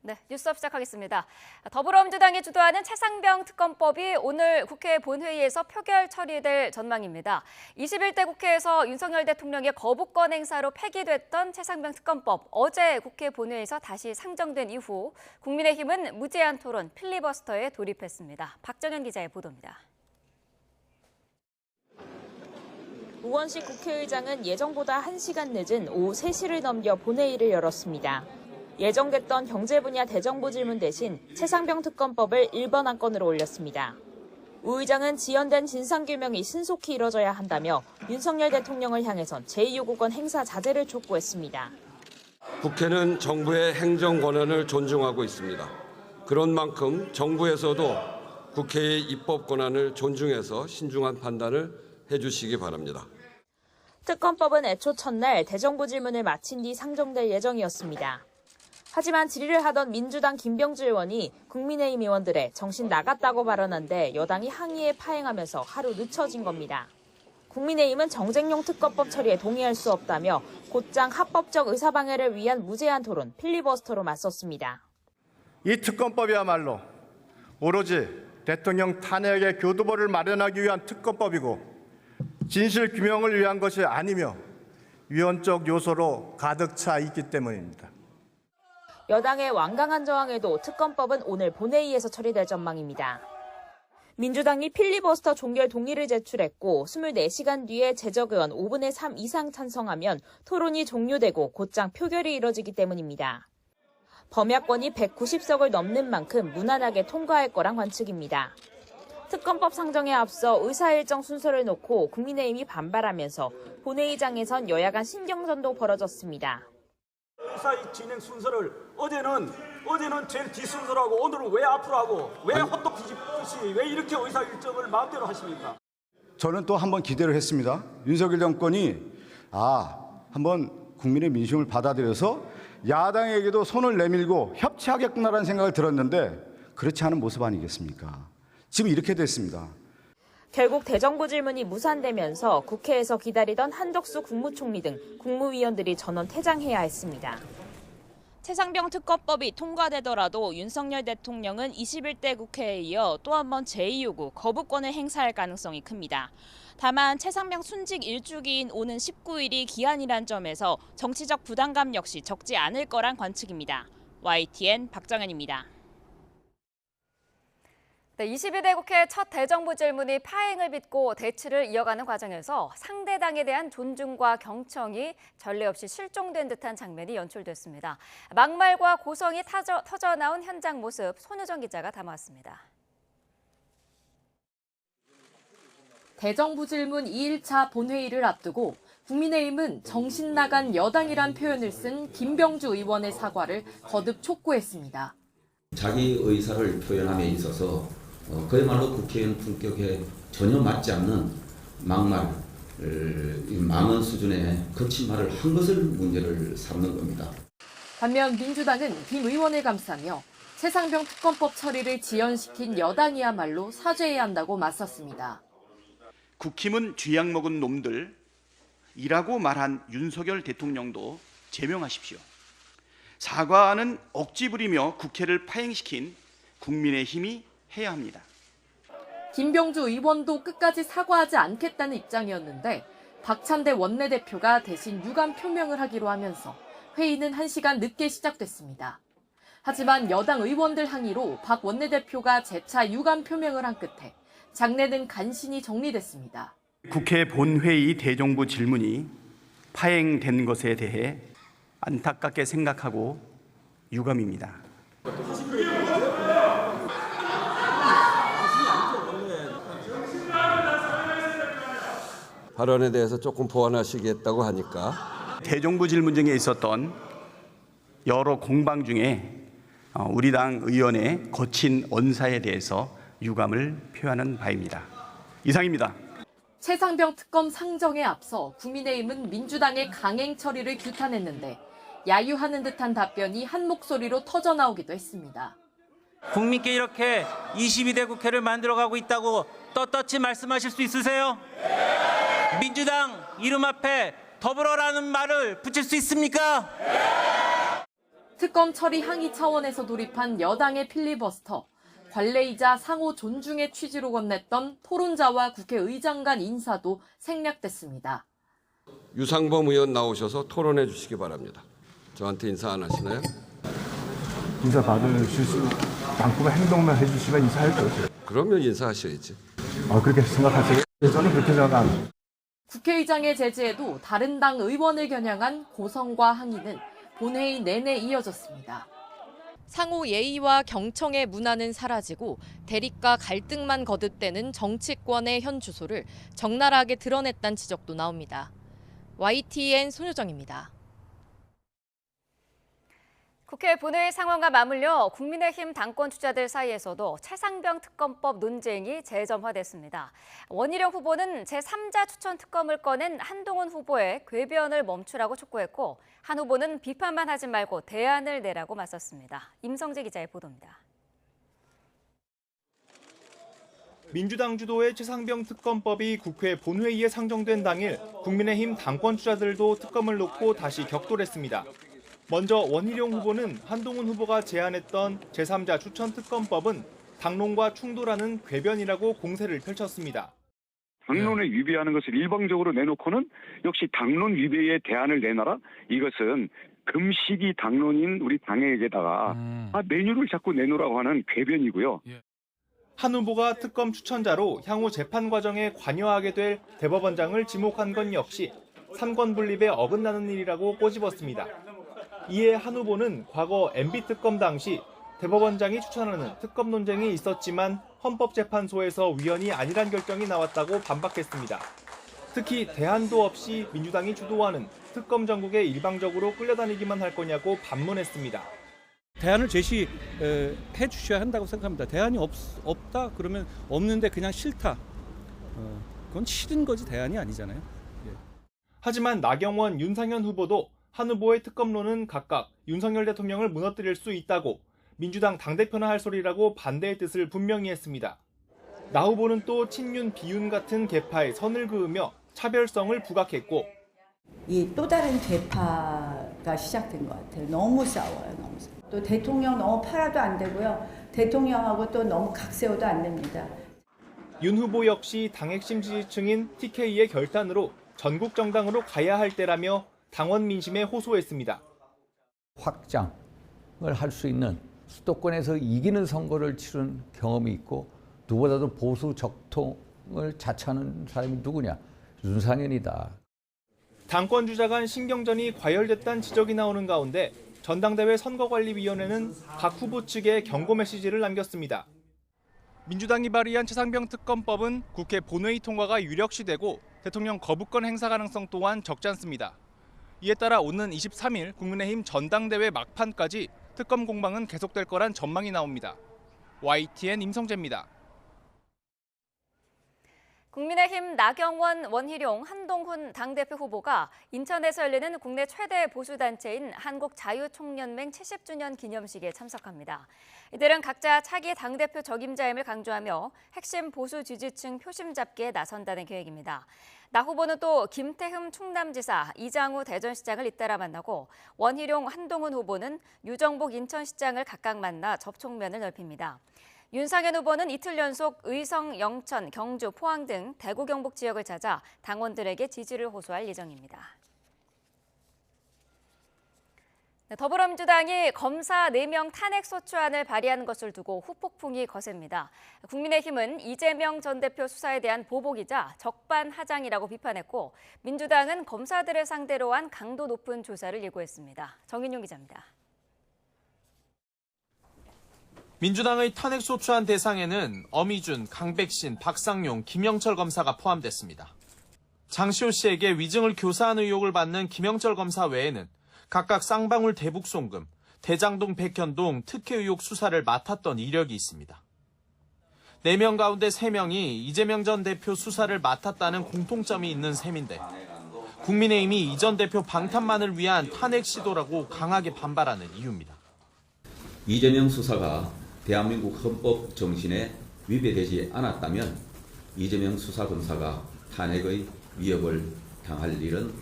네, 뉴스업 시작하겠습니다. 더불어민주당이 주도하는 최상병 특검법이 오늘 국회 본회의에서 표결 처리될 전망입니다. 21대 국회에서 윤석열 대통령의 거부권 행사로 폐기됐던 최상병 특검법, 어제 국회 본회의에서 다시 상정된 이후 국민의힘은 무제한 토론, 필리버스터에 돌입했습니다. 박정현 기자의 보도입니다. 우원식 국회의장은 예정보다 1시간 늦은 오후 3시를 넘겨 본회의를 열었습니다. 예정됐던 경제 분야 대정부 질문 대신 최상병 특검법을 1번 안건으로 올렸습니다. 우 의장은 지연된 진상규명이 신속히 이뤄져야 한다며 윤석열 대통령을 향해선 제2요구권 행사 자제를 촉구했습니다. 국회는 정부의 행정 권한을 존중하고 있습니다. 그런 만큼 정부에서도 국회의 입법 권한을 존중해서 신중한 판단을 해주시기 바랍니다. 특검법은 애초 첫날 대정부 질문을 마친 뒤 상정될 예정이었습니다. 하지만 질의를 하던 민주당 김병주 의원이 국민의힘 의원들의 정신 나갔다고 발언한 데 여당이 항의에 파행하면서 하루 늦춰진 겁니다. 국민의힘은 정쟁용 특검법 처리에 동의할 수 없다며 곧장 합법적 의사방해를 위한 무제한 토론, 필리버스터로 맞섰습니다. 이 특검법이야말로 오로지 대통령 탄핵의 교두보를 마련하기 위한 특검법이고 진실 규명을 위한 것이 아니며 위헌적 요소로 가득 차 있기 때문입니다. 여당의 완강한 저항에도 특검법은 오늘 본회의에서 처리될 전망입니다. 민주당이 필리버스터 종결 동의를 제출했고 24시간 뒤에 재적 의원 5분의 3 이상 찬성하면 토론이 종료되고 곧장 표결이 이뤄지기 때문입니다. 범야권이 190석을 넘는 만큼 무난하게 통과할 거란 관측입니다. 특검법 상정에 앞서 의사 일정 순서를 놓고 국민의힘이 반발하면서 본회의장에선 여야 간 신경전도 벌어졌습니다. 의사 진행 순서를 어제는 제일 뒷순서로 하고 오늘은 왜 앞으로 하고 왜 헛떡 뒤집듯이 왜 이렇게 의사 일정을 마음대로 하십니까? 저는 또 한번 기대를 했습니다. 윤석열 정권이 한번 국민의 민심을 받아들여서 야당에게도 손을 내밀고 협치하겠구나라는 생각을 들었는데 그렇지 않은 모습 아니겠습니까? 지금 이렇게 됐습니다. 결국 대정부 질문이 무산되면서 국회에서 기다리던 한덕수 국무총리 등 국무위원들이 전원 퇴장해야 했습니다. 최상병 특검법이 통과되더라도 윤석열 대통령은 21대 국회에 이어 또 한 번 제2요구 거부권을 행사할 가능성이 큽니다. 다만 최상병 순직 1주기인 오는 19일이 기한이란 점에서 정치적 부담감 역시 적지 않을 거란 관측입니다. YTN 박정현입니다. 22대 국회 첫 대정부 질문이 파행을 빚고 대치를 이어가는 과정에서 상대당에 대한 존중과 경청이 전례 없이 실종된 듯한 장면이 연출됐습니다. 막말과 고성이 터져나온 현장 모습 손유정 기자가 담아왔습니다. 대정부 질문 2일차 본회의를 앞두고 국민의힘은 정신 나간 여당이란 표현을 쓴 김병주 의원의 사과를 거듭 촉구했습니다. 자기 의사를 표현함에 있어서 그야말로 국회의원 품격에 전혀 맞지 않는 막말, 망언 수준의 거친 말을 한 것을 문제를 삼는 겁니다. 반면 민주당은 김 의원을 감싸며 최상병 특검법 처리를 지연시킨 여당이야말로 사죄해야 한다고 맞섰습니다. 국힘은 쥐약 먹은 놈들이라고 말한 윤석열 대통령도 제명하십시오. 사과는 억지 부리며 국회를 파행시킨 국민의힘이 해야 합니다. 김병주 의원도 끝까지 사과하지 않겠다는 입장이었는데 박찬대 원내대표가 대신 유감 표명을 하기로 하면서 회의는 1시간 늦게 시작됐습니다. 하지만 여당 의원들 항의로 박 원내대표가 재차 유감 표명을 한 끝에 장례는 간신히 정리됐습니다. 국회 본회의 대정부 질문이 파행된 것에 대해 안타깝게 생각하고 유감입니다. 발언에 대해서 조금 보완하시겠다고 하니까 대정부 질문 중에 있었던 여러 공방 중에 우리 당 의원의 거친 언사에 대해서 유감을 표하는 바입니다. 이상입니다. 최상병 특검 상정에 앞서 국민의힘은 민주당의 강행 처리를 규탄했는데 야유하는 듯한 답변이 한 목소리로 터져나오기도 했습니다. 국민께 이렇게 22대 국회를 만들어가고 있다고 떳떳이 말씀하실 수 있으세요? 민주당 이름 앞에 더불어라는 말을 붙일 수 있습니까? 특검 처리 항의 차원에서 돌입한 여당의 필리버스터. 관례이자 상호 존중의 취지로 건넸던 토론자와 국회의장 간 인사도 생략됐습니다. 유상범 의원 나오셔서 토론해 주시기 바랍니다. 저한테 인사 안 하시나요? 인사 받으실 수 않고 행동만 해주시면 인사할 거죠. 그러면 인사하셔야지. 그렇게 생각하세요? 저는 그렇게 생각 안 해요. 국회의장의 제지에도 다른 당 의원을 겨냥한 고성과 항의는 본회의 내내 이어졌습니다. 상호 예의와 경청의 문화는 사라지고 대립과 갈등만 거듭되는 정치권의 현 주소를 적나라하게 드러냈다는 지적도 나옵니다. YTN 손효정입니다. 국회 본회의 상황과 맞물려 국민의힘 당권 주자들 사이에서도 최상병 특검법 논쟁이 재점화됐습니다. 원희룡 후보는 제3자 추천 특검을 꺼낸 한동훈 후보의 궤변을 멈추라고 촉구했고, 한 후보는 비판만 하지 말고 대안을 내라고 맞섰습니다. 임성재 기자의 보도입니다. 민주당 주도의 최상병 특검법이 국회 본회의에 상정된 당일 국민의힘 당권 주자들도 특검을 놓고 다시 격돌했습니다. 먼저 원희룡 후보는 한동훈 후보가 제안했던 제3자 추천 특검법은 당론과 충돌하는 궤변이라고 공세를 펼쳤습니다. 당론에 위배하는 것을 일방적으로 내놓고는 역시 당론 위배의 대안을 내놔라. 이것은 금식이 당론인 우리 당에게다가 메뉴를 자꾸 내놓으라고 하는 궤변이고요. 한 후보가 특검 추천자로 향후 재판 과정에 관여하게 될 대법원장을 지목한 건 역시 삼권 분립에 어긋나는 일이라고 꼬집었습니다. 이에 한 후보는 과거 MB 특검 당시 대법원장이 추천하는 특검 논쟁이 있었지만 헌법재판소에서 위헌이 아니란 결정이 나왔다고 반박했습니다. 특히 대안도 없이 민주당이 주도하는 특검 전국에 일방적으로 끌려다니기만 할 거냐고 반문했습니다. 대안을 제시해 주셔야 한다고 생각합니다. 대안이 없다 그러면 없는데 그냥 싫다. 그건 싫은 거지 대안이 아니잖아요. 예. 하지만 나경원, 윤상현 후보도 한 후보의 특검론은 각각 윤석열 대통령을 무너뜨릴 수 있다고 민주당 당대표나 할 소리라고 반대의 뜻을 분명히 했습니다. 나 후보는 또 친윤, 비윤 같은 계파에 선을 그으며 차별성을 부각했고, 이 또 다른 계파가 시작된 것 같아요. 너무 싸워요. 너무 싸워요. 또 대통령 너무 팔아도 안 되고요. 대통령하고 또 너무 각세워도 안 됩니다. 윤 후보 역시 당 핵심 지지층인 TK의 결단으로 전국 정당으로 가야 할 때라며 당원 민심에 호소했습니다. 확장을 할 수 있는 수도권에서 이기는 선거를 치른 경험이 있고 누구보다도 보수 적통을 자처하는 사람이 누구냐? 윤상현이다. 당권 주자 간 신경전이 과열됐다는 지적이 나오는 가운데 전당대회 선거관리위원회는 각 후보 측에 경고 메시지를 남겼습니다. 민주당이 발의한 최상병 특검법은 국회 본회의 통과가 유력시되고 대통령 거부권 행사 가능성 또한 적지 않습니다. 이에 따라 오는 23일 국민의힘 전당대회 막판까지 특검 공방은 계속될 거란 전망이 나옵니다. YTN 임성재입니다. 국민의힘 나경원, 원희룡, 한동훈 당대표 후보가 인천에서 열리는 국내 최대 보수단체인 한국자유총연맹 70주년 기념식에 참석합니다. 이들은 각자 차기 당대표 적임자임을 강조하며 핵심 보수 지지층 표심 잡기에 나선다는 계획입니다. 나 후보는 또 김태흠 충남지사, 이장우 대전시장을 잇따라 만나고 원희룡, 한동훈 후보는 유정복 인천시장을 각각 만나 접촉면을 넓힙니다. 윤상현 후보는 이틀 연속 의성, 영천, 경주, 포항 등 대구 경북 지역을 찾아 당원들에게 지지를 호소할 예정입니다. 더불어민주당이 검사 4명 탄핵 소추안을 발의한 것을 두고 후폭풍이 거셉니다. 국민의힘은 이재명 전 대표 수사에 대한 보복이자 적반하장이라고 비판했고, 민주당은 검사들을 상대로 한 강도 높은 조사를 예고했습니다. 정인용 기자입니다. 민주당의 탄핵소추안 대상에는 엄희준, 강백신, 박상용, 김영철 검사가 포함됐습니다. 장시호 씨에게 위증을 교사한 의혹을 받는 김영철 검사 외에는 각각 쌍방울 대북송금, 대장동 백현동 특혜 의혹 수사를 맡았던 이력이 있습니다. 4명 가운데 3명이 이재명 전 대표 수사를 맡았다는 공통점이 있는 셈인데, 국민의힘이 이 전 대표 방탄만을 위한 탄핵 시도라고 강하게 반발하는 이유입니다. 이재명 수사가 대한민국 헌법 정신에 위배되지 않았다면 이재명 수사검사가 탄핵의 위협을 당할 일은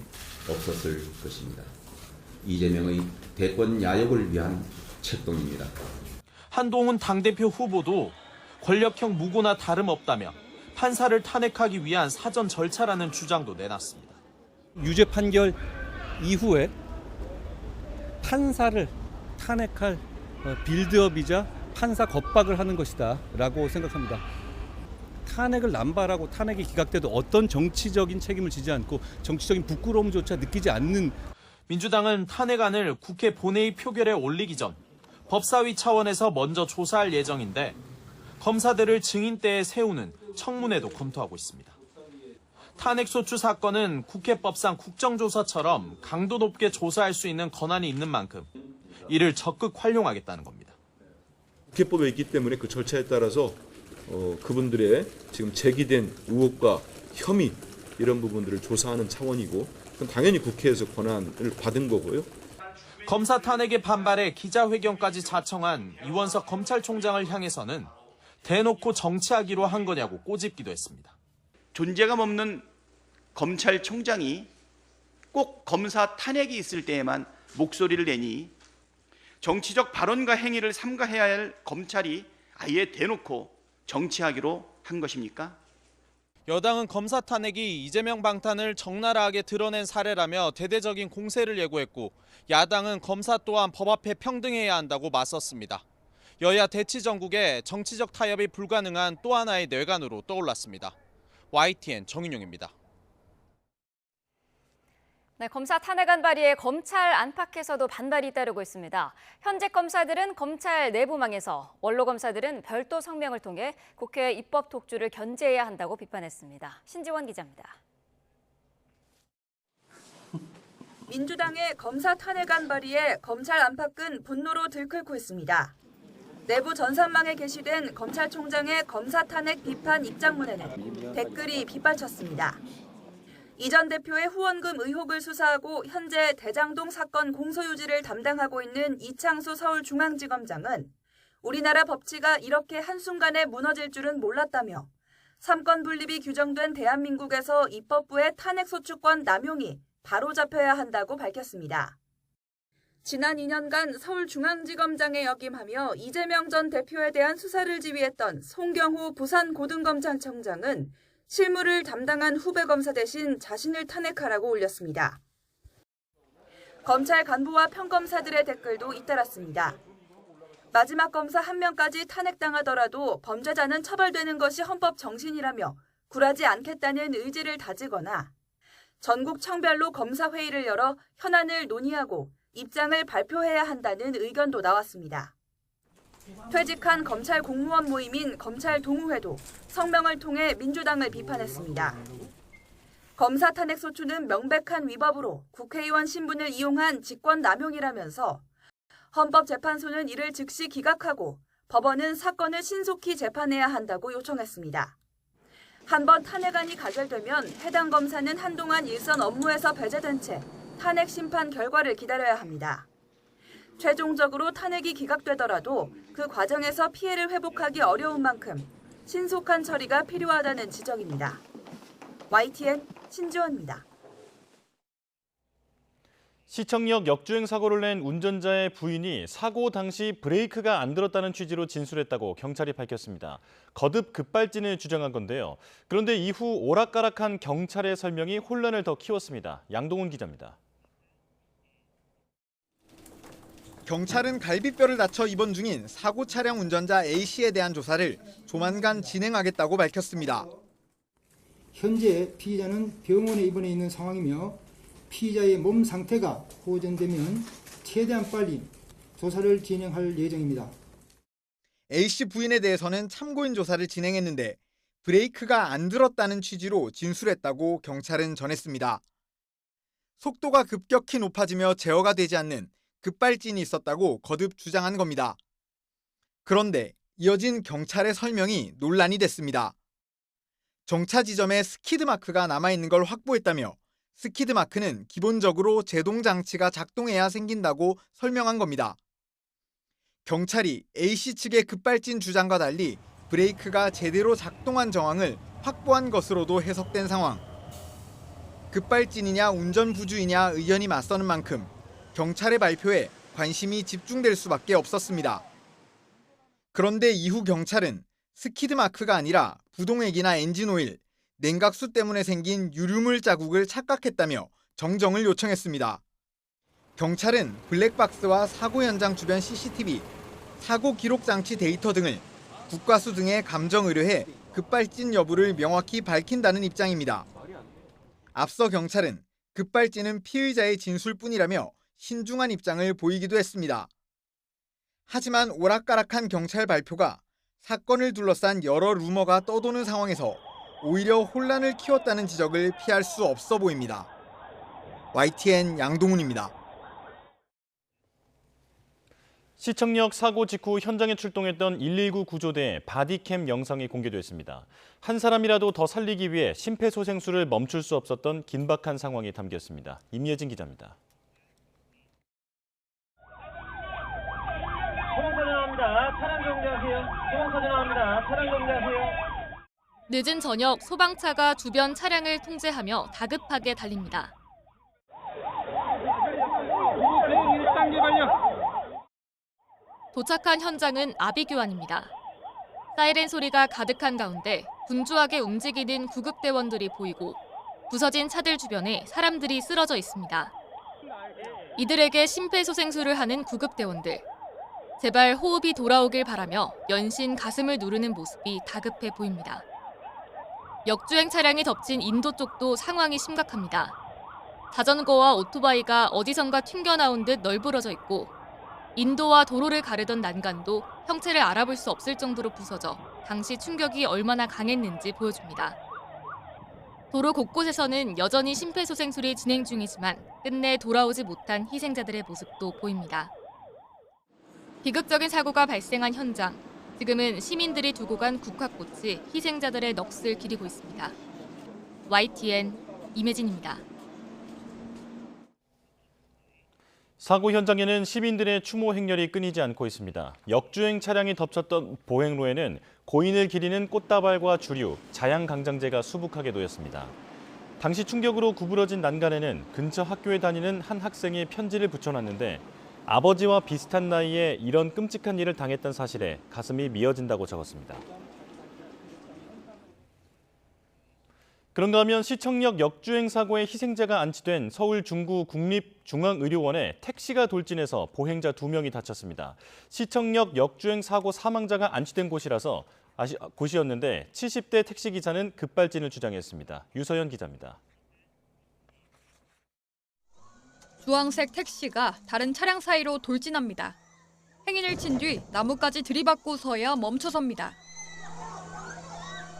없었을 것입니다. 이재명의 대권 야욕을 위한 책동입니다. 한동훈 당대표 후보도 권력형 무고나 다름없다며 판사를 탄핵하기 위한 사전 절차라는 주장도 내놨습니다. 유죄 판결 이후에 판사를 탄핵할 빌드업이자 판사 겁박을 하는 것이다라고 생각합니다. 탄핵을 남발하고 탄핵이 기각돼도 어떤 정치적인 책임을 지지 않고 정치적인 부끄러움조차 느끼지 않는 민주당은 탄핵안을 국회 본회의 표결에 올리기 전 법사위 차원에서 먼저 조사할 예정인데 검사들을 증인대에 세우는 청문회도 검토하고 있습니다. 탄핵소추 사건은 국회법상 국정조사처럼 강도 높게 조사할 수 있는 권한이 있는 만큼 이를 적극 활용하겠다는 겁니다. 국회법에 있기 때문에 그 절차에 따라서 그분들의 지금 제기된 의혹과 혐의 이런 부분들을 조사하는 차원이고 그건 당연히 국회에서 권한을 받은 거고요. 검사 탄핵에 반발해 기자회견까지 자청한 이원석 검찰총장을 향해서는 대놓고 정치하기로 한 거냐고 꼬집기도 했습니다. 존재감 없는 검찰총장이 꼭 검사 탄핵이 있을 때에만 목소리를 내니 정치적 발언과 행위를 삼가해야 할 검찰이 아예 대놓고 정치하기로 한 것입니까? 여당은 검사 탄핵이 이재명 방탄을 적나라하게 드러낸 사례라며 대대적인 공세를 예고했고 야당은 검사 또한 법 앞에 평등해야 한다고 맞섰습니다. 여야 대치 전국에 정치적 타협이 불가능한 또 하나의 뇌관으로 떠올랐습니다. YTN 정인용입니다. 네, 검사 탄핵안 발의에 검찰 안팎에서도 반발이 잇따르고 있습니다. 현직 검사들은 검찰 내부망에서, 원로 검사들은 별도 성명을 통해 국회 입법 독주를 견제해야 한다고 비판했습니다. 신지원 기자입니다. 민주당의 검사 탄핵안 발의에 검찰 안팎은 분노로 들끓고 있습니다. 내부 전산망에 게시된 검찰총장의 검사 탄핵 비판 입장문에는 댓글이 빗발쳤습니다. 이 전 대표의 후원금 의혹을 수사하고 현재 대장동 사건 공소유지를 담당하고 있는 이창수 서울중앙지검장은 우리나라 법치가 이렇게 한순간에 무너질 줄은 몰랐다며 삼권 분립이 규정된 대한민국에서 입법부의 탄핵소추권 남용이 바로잡혀야 한다고 밝혔습니다. 지난 2년간 서울중앙지검장에 역임하며 이재명 전 대표에 대한 수사를 지휘했던 송경호 부산고등검찰청장은 실무를 담당한 후배 검사 대신 자신을 탄핵하라고 올렸습니다. 검찰 간부와 평검사들의 댓글도 잇따랐습니다. 마지막 검사 한 명까지 탄핵당하더라도 범죄자는 처벌되는 것이 헌법 정신이라며 굴하지 않겠다는 의지를 다지거나 전국 청별로 검사회의를 열어 현안을 논의하고 입장을 발표해야 한다는 의견도 나왔습니다. 퇴직한 검찰 공무원 모임인 검찰 동우회도 성명을 통해 민주당을 비판했습니다. 검사 탄핵 소추는 명백한 위법으로 국회의원 신분을 이용한 직권 남용이라면서 헌법재판소는 이를 즉시 기각하고 법원은 사건을 신속히 재판해야 한다고 요청했습니다. 한번 탄핵안이 가결되면 해당 검사는 한동안 일선 업무에서 배제된 채 탄핵 심판 결과를 기다려야 합니다. 최종적으로 탄핵이 기각되더라도 그 과정에서 피해를 회복하기 어려운 만큼 신속한 처리가 필요하다는 지적입니다. YTN 신지원입니다. 시청역 역주행 사고를 낸 운전자의 부인이 사고 당시 브레이크가 안 들었다는 취지로 진술했다고 경찰이 밝혔습니다. 거듭 급발진을 주장한 건데요. 그런데 이후 오락가락한 경찰의 설명이 혼란을 더 키웠습니다. 양동훈 기자입니다. 경찰은 갈비뼈를 다쳐 입원 중인 사고 차량 운전자 A씨에 대한 조사를 조만간 진행하겠다고 밝혔습니다. 현재 피의자는 병원에 입원해 있는 상황이며 피의자의 몸 상태가 호전되면 최대한 빨리 조사를 진행할 예정입니다. A씨 부인에 대해서는 참고인 조사를 진행했는데 브레이크가 안 들었다는 취지로 진술했다고 경찰은 전했습니다. 속도가 급격히 높아지며 제어가 되지 않는 급발진이 있었다고 거듭 주장한 겁니다. 그런데 이어진 경찰의 설명이 논란이 됐습니다. 정차 지점에 스키드 마크가 남아있는 걸 확보했다며 스키드 마크는 기본적으로 제동 장치가 작동해야 생긴다고 설명한 겁니다. 경찰이 A씨 측의 급발진 주장과 달리 브레이크가 제대로 작동한 정황을 확보한 것으로도 해석된 상황. 급발진이냐 운전 부주의냐 의견이 맞서는 만큼 경찰의 발표에 관심이 집중될 수밖에 없었습니다. 그런데 이후 경찰은 스키드 마크가 아니라 부동액이나 엔진오일, 냉각수 때문에 생긴 유류물 자국을 착각했다며 정정을 요청했습니다. 경찰은 블랙박스와 사고 현장 주변 CCTV, 사고 기록 장치 데이터 등을 국과수 등에 감정 의뢰해 급발진 여부를 명확히 밝힌다는 입장입니다. 앞서 경찰은 급발진은 피의자의 진술뿐이라며 신중한 입장을 보이기도 했습니다. 하지만 오락가락한 경찰 발표가 사건을 둘러싼 여러 루머가 떠도는 상황에서 오히려 혼란을 키웠다는 지적을 피할 수 없어 보입니다. YTN 양동훈입니다. 시청역 사고 직후 현장에 출동했던 119 구조대의 바디캠 영상이 공개됐습니다. 한 사람이라도 더 살리기 위해 심폐소생술을 멈출 수 없었던 긴박한 상황이 담겼습니다. 임예진 기자입니다. 소방서 전화합니다. 차량 정지하세요. 소방서 전화합니다. 차량 정지하세요. 늦은 저녁 소방차가 주변 차량을 통제하며 다급하게 달립니다. 도착한 현장은 아비규환입니다. 사이렌 소리가 가득한 가운데 분주하게 움직이는 구급대원들이 보이고 부서진 차들 주변에 사람들이 쓰러져 있습니다. 이들에게 심폐소생술을 하는 구급대원들. 제발 호흡이 돌아오길 바라며 연신 가슴을 누르는 모습이 다급해 보입니다. 역주행 차량이 덮친 인도 쪽도 상황이 심각합니다. 자전거와 오토바이가 어디선가 튕겨나온 듯 널브러져 있고 인도와 도로를 가르던 난간도 형체를 알아볼 수 없을 정도로 부서져 당시 충격이 얼마나 강했는지 보여줍니다. 도로 곳곳에서는 여전히 심폐소생술이 진행 중이지만 끝내 돌아오지 못한 희생자들의 모습도 보입니다. 비극적인 사고가 발생한 현장, 지금은 시민들이 두고 간 국화꽃이 희생자들의 넋을 기리고 있습니다. YTN 임혜진입니다. 사고 현장에는 시민들의 추모 행렬이 끊이지 않고 있습니다. 역주행 차량이 덮쳤던 보행로에는 고인을 기리는 꽃다발과 주류, 자양강장제가 수북하게 놓였습니다. 당시 충격으로 구부러진 난간에는 근처 학교에 다니는 한 학생이 편지를 붙여놨는데 아버지와 비슷한 나이에 이런 끔찍한 일을 당했던 사실에 가슴이 미어진다고 적었습니다. 그런가 하면 시청역 역주행 사고의 희생자가 안치된 서울 중구 국립중앙의료원에 택시가 돌진해서 보행자 2명이 다쳤습니다. 시청역 역주행 사고 사망자가 안치된 곳이었는데 70대 택시기사는 급발진을 주장했습니다. 유서연 기자입니다. 주황색 택시가 다른 차량 사이로 돌진합니다. 행인을 친 뒤 나무까지 들이받고서야 멈춰섭니다.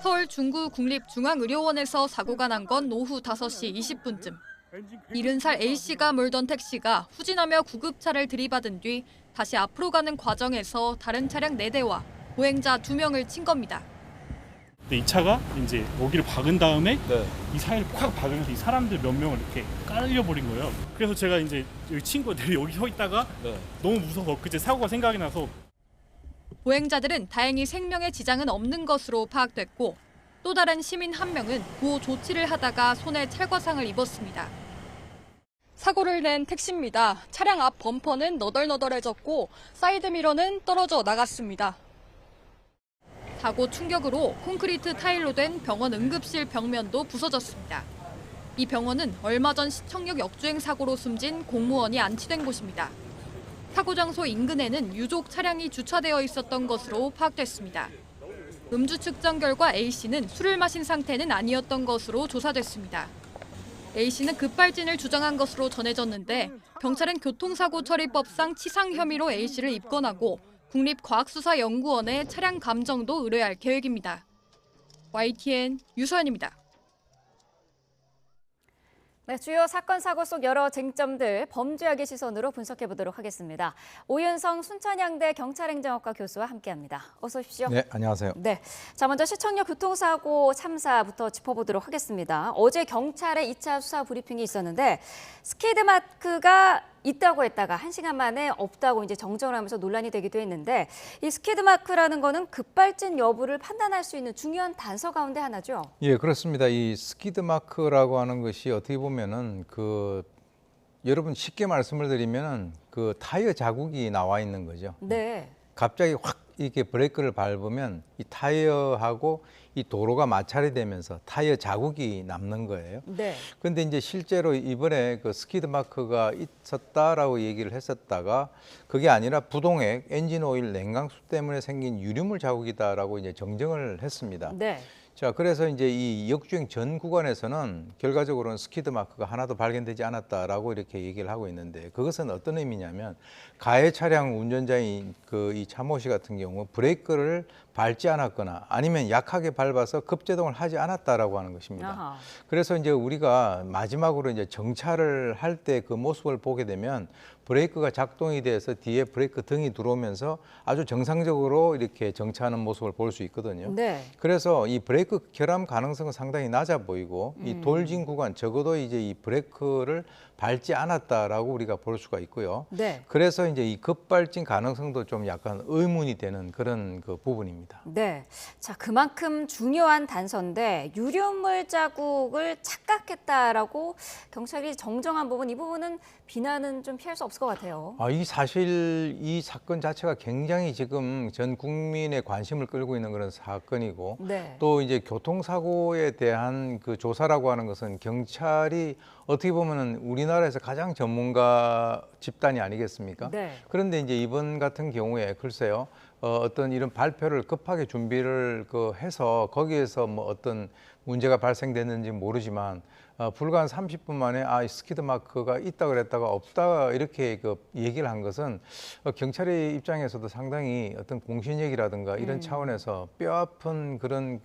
서울 중구 국립중앙의료원에서 사고가 난 건 오후 5시 20분쯤. 70살 A씨가 몰던 택시가 후진하며 구급차를 들이받은 뒤 다시 앞으로 가는 과정에서 다른 차량 4대와 보행자 2명을 친 겁니다. 이 차가 이제 여기를 박은 다음에 이 사이를 콱 박으면서 이 사람들 몇 명을 이렇게 깔려버린 거예요. 그래서 제가 이제 여기 친구들이 여기 서 있다가 너무 무서워 그제 사고가 생각이 나서. 보행자들은 다행히 생명에 지장은 없는 것으로 파악됐고 또 다른 시민 1명은 구호 조치를 하다가 손에 찰과상을 입었습니다. 사고를 낸 택시입니다. 차량 앞 범퍼는 너덜너덜해졌고 사이드미러는 떨어져 나갔습니다. 사고 충격으로 콘크리트 타일로 된 병원 응급실 벽면도 부서졌습니다. 이 병원은 얼마 전 시청역 역주행 사고로 숨진 공무원이 안치된 곳입니다. 사고 장소 인근에는 유족 차량이 주차되어 있었던 것으로 파악됐습니다. 음주 측정 결과 A씨는 술을 마신 상태는 아니었던 것으로 조사됐습니다. A씨는 급발진을 주장한 것으로 전해졌는데 경찰은 교통사고처리법상 치상 혐의로 A씨를 입건하고 국립과학수사연구원에 차량 감정도 의뢰할 계획입니다. YTN 유서연입니다. 네, 주요 사건 사고 속 여러 쟁점들 범죄학의 시선으로 분석해 보도록 하겠습니다. 오윤성 순천향대 경찰행정학과 교수와 함께합니다. 어서 오십시오. 네, 안녕하세요. 네, 자 먼저 시청역 교통사고 참사부터 짚어보도록 하겠습니다. 어제 경찰의 2차 수사 브리핑이 있었는데 스키드 마크가 있다고 했다가 1시간 만에 없다고 이제 정정을 하면서 논란이 되기도 했는데 이 스키드 마크라는 거는 급발진 여부를 판단할 수 있는 중요한 단서 가운데 하나죠. 예, 그렇습니다. 이 스키드 마크라고 하는 것이 어떻게 보면은 그 여러분 쉽게 말씀을 드리면 그 타이어 자국이 나와 있는 거죠. 네. 갑자기 확 이렇게 브레이크를 밟으면 이 타이어하고 이 도로가 마찰이 되면서 타이어 자국이 남는 거예요. 네. 근데 이제 실제로 이번에 그 스키드 마크가 있었다라고 얘기를 했었다가 그게 아니라 부동액, 엔진 오일, 냉각수 때문에 생긴 유류물 자국이다라고 이제 정정을 했습니다. 네. 자, 그래서 이제 이 역주행 전 구간에서는 결과적으로는 스키드 마크가 하나도 발견되지 않았다라고 이렇게 얘기를 하고 있는데 그것은 어떤 의미냐면 가해 차량 운전자인 그 이 차모 씨 같은 경우 브레이크를 밟지 않았거나 아니면 약하게 밟아서 급제동을 하지 않았다라고 하는 것입니다. 아하. 그래서 이제 우리가 마지막으로 이제 정차를 할 때 그 모습을 보게 되면 브레이크가 작동이 돼서 뒤에 브레이크 등이 들어오면서 아주 정상적으로 이렇게 정차하는 모습을 볼 수 있거든요. 네. 그래서 이 브레이크 결함 가능성은 상당히 낮아 보이고 이 돌진 구간 적어도 이제 이 브레이크를 밟지 않았다라고 우리가 볼 수가 있고요. 네. 그래서 이제 이 급발진 가능성도 좀 약간 의문이 되는 그런 그 부분입니다. 네. 자, 그만큼 중요한 단서인데 유류물 자국을 착각했다라고 경찰이 정정한 부분, 이 부분은 비난은 좀 피할 수 없을 것 같아요. 이 사실 이 사건 자체가 굉장히 지금 전 국민의 관심을 끌고 있는 그런 사건이고 네. 또 이제 교통사고에 대한 그 조사라고 하는 것은 경찰이 어떻게 보면은 우리나라에서 가장 전문가 집단이 아니겠습니까? 네. 그런데 이제 이번 같은 경우에 글쎄요. 어떤 이런 발표를 급하게 준비를 해서 거기에서 뭐 어떤 문제가 발생됐는지 모르지만 불과 한 30분 만에 스키드 마크가 있다 그랬다가 없다 이렇게 얘기를 한 것은 경찰의 입장에서도 상당히 어떤 공신력이라든가 이런 차원에서 뼈아픈 그런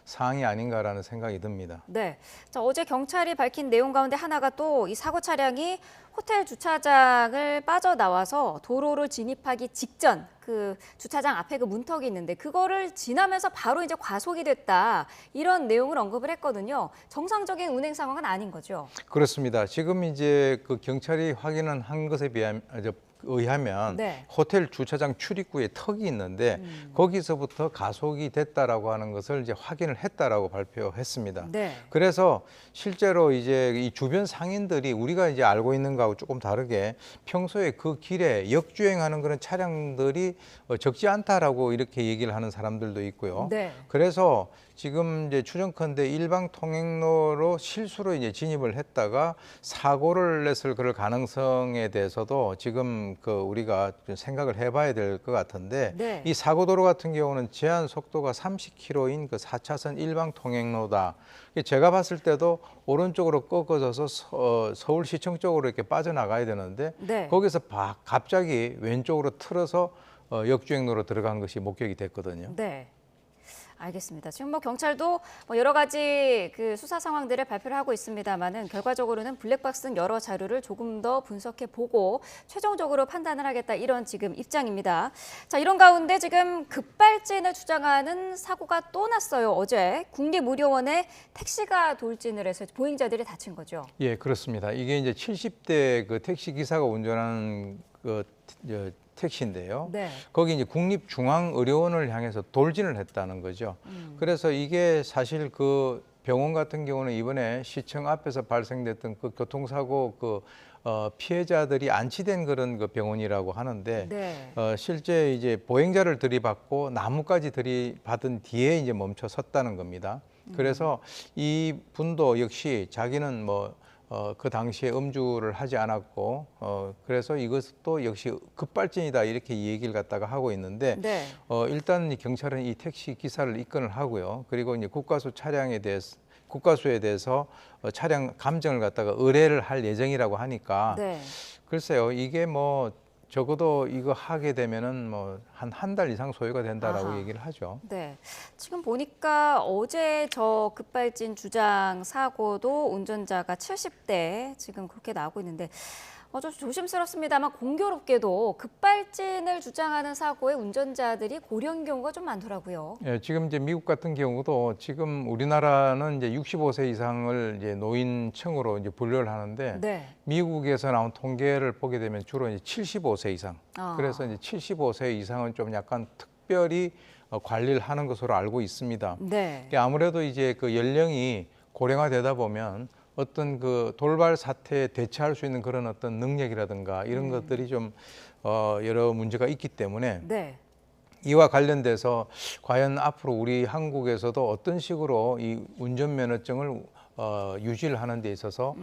사항이 아닌가라는 생각이 듭니다. 네. 자, 어제 경찰이 밝힌 내용 가운데 하나가 또 이 사고 차량이 호텔 주차장을 빠져나와서 도로를 진입하기 직전 그 주차장 앞에 그 문턱이 있는데 그거를 지나면서 바로 이제 과속이 됐다. 이런 내용을 언급을 했거든요. 정상적인 운행 상황은 아닌 거죠. 그렇습니다. 지금 이제 그 경찰이 확인한 한 것에 의하면 네. 호텔 주차장 출입구에 턱이 있는데 거기서부터 가속이 됐다라고 하는 것을 이제 확인을 했다라고 발표했습니다. 네. 그래서 실제로 이제 이 주변 상인들이 우리가 이제 알고 있는 거하고 조금 다르게 평소에 그 길에 역주행하는 그런 차량들이 적지 않다라고 이렇게 얘기를 하는 사람들도 있고요. 네. 그래서 지금 이제 추정컨대 일방 통행로로 실수로 이제 진입을 했다가 사고를 냈을 그럴 가능성에 대해서도 지금 우리가 생각을 해봐야 될 것 같은데 네. 이 사고도로 같은 경우는 제한 속도가 30km인 그 4차선 일방 통행로다. 제가 봤을 때도 오른쪽으로 꺾어져서 서울시청 쪽으로 이렇게 빠져나가야 되는데 네. 거기서 갑자기 왼쪽으로 틀어서 역주행로로 들어간 것이 목격이 됐거든요. 네. 알겠습니다. 지금 뭐 경찰도 여러 가지 그 수사 상황들을 발표를 하고 있습니다만은 결과적으로는 블랙박스는 여러 자료를 조금 더 분석해 보고 최종적으로 판단을 하겠다 이런 지금 입장입니다. 자, 이런 가운데 지금 급발진을 주장하는 사고가 또 났어요. 어제 국립무료원에 택시가 돌진을 해서 보행자들이 다친 거죠. 예, 그렇습니다. 이게 이제 70대 그 택시 기사가 운전하는 택시인데요. 네. 거기 이제 국립중앙의료원을 향해서 돌진을 했다는 거죠. 그래서 이게 사실 그 병원 같은 경우는 이번에 시청 앞에서 발생됐던 그 교통사고 피해자들이 안치된 그런 그 병원이라고 하는데 네. 실제 이제 보행자를 들이받고 나무까지 들이받은 뒤에 이제 멈춰 섰다는 겁니다. 그래서 이 분도 역시 자기는 그 당시에 음주를 하지 않았고 그래서 이것도 역시 급발진이다 이렇게 얘기를 갖다가 하고 있는데 네. 일단 경찰은 이 택시 기사를 입건을 하고요. 그리고 이제 국과수에 대해서 차량 감정을 갖다가 의뢰를 할 예정이라고 하니까 네. 글쎄요. 이게 적어도 이거 하게 되면은 한 달 이상 소요가 된다라고 아하. 얘기를 하죠. 네. 지금 보니까 어제 저 급발진 주장 사고도 운전자가 70대 지금 그렇게 나오고 있는데 좀 조심스럽습니다만 공교롭게도 급발진을 주장하는 사고에 운전자들이 고령 경우가 좀 많더라고요. 예, 지금 이제 미국 같은 경우도 지금 우리나라는 이제 65세 이상을 이제 노인층으로 이제 분류를 하는데 네. 미국에서 나온 통계를 보게 되면 주로 이제 75세 이상. 그래서 이제 75세 이상은 좀 약간 특별히 관리를 하는 것으로 알고 있습니다. 네. 아무래도 이제 그 연령이 고령화되다 보면 어떤 그 돌발 사태에 대처할 수 있는 그런 어떤 능력이라든가 이런 것들이 좀 여러 문제가 있기 때문에 네. 이와 관련돼서 과연 앞으로 우리 한국에서도 어떤 식으로 이 운전면허증을 유지를 하는 데 있어서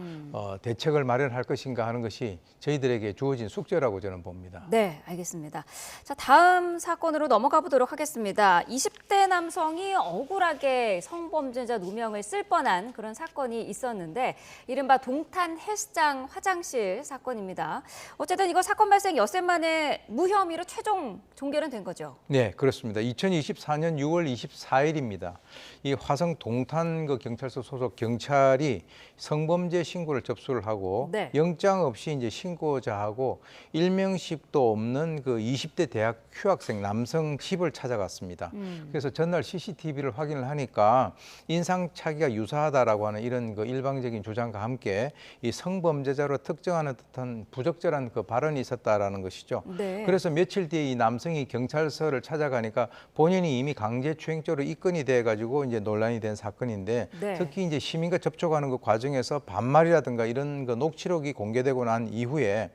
대책을 마련할 것인가 하는 것이 저희들에게 주어진 숙제라고 저는 봅니다. 네, 알겠습니다. 자, 다음 사건으로 넘어가 보도록 하겠습니다. 20대 남성이 억울하게 성범죄자 누명을 쓸 뻔한 그런 사건이 있었는데 이른바 동탄 헬스장 화장실 사건입니다. 어쨌든 이거 사건 발생 엿새 만에 무혐의로 최종 종결은 된 거죠? 네, 그렇습니다. 2024년 6월 24일입니다. 이 화성 동탄 그 경찰서 소속 경찰이 성범죄 신고를 접수를 하고 네. 영장 없이 이제 신고자하고 일명씩도 없는 그 20대 대학 휴학생 남성 집을 찾아갔습니다. 그래서 전날 CCTV를 확인을 하니까 인상착의가 유사하다라고 하는 이런 그 일방적인 주장과 함께 이 성범죄자로 특정하는 듯한 부적절한 그 발언이 있었다라는 것이죠. 네. 그래서 며칠 뒤에 이 남성이 경찰서를 찾아가니까 본인이 이미 강제추행죄로 입건이 돼 가지고 이제 논란이 된 사건인데 네. 특히 이제 시민과 접촉하는 그 과정에서 반말이라든가 이런 그 녹취록이 공개되고 난 이후에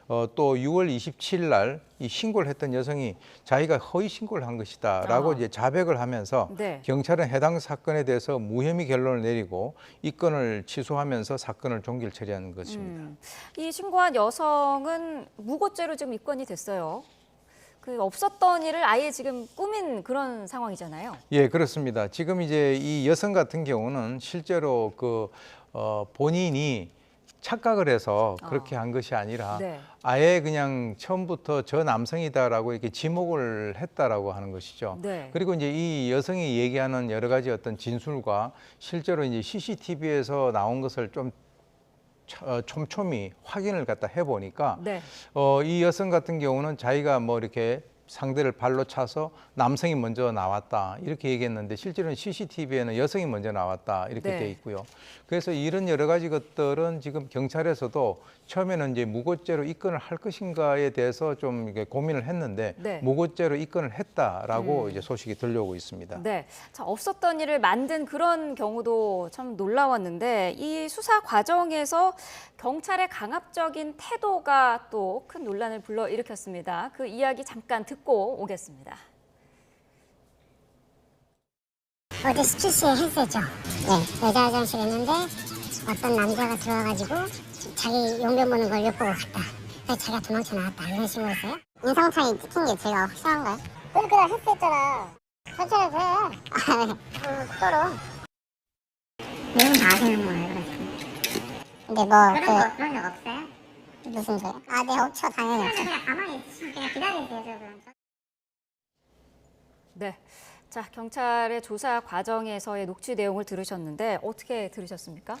또 6월 27일 날 이 신고를 했던 여성이 자기가 허위 신고를 한 것이다라고 이제 자백을 하면서 네. 경찰은 해당 사건에 대해서 무혐의 결론을 내리고 입건을 취소하면서 사건을 종결 처리한 것입니다. 이 신고한 여성은 무고죄로 지금 입건이 됐어요. 그 없었던 일을 아예 지금 꾸민 그런 상황이잖아요. 예, 그렇습니다. 지금 이제 이 여성 같은 경우는 실제로 그 본인이 착각을 해서 그렇게 한 것이 아니라 네. 아예 그냥 처음부터 저 남성이다라고 이렇게 지목을 했다라고 하는 것이죠. 네. 그리고 이제 이 여성이 얘기하는 여러 가지 어떤 진술과 실제로 이제 CCTV에서 나온 것을 좀 촘촘히 확인을 갖다 해보니까 네. 이 여성 같은 경우는 자기가 뭐 이렇게 상대를 발로 차서 남성이 먼저 나왔다 이렇게 얘기했는데 실제로는 CCTV에는 여성이 먼저 나왔다 이렇게 네. 돼 있고요. 그래서 이런 여러 가지 것들은 지금 경찰에서도 처음에는 이제 무고죄로 입건을 할 것인가에 대해서 좀 이게 고민을 했는데 네. 무고죄로 입건을 했다라고 이제 소식이 들려오고 있습니다. 네, 자, 없었던 일을 만든 그런 경우도 참 놀라웠는데 이 수사 과정에서 경찰의 강압적인 태도가 또 큰 논란을 불러일으켰습니다. 그 이야기 잠깐 듣고 오겠습니다. 어제 17시에 했었죠. 네, 여자 화장실 했는데 어떤 남자가 들어와가지고 자기 용변 보는 걸 엿보고 갔다. 그래서 자기가 도망쳐 나왔다. 이런 식으로였어요. 인상착의 찍힌 게 제가 확실한가요? 그러니까 했었잖아. 천천히 해. 속도로. 내용 다 아시는 거예요, 그래서. 근데 뭐 그런 적 없어요? 무슨 소리? 네, 없죠. 당연히 없죠. 그냥 가만히 있으시면 그냥 기다리세요, 그럼. 네, 자, 경찰의 조사 과정에서의 녹취 내용을 들으셨는데 어떻게 들으셨습니까?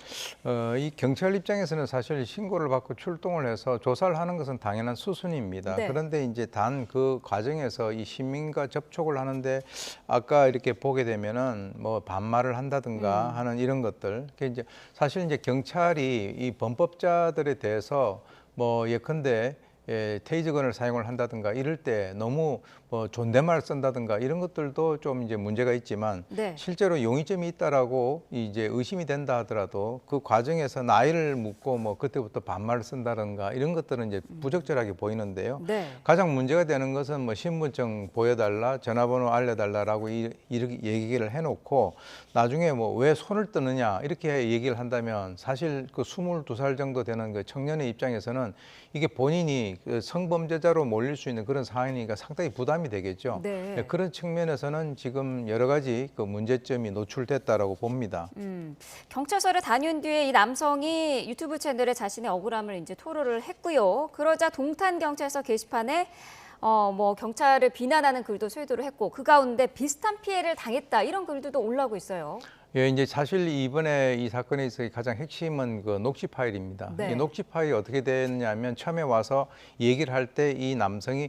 이 경찰 입장에서는 사실 신고를 받고 출동을 해서 조사를 하는 것은 당연한 수순입니다. 네. 그런데 이제 단 그 과정에서 이 시민과 접촉을 하는데 아까 이렇게 보게 되면은 뭐 반말을 한다든가 하는 이런 것들. 그게 이제 사실 이제 경찰이 이 범법자들에 대해서 뭐 예컨대 테이저건을 사용을 한다든가 이럴 때 너무 뭐 존댓말 쓴다든가 이런 것들도 좀 이제 문제가 있지만 네. 실제로 용의점이 있다라고 이제 의심이 된다 하더라도 그 과정에서 나이를 묻고 뭐 그때부터 반말을 쓴다든가 이런 것들은 이제 부적절하게 보이는데요. 네. 가장 문제가 되는 것은 뭐 신분증 보여달라, 전화번호 알려달라라고 이렇게 얘기를 해놓고 나중에 뭐 왜 손을 뜨느냐 이렇게 얘기를 한다면 사실 그 22살 정도 되는 그 청년의 입장에서는 이게 본인이 그 성범죄자로 몰릴 수 있는 그런 상황이니까 상당히 부담이 되겠죠. 네. 그런 측면에서는 지금 여러 가지 그 문제점이 노출됐다라고 봅니다. 경찰서를 다녀온 뒤에 이 남성이 유튜브 채널에 자신의 억울함을 이제 토로를 했고요. 그러자 동탄 경찰서 게시판에 뭐 경찰을 비난하는 글도 쇄도를 했고 그 가운데 비슷한 피해를 당했다 이런 글들도 올라오고 있어요. 예, 이제 사실 이번에 이 사건에 있어서 가장 핵심은 그 녹취 파일입니다. 네. 이 녹취 파일이 어떻게 됐냐면 처음에 와서 얘기를 할 때 이 남성이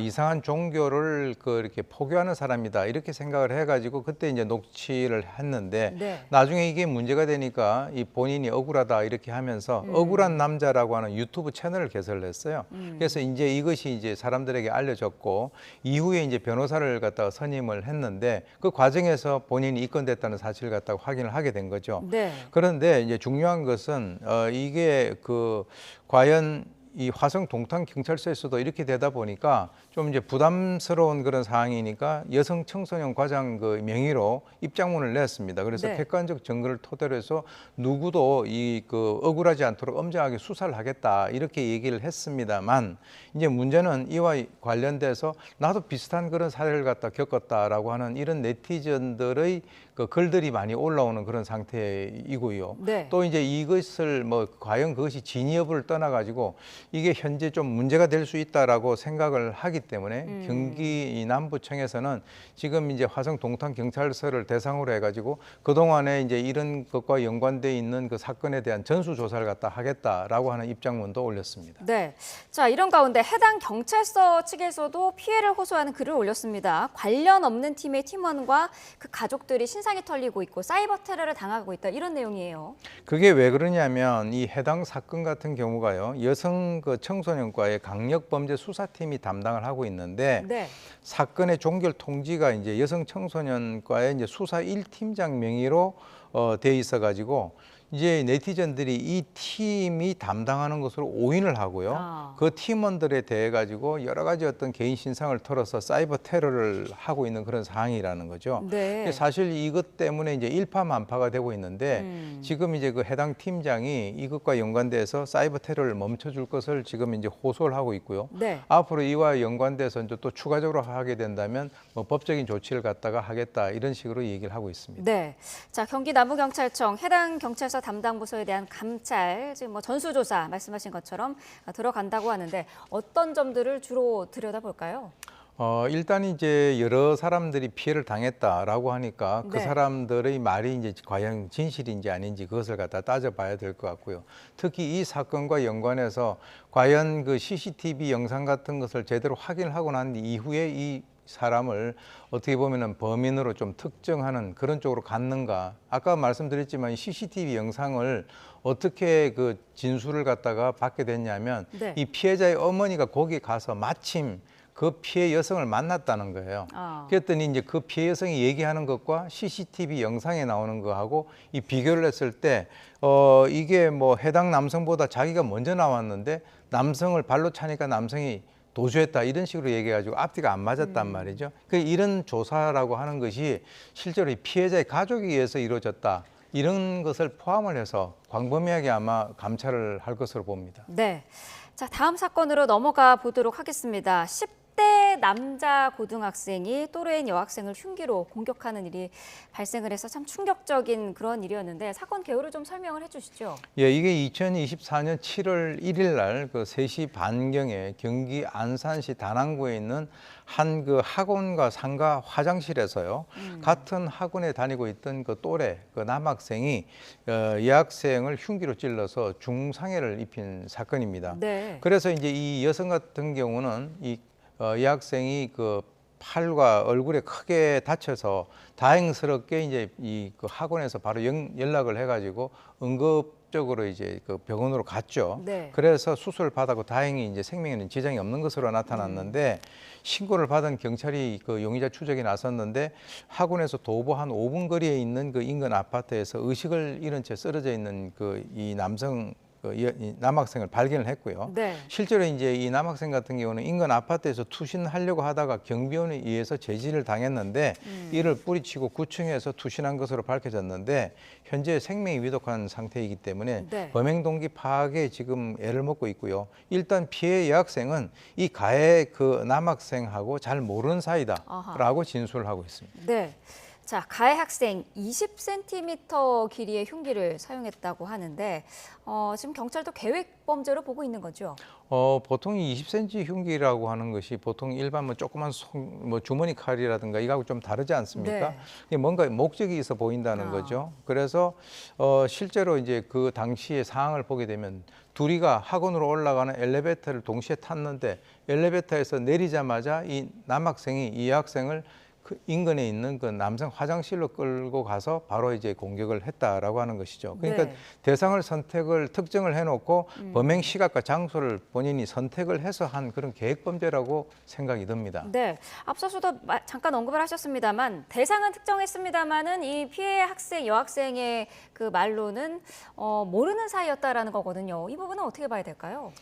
이상한 종교를 이렇게 포교하는 사람이다 이렇게 생각을 해가지고 그때 이제 녹취를 했는데 네. 나중에 이게 문제가 되니까 이 본인이 억울하다 이렇게 하면서 억울한 남자라고 하는 유튜브 채널을 개설을 했어요. 그래서 이제 이것이 이제 사람들에게 알려졌고 이후에 이제 변호사를 갖다가 선임을 했는데 그 과정에서 본인이 입건됐다는 사실 갖다가 확인을 하게 된 거죠. 네. 그런데 이제 중요한 것은 이게 과연 이 화성 동탄 경찰서에서도 이렇게 되다 보니까 좀 이제 부담스러운 그런 상황이니까 여성 청소년 과장 명의로 입장문을 냈습니다. 그래서 네. 객관적 증거를 토대로 해서 누구도 억울하지 않도록 엄정하게 수사를 하겠다 이렇게 얘기를 했습니다만 이제 문제는 이와 관련돼서 나도 비슷한 그런 사례를 겪었다라고 하는 이런 네티즌들의 글들이 많이 올라오는 그런 상태이고요. 네. 또 이제 이것을 과연 그것이 진위 여부를 떠나가지고 이게 현재 좀 문제가 될 수 있다라고 생각을 하기 때문에 경기 남부청에서는 지금 이제 화성 동탄 경찰서를 대상으로 해가지고 그동안에 이제 이런 것과 연관돼 있는 그 사건에 대한 전수 조사를 하겠다라고 하는 입장문도 올렸습니다. 네. 자, 이런 가운데 해당 경찰서 측에서도 피해를 호소하는 글을 올렸습니다. 관련 없는 팀의 팀원과 그 가족들이 신상이 털리고 있고 사이버 테러를 당하고 있다 이런 내용이에요. 그게 왜 그러냐면 이 해당 사건 같은 경우가요. 여성 청소년과의 강력범죄 수사팀이 담당을 하고 있는데 네. 사건의 종결 통지가 이제 여성 청소년과의 이제 수사 1팀장 명의로 돼 있어 가지고 이제 네티즌들이 이 팀이 담당하는 것으로 오인을 하고요. 그 팀원들에 대해 가지고 여러 가지 어떤 개인 신상을 털어서 사이버 테러를 하고 있는 그런 상황이라는 거죠. 네. 사실 이것 때문에 이제 일파만파가 되고 있는데 지금 이제 그 해당 팀장이 이것과 연관돼서 사이버 테러를 멈춰줄 것을 지금 이제 호소를 하고 있고요. 네. 앞으로 이와 연관돼서 이제 또 추가적으로 하게 된다면 법적인 조치를 갖다가 하겠다 이런 식으로 얘기를 하고 있습니다. 네. 자, 경기 남부경찰청 해당 경찰서 담당 부서에 대한 감찰, 지금 전수조사 말씀하신 것처럼 들어간다고 하는데 어떤 점들을 주로 들여다볼까요? 일단 이제 여러 사람들이 피해를 당했다라고 하니까 그 네. 사람들의 말이 이제 과연 진실인지 아닌지 그것을 갖다 따져봐야 될 것 같고요. 특히 이 사건과 연관해서 과연 그 CCTV 영상 같은 것을 제대로 확인을 하고 난 이후에 이 사람을 어떻게 보면은 범인으로 좀 특정하는 그런 쪽으로 갔는가. 아까 말씀드렸지만 CCTV 영상을 어떻게 그 진술을 갖다가 받게 됐냐면 네. 이 피해자의 어머니가 거기 가서 마침 그 피해 여성을 만났다는 거예요. 그랬더니 이제 그 피해 여성이 얘기하는 것과 CCTV 영상에 나오는 거하고 이 비교를 했을 때 이게 해당 남성보다 자기가 먼저 나왔는데 남성을 발로 차니까 남성이 도주했다 이런 식으로 얘기해가지고 앞뒤가 안 맞았단 말이죠. 이런 조사라고 하는 것이 실제로 이 피해자의 가족에 의해서 이루어졌다. 이런 것을 포함을 해서 광범위하게 아마 감찰을 할 것으로 봅니다. 네. 자, 다음 사건으로 넘어가 보도록 하겠습니다. 10대 남자 고등학생이 또래인 여학생을 흉기로 공격하는 일이 발생을 해서 참 충격적인 그런 일이었는데 사건 개요를 좀 설명을 해주시죠. 예, 이게 2024년 7월 1일 날 그 3시 반경에 경기 안산시 다낭구에 있는 한 그 학원과 상가 화장실에서요. 같은 학원에 다니고 있던 그 또래 그 남학생이 여학생을 흉기로 찔러서 중상해를 입힌 사건입니다. 네. 그래서 이제 이 여성 같은 경우는 이 여학생이 그 팔과 얼굴에 크게 다쳐서 다행스럽게 이제 그 학원에서 바로 연락을 해가지고 응급적으로 이제 그 병원으로 갔죠. 네. 그래서 수술을 받았고 다행히 이제 생명에는 지장이 없는 것으로 나타났는데 신고를 받은 경찰이 그 용의자 추적에 나섰는데 학원에서 도보 한 5분 거리에 있는 그 인근 아파트에서 의식을 잃은 채 쓰러져 있는 그 이 이 남학생을 발견을 했고요. 네. 실제로 이제 이 남학생 같은 경우는 인근 아파트에서 투신하려고 하다가 경비원에 의해서 제지를 당했는데 이를 뿌리치고 구층에서 투신한 것으로 밝혀졌는데 현재 생명이 위독한 상태이기 때문에 네. 범행 동기 파악에 지금 애를 먹고 있고요. 일단 피해 여학생은 이 가해 그 남학생하고 잘 모르는 사이다라고 진술을 하고 있습니다. 네. 자, 가해 학생 20cm 길이의 흉기를 사용했다고 하는데 지금 경찰도 계획 범죄로 보고 있는 거죠? 보통 20cm 흉기라고 하는 것이 보통 일반 조그만 주머니 칼이라든가 이거하고 좀 다르지 않습니까? 네. 뭔가 목적이 있어 보인다는 거죠. 그래서 실제로 이제 그 당시의 상황을 보게 되면 둘이가 학원으로 올라가는 엘리베이터를 동시에 탔는데 엘리베이터에서 내리자마자 이 남학생이 이 여학생을 그 인근에 있는 그 남성 화장실로 끌고 가서 바로 이제 공격을 했다라고 하는 것이죠. 그러니까 네. 대상을 특정을 해놓고 범행 시각과 장소를 본인이 선택을 해서 한 그런 계획 범죄라고 생각이 듭니다. 네, 앞서서도 잠깐 언급을 하셨습니다만 대상은 특정했습니다만은 이 피해 학생 여학생의 그 말로는 모르는 사이였다라는 거거든요. 이 부분은 어떻게 봐야 될까요?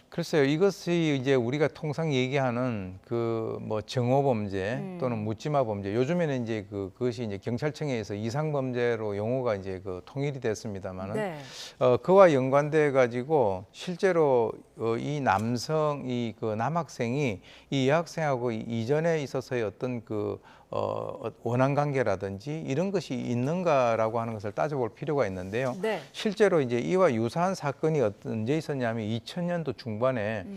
글쎄요, 이것이 이제 우리가 통상 얘기하는 그 뭐 정오 범죄 또는 묻지마 범죄. 요즘에는 이제 그것이 이제 경찰청에 의해서 이상 범죄로 용어가 이제 통일이 됐습니다만은 네. 그와 연관돼 가지고 실제로 이 남성 그 남학생이 이 여학생하고 이전에 있어서의 어떤 원한 관계라든지 이런 것이 있는가라고 하는 것을 따져볼 필요가 있는데요. 네. 실제로 이제 이와 유사한 사건이 언제 있었냐면 2000년도 중반에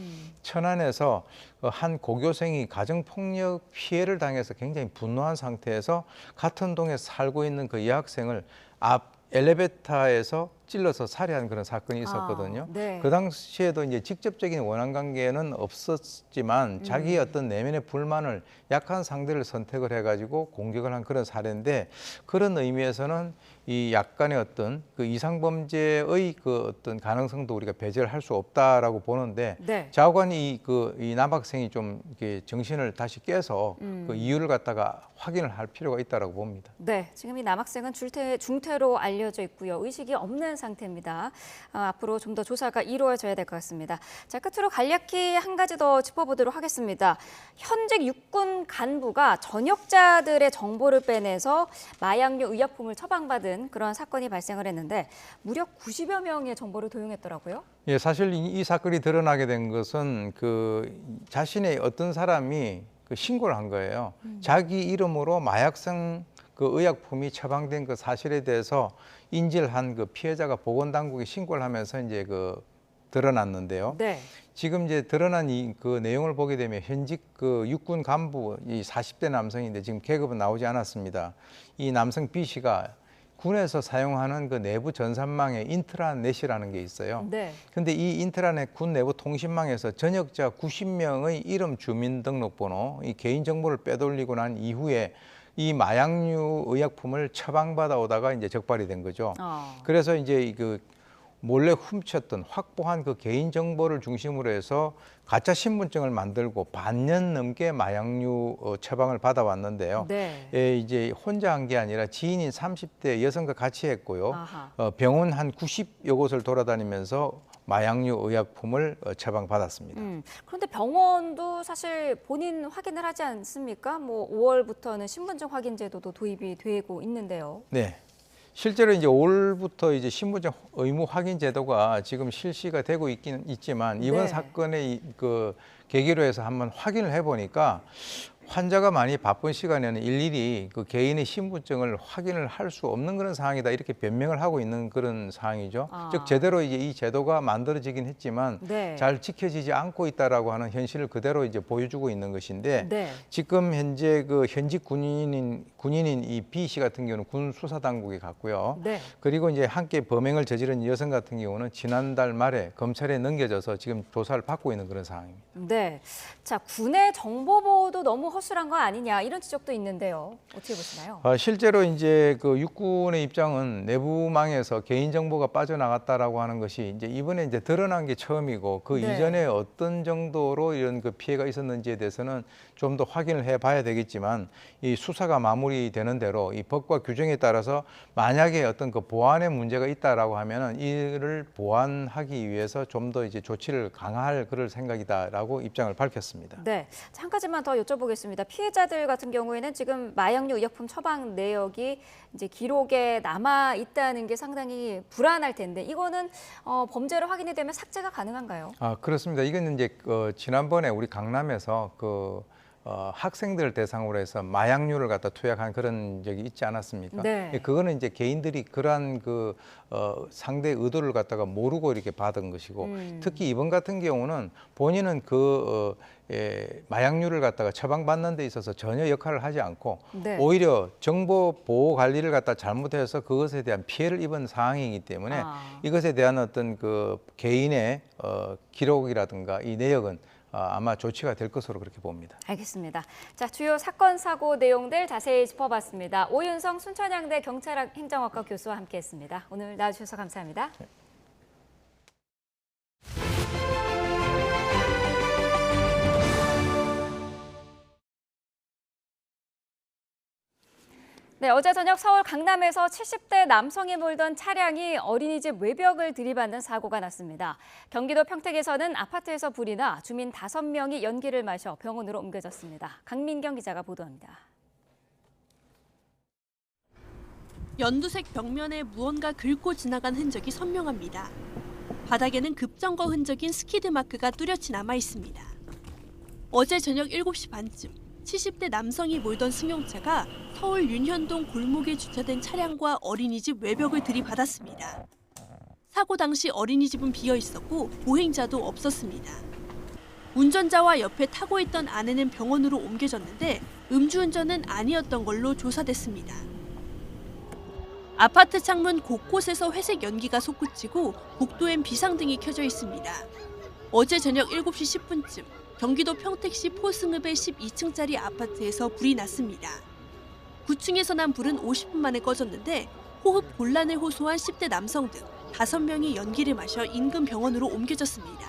천안에서 한 고교생이 가정폭력 피해를 당해서 굉장히 분노한 상태에서 같은 동에 살고 있는 그 여학생을 앞 엘리베이터에서 찔러서 살해한 그런 사건이 있었거든요. 네. 그 당시에도 이제 직접적인 원한 관계는 없었지만 자기의 어떤 내면의 불만을 약한 상대를 선택을 해가지고 공격을 한 그런 사례인데 그런 의미에서는 이 약간의 어떤 그 이상 범죄의 그 어떤 가능성도 우리가 배제를 할 수 없다라고 보는데 네. 자관 이 남학생이 좀 이렇게 정신을 다시 깨서 그 이유를 갖다가 확인을 할 필요가 있다라고 봅니다. 네, 지금 이 남학생은 중태로 알려져 있고요. 의식이 없는 상태입니다. 앞으로 좀 더 조사가 이루어져야 될 것 같습니다. 자, 끝으로 간략히 한 가지 더 짚어보도록 하겠습니다. 현직 육군 간부가 전역자들의 정보를 빼내서 마약류 의약품을 처방받은 그런 사건이 발생을 했는데 무려 90여 명의 정보를 도용했더라고요. 예, 사실 이 사건이 드러나게 된 것은 자신의 어떤 사람이 신고를 한 거예요. 자기 이름으로 마약성 의약품이 처방된 그 사실에 대해서 인지를 한 피해자가 보건당국에 신고를 하면서 이제 드러났는데요. 네. 지금 이제 드러난 그 내용을 보게 되면 현직 육군 간부 이 40대 남성인데 지금 계급은 나오지 않았습니다. 이 남성 B 씨가 군에서 사용하는 그 내부 전산망에 인트라넷이라는 게 있어요. 네. 근데 이 인트라넷 군 내부 통신망에서 전역자 90명의 이름, 주민등록번호, 이 개인정보를 빼돌리고 난 이후에 이 마약류 의약품을 처방받아 오다가 이제 적발이 된 거죠. 그래서 이제 몰래 훔쳤던 확보한 그 개인 정보를 중심으로 해서 가짜 신분증을 만들고 반년 넘게 마약류 처방을 받아왔는데요. 네. 이제 혼자 한 게 아니라 지인인 30대 여성과 같이 했고요. 병원 한 90여 곳을 돌아다니면서 마약류 의약품을 처방받았습니다. 그런데 병원도 사실 본인 확인을 하지 않습니까? 뭐 5월부터는 신분증 확인 제도도 도입이 되고 있는데요. 네. 실제로 이제 올부터 이제 신분증 의무 확인 제도가 지금 실시가 되고 있긴 있지만 이번 네. 사건의 계기로 해서 한번 확인을 해보니까 환자가 많이 바쁜 시간에는 일일이 그 개인의 신분증을 확인을 할 수 없는 그런 상황이다 이렇게 변명을 하고 있는 그런 상황이죠. 즉 제대로 이제 이 제도가 만들어지긴 했지만 네. 잘 지켜지지 않고 있다라고 하는 현실을 그대로 이제 보여주고 있는 것인데 네. 지금 현재 현직 군인인 이 B 씨 같은 경우는 군 수사 당국에 갔고요. 네. 그리고 이제 함께 범행을 저지른 여성 같은 경우는 지난달 말에 검찰에 넘겨져서 지금 조사를 받고 있는 그런 상황입니다. 네. 자, 군의 정보 보호도 너무 허술한 거 아니냐 이런 지적도 있는데요. 어떻게 보시나요? 실제로 이제 육군의 입장은 내부망에서 개인 정보가 빠져나갔다라고 하는 것이 이제 이번에 이제 드러난 게 처음이고 네. 이전에 어떤 정도로 이런 피해가 있었는지에 대해서는 좀 더 확인을 해봐야 되겠지만 이 수사가 마무리되는 대로 이 법과 규정에 따라서 만약에 어떤 보안에 문제가 있다라고 하면은 이를 보완하기 위해서 좀 더 이제 조치를 강화할 그럴 생각이다라고 입장을 밝혔습니다. 네. 자, 한 가지만 더 여쭤보겠습니다. 피해자들 같은 경우에는 지금 마약류 의약품 처방 내역이 이제 기록에 남아 있다는 게 상당히 불안할 텐데 이거는 범죄로 확인이 되면 삭제가 가능한가요? 그렇습니다. 이건 이제 지난번에 우리 강남에서 학생들 대상으로 해서 마약류를 갖다 투약한 그런 적이 있지 않았습니까? 네. 그거는 이제 개인들이 그러한 상대의 의도를 갖다가 모르고 이렇게 받은 것이고 특히 이번 같은 경우는 본인은 마약류를 갖다가 처방받는 데 있어서 전혀 역할을 하지 않고 네. 오히려 정보 보호 관리를 갖다 잘못해서 그것에 대한 피해를 입은 상황이기 때문에 이것에 대한 어떤 개인의 기록이라든가 이 내역은 아마 조치가 될 것으로 그렇게 봅니다. 알겠습니다. 자, 주요 사건 사고 내용들 자세히 짚어봤습니다. 오윤성 순천향대 경찰행정학과 교수와 함께했습니다. 오늘 나와주셔서 감사합니다. 네, 어제 저녁 서울 강남에서 70대 남성이 몰던 차량이 어린이집 외벽을 들이받는 사고가 났습니다. 경기도 평택에서는 아파트에서 불이 나 주민 5명이 연기를 마셔 병원으로 옮겨졌습니다. 강민경 기자가 보도합니다. 연두색 벽면에 무언가 긁고 지나간 흔적이 선명합니다. 바닥에는 급정거 흔적인 스키드 마크가 뚜렷이 남아 있습니다. 어제 저녁 7시 반쯤 70대 남성이 몰던 승용차가 서울 윤현동 골목에 주차된 차량과 어린이집 외벽을 들이받았습니다. 사고 당시 어린이집은 비어 있었고 보행자도 없었습니다. 운전자와 옆에 타고 있던 아내는 병원으로 옮겨졌는데 음주운전은 아니었던 걸로 조사됐습니다. 아파트 창문 곳곳에서 회색 연기가 솟구치고 복도엔 비상등이 켜져 있습니다. 어제 저녁 7시 10분쯤 경기도 평택시 포승읍의 12층짜리 아파트에서 불이 났습니다. 9층에서 난 불은 50분 만에 꺼졌는데 호흡 곤란을 호소한 10대 남성 등 5명이 연기를 마셔 인근 병원으로 옮겨졌습니다.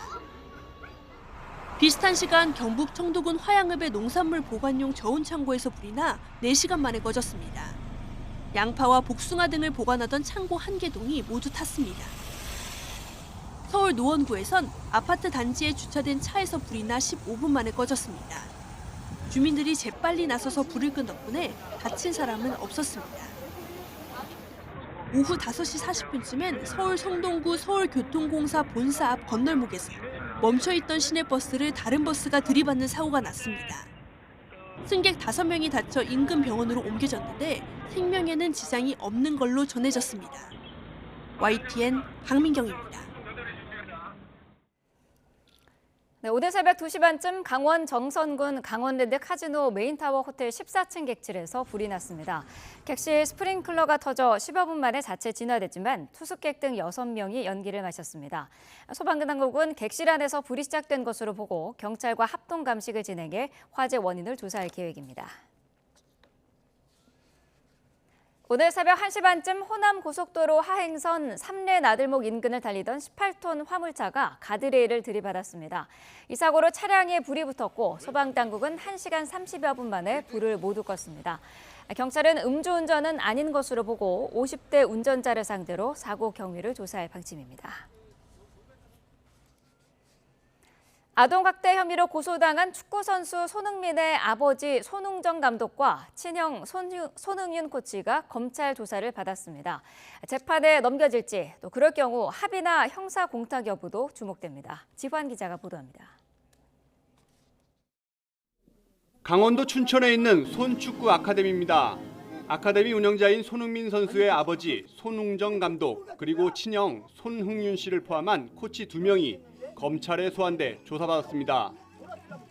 비슷한 시간 경북 청도군 화양읍의 농산물 보관용 저온 창고에서 불이 나 4시간 만에 꺼졌습니다. 양파와 복숭아 등을 보관하던 창고 1개 동이 모두 탔습니다. 서울 노원구에선 아파트 단지에 주차된 차에서 불이 나 15분 만에 꺼졌습니다. 주민들이 재빨리 나서서 불을 끈 덕분에 다친 사람은 없었습니다. 오후 5시 40분쯤엔 서울 성동구 서울교통공사 본사 앞 건널목에서 멈춰있던 시내버스를 다른 버스가 들이받는 사고가 났습니다. 승객 5명이 다쳐 인근 병원으로 옮겨졌는데 생명에는 지장이 없는 걸로 전해졌습니다. YTN 강민경입니다. 네, 오늘 새벽 2시 반쯤 강원 정선군 강원랜드 카지노 메인타워 호텔 14층 객실에서 불이 났습니다. 객실 스프링클러가 터져 10여 분 만에 자체 진화됐지만 투숙객 등 6명이 연기를 마셨습니다. 소방당국은 객실 안에서 불이 시작된 것으로 보고 경찰과 합동 감식을 진행해 화재 원인을 조사할 계획입니다. 오늘 새벽 1시 반쯤 호남 고속도로 하행선 삼례 나들목 인근을 달리던 18톤 화물차가 가드레일을 들이받았습니다. 이 사고로 차량에 불이 붙었고 소방당국은 1시간 30여 분 만에 불을 모두 껐습니다. 경찰은 음주운전은 아닌 것으로 보고 50대 운전자를 상대로 사고 경위를 조사할 방침입니다. 아동학대 혐의로 고소당한 축구선수 손흥민의 아버지 손흥정 감독과 친형 손흥윤 코치가 검찰 조사를 받았습니다. 재판에 넘겨질지 또 그럴 경우 합의나 형사 공탁 여부도 주목됩니다. 지환 기자가 보도합니다. 강원도 춘천에 있는 손축구 아카데미입니다. 아카데미 운영자인 손흥민 선수의 아버지 손흥정 감독 그리고 친형 손흥윤 씨를 포함한 코치 2명이 검찰에 소환돼 조사받았습니다.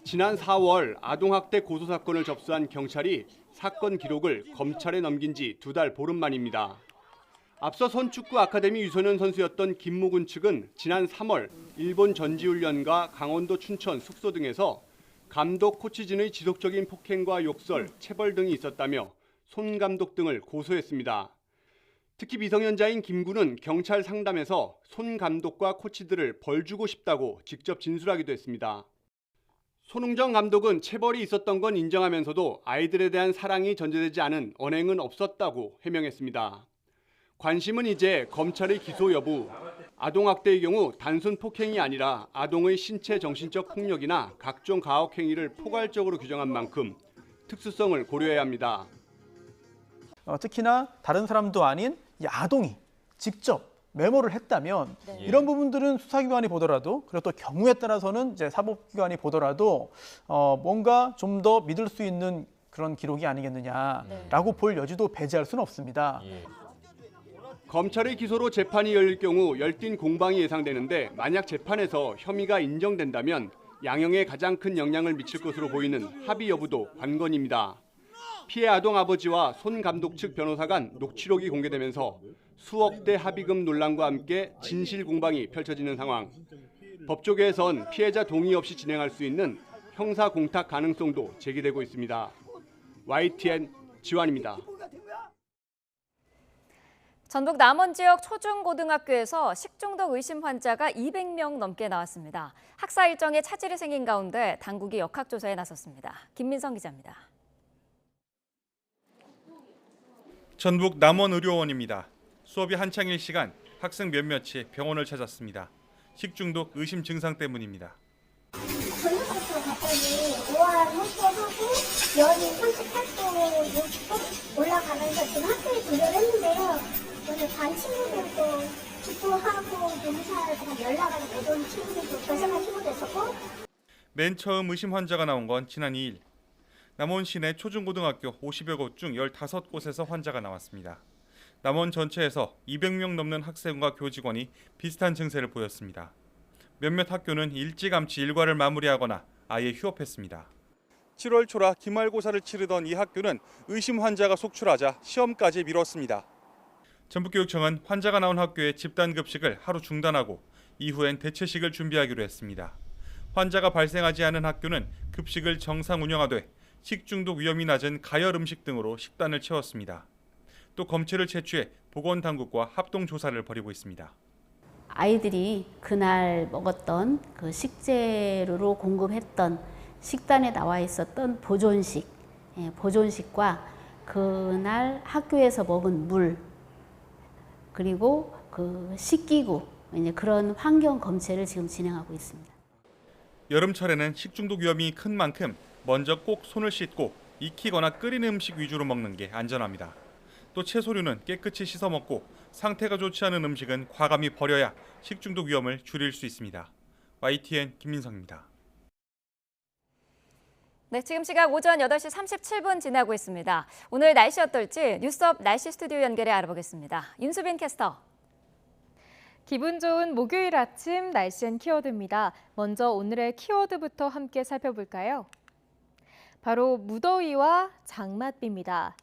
지난 4월 아동학대 고소사건을 접수한 경찰이 사건 기록을 검찰에 넘긴 지 2달 보름 만입니다. 앞서 손축구 아카데미 유소년 선수였던 김무군 측은 지난 3월 일본 전지훈련과 강원도 춘천 숙소 등에서 감독 코치진의 지속적인 폭행과 욕설, 체벌 등이 있었다며 손 감독 등을 고소했습니다. 특히 미성년자인 김군은 경찰 상담에서 손 감독과 코치들을 벌 주고 싶다고 직접 진술하기도 했습니다. 손흥정 감독은 체벌이 있었던 건 인정하면서도 아이들에 대한 사랑이 전제되지 않은 언행은 없었다고 해명했습니다. 관심은 이제 검찰의 기소 여부, 아동학대의 경우 단순 폭행이 아니라 아동의 신체 정신적 폭력이나 각종 가혹 행위를 포괄적으로 규정한 만큼 특수성을 고려해야 합니다. 특히나 다른 사람도 아닌 이 아동이 직접 메모를 했다면 이런 부분들은 수사기관이 보더라도 그리고 또 경우에 따라서는 이제 사법기관이 보더라도 뭔가 좀 더 믿을 수 있는 그런 기록이 아니겠느냐라고 볼 여지도 배제할 수는 없습니다. 검찰의 기소로 재판이 열릴 경우 열띤 공방이 예상되는데 만약 재판에서 혐의가 인정된다면 양형에 가장 큰 영향을 미칠 것으로 보이는 합의 여부도 관건입니다. 피해 아동 아버지와 손 감독 측 변호사 간 녹취록이 공개되면서 수억대 합의금 논란과 함께 진실 공방이 펼쳐지는 상황. 법조계에선 피해자 동의 없이 진행할 수 있는 형사 공탁 가능성도 제기되고 있습니다. YTN 지환입니다. 전북 남원 지역 초중고등학교에서 식중독 의심 환자가 200명 넘게 나왔습니다. 학사 일정에 차질이 생긴 가운데 당국이 역학조사에 나섰습니다. 김민성 기자입니다. 전북 남원의료원입니다. 수업이 한창일 시간 학생 몇몇이 병원을 찾았습니다. 식중독 의심 증상 때문입니다. 전북부터 갑자기 5월 해소하고 열이 38도, 60도 올라가면서 지금 학교에 조절했는데요. 오늘 반 친구들도 기도하고 농사를 다 연락을 못 온 친구들도 벌써만 신고됐었고. 맨 처음 의심 환자가 나온 건 지난 2일. 남원 시내 초중고등학교 50여 곳 중 15곳에서 환자가 나왔습니다. 남원 전체에서 200명 넘는 학생과 교직원이 비슷한 증세를 보였습니다. 몇몇 학교는 일찌감치 일과를 마무리하거나 아예 휴업했습니다. 7월 초라 기말고사를 치르던 이 학교는 의심 환자가 속출하자 시험까지 미뤘습니다. 전북교육청은 환자가 나온 학교의 집단 급식을 하루 중단하고 이후엔 대체식을 준비하기로 했습니다. 환자가 발생하지 않은 학교는 급식을 정상 운영하되 식중독 위험이 낮은 가열 음식 등으로 식단을 채웠습니다. 또 검체를 채취해 보건당국과 합동 조사를 벌이고 있습니다. 아이들이 그날 먹었던 그 식재료로 공급했던 식단에 나와 있었던 보존식과 그날 학교에서 먹은 물 그리고 그 식기구 이제 그런 환경 검체를 지금 진행하고 있습니다. 여름철에는 식중독 위험이 큰 만큼 먼저 꼭 손을 씻고 익히거나 끓이는 음식 위주로 먹는 게 안전합니다. 또 채소류는 깨끗이 씻어 먹고 상태가 좋지 않은 음식은 과감히 버려야 식중독 위험을 줄일 수 있습니다. YTN 김민성입니다. 네, 지금 시각 오전 8시 37분 지나고 있습니다. 오늘 날씨 어떨지 뉴스업 날씨 스튜디오 연결해 알아보겠습니다. 윤수빈 캐스터. 기분 좋은 목요일 아침 날씨엔 키워드입니다. 먼저 오늘의 키워드부터 함께 살펴볼까요? 바로 무더위와 장맛비입니다.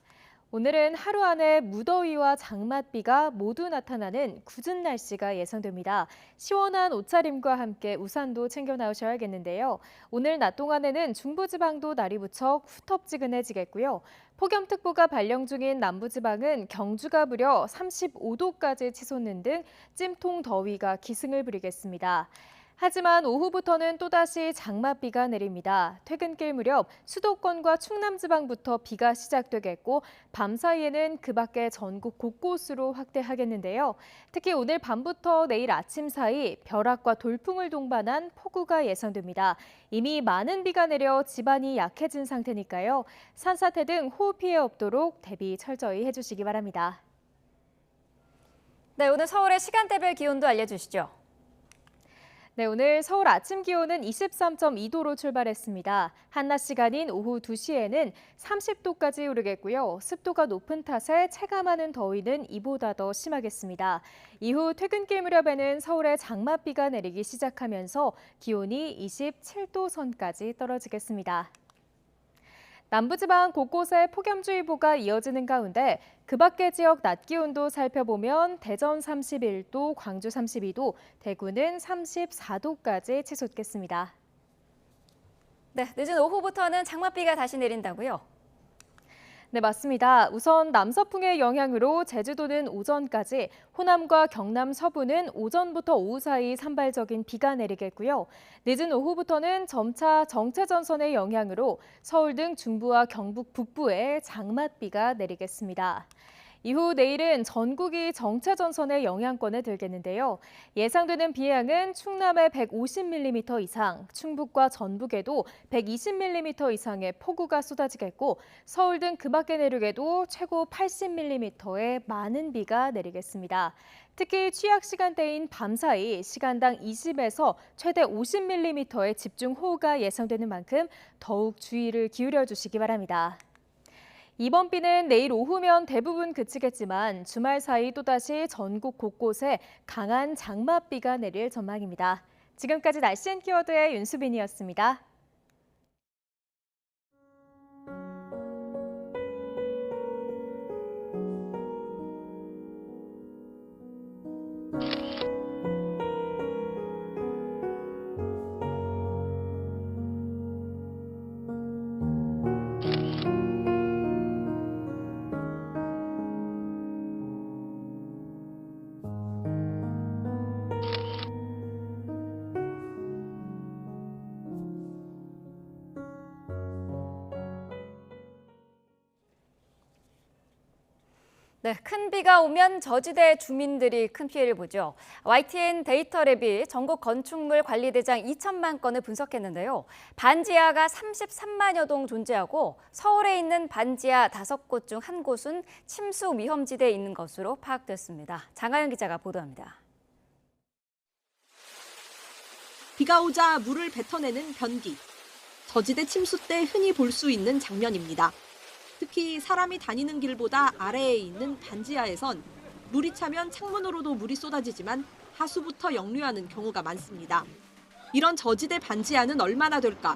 오늘은 하루 안에 무더위와 장맛비가 모두 나타나는 굳은 날씨가 예상됩니다. 시원한 옷차림과 함께 우산도 챙겨 나오셔야겠는데요. 오늘 낮 동안에는 중부지방도 날이 부쳐 후텁지근해지겠고요. 폭염특보가 발령 중인 남부지방은 경주가 무려 35도까지 치솟는 등 찜통 더위가 기승을 부리겠습니다. 하지만 오후부터는 또다시 장맛비가 내립니다. 퇴근길 무렵 수도권과 충남지방부터 비가 시작되겠고 밤 사이에는 그 밖에 전국 곳곳으로 확대하겠는데요. 특히 오늘 밤부터 내일 아침 사이 벼락과 돌풍을 동반한 폭우가 예상됩니다. 이미 많은 비가 내려 지반이 약해진 상태니까요. 산사태 등 호우 피해 없도록 대비 철저히 해주시기 바랍니다. 네, 오늘 서울의 시간대별 기온도 알려주시죠. 네, 오늘 서울 아침 기온은 23.2도로 출발했습니다. 한낮 시간인 오후 2시에는 30도까지 오르겠고요. 습도가 높은 탓에 체감하는 더위는 이보다 더 심하겠습니다. 이후 퇴근길 무렵에는 서울에 장맛비가 내리기 시작하면서 기온이 27도 선까지 떨어지겠습니다. 남부지방 곳곳에 폭염주의보가 이어지는 가운데 그 밖의 지역 낮 기온도 살펴보면 대전 31도, 광주 32도, 대구는 34도까지 치솟겠습니다. 네, 늦은 오후부터는 장맛비가 다시 내린다고요? 네, 맞습니다. 우선 남서풍의 영향으로 제주도는 오전까지, 호남과 경남 서부는 오전부터 오후 사이 산발적인 비가 내리겠고요. 늦은 오후부터는 점차 정체전선의 영향으로 서울 등 중부와 경북 북부에 장맛비가 내리겠습니다. 이후 내일은 전국이 정체전선의 영향권에 들겠는데요. 예상되는 비양은 충남에 150mm 이상, 충북과 전북에도 120mm 이상의 폭우가 쏟아지겠고 서울 등 그 밖의 내륙에도 최고 80mm의 많은 비가 내리겠습니다. 특히 취약 시간대인 밤 사이 시간당 20에서 최대 50mm의 집중호우가 예상되는 만큼 더욱 주의를 기울여 주시기 바랍니다. 이번 비는 내일 오후면 대부분 그치겠지만 주말 사이 또다시 전국 곳곳에 강한 장맛비가 내릴 전망입니다. 지금까지 날씨 앤 키워드의 윤수빈이었습니다. 네, 큰 비가 오면 저지대 주민들이 큰 피해를 보죠. YTN 데이터랩이 전국 건축물 관리대장 2천만 건을 분석했는데요. 반지하가 33만여 동 존재하고 서울에 있는 반지하 5곳 중 한 곳은 침수 위험지대에 있는 것으로 파악됐습니다. 장하연 기자가 보도합니다. 비가 오자 물을 뱉어내는 변기. 저지대 침수 때 흔히 볼 수 있는 장면입니다. 특히 사람이 다니는 길보다 아래에 있는 반지하에선 물이 차면 창문으로도 물이 쏟아지지만 하수부터 역류하는 경우가 많습니다. 이런 저지대 반지하는 얼마나 될까?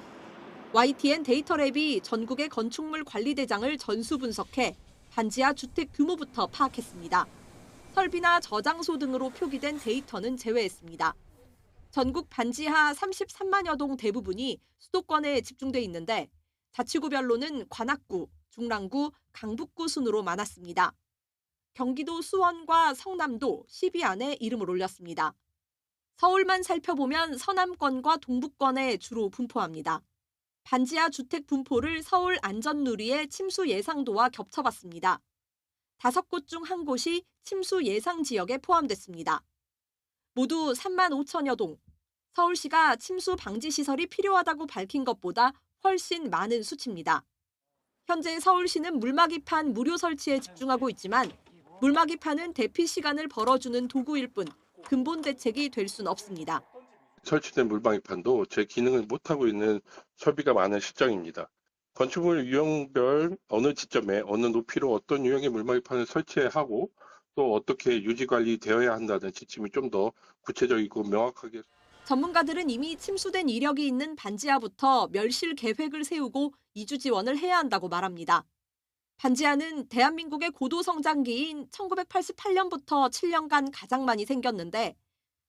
YTN 데이터랩이 전국의 건축물 관리대장을 전수 분석해 반지하 주택 규모부터 파악했습니다. 설비나 저장소 등으로 표기된 데이터는 제외했습니다. 전국 반지하 33만여 동 대부분이 수도권에 집중돼 있는데 자치구별로는 관악구, 중랑구, 강북구 순으로 많았습니다. 경기도 수원과 성남도 10위 안에 이름을 올렸습니다. 서울만 살펴보면 서남권과 동북권에 주로 분포합니다. 반지하 주택 분포를 서울 안전누리의 침수 예상도와 겹쳐봤습니다. 5곳 중 한 곳이 침수 예상 지역에 포함됐습니다. 모두 3만 5천여 동. 서울시가 침수 방지 시설이 필요하다고 밝힌 것보다 훨씬 많은 수치입니다. 현재 서울시는 물막이판 무료 설치에 집중하고 있지만 물막이판은 대피 시간을 벌어주는 도구일 뿐 근본 대책이 될 순 없습니다. 설치된 물막이판도 제 기능을 못하고 있는 설비가 많은 실정입니다. 건축물 유형별 어느 지점에 어느 높이로 어떤 유형의 물막이판을 설치하고 또 어떻게 유지관리되어야 한다는 지침이 좀 더 구체적이고 명확하게. 전문가들은 이미 침수된 이력이 있는 반지하부터 멸실 계획을 세우고 이주 지원을 해야 한다고 말합니다. 반지하는 대한민국의 고도 성장기인 1988년부터 7년간 가장 많이 생겼는데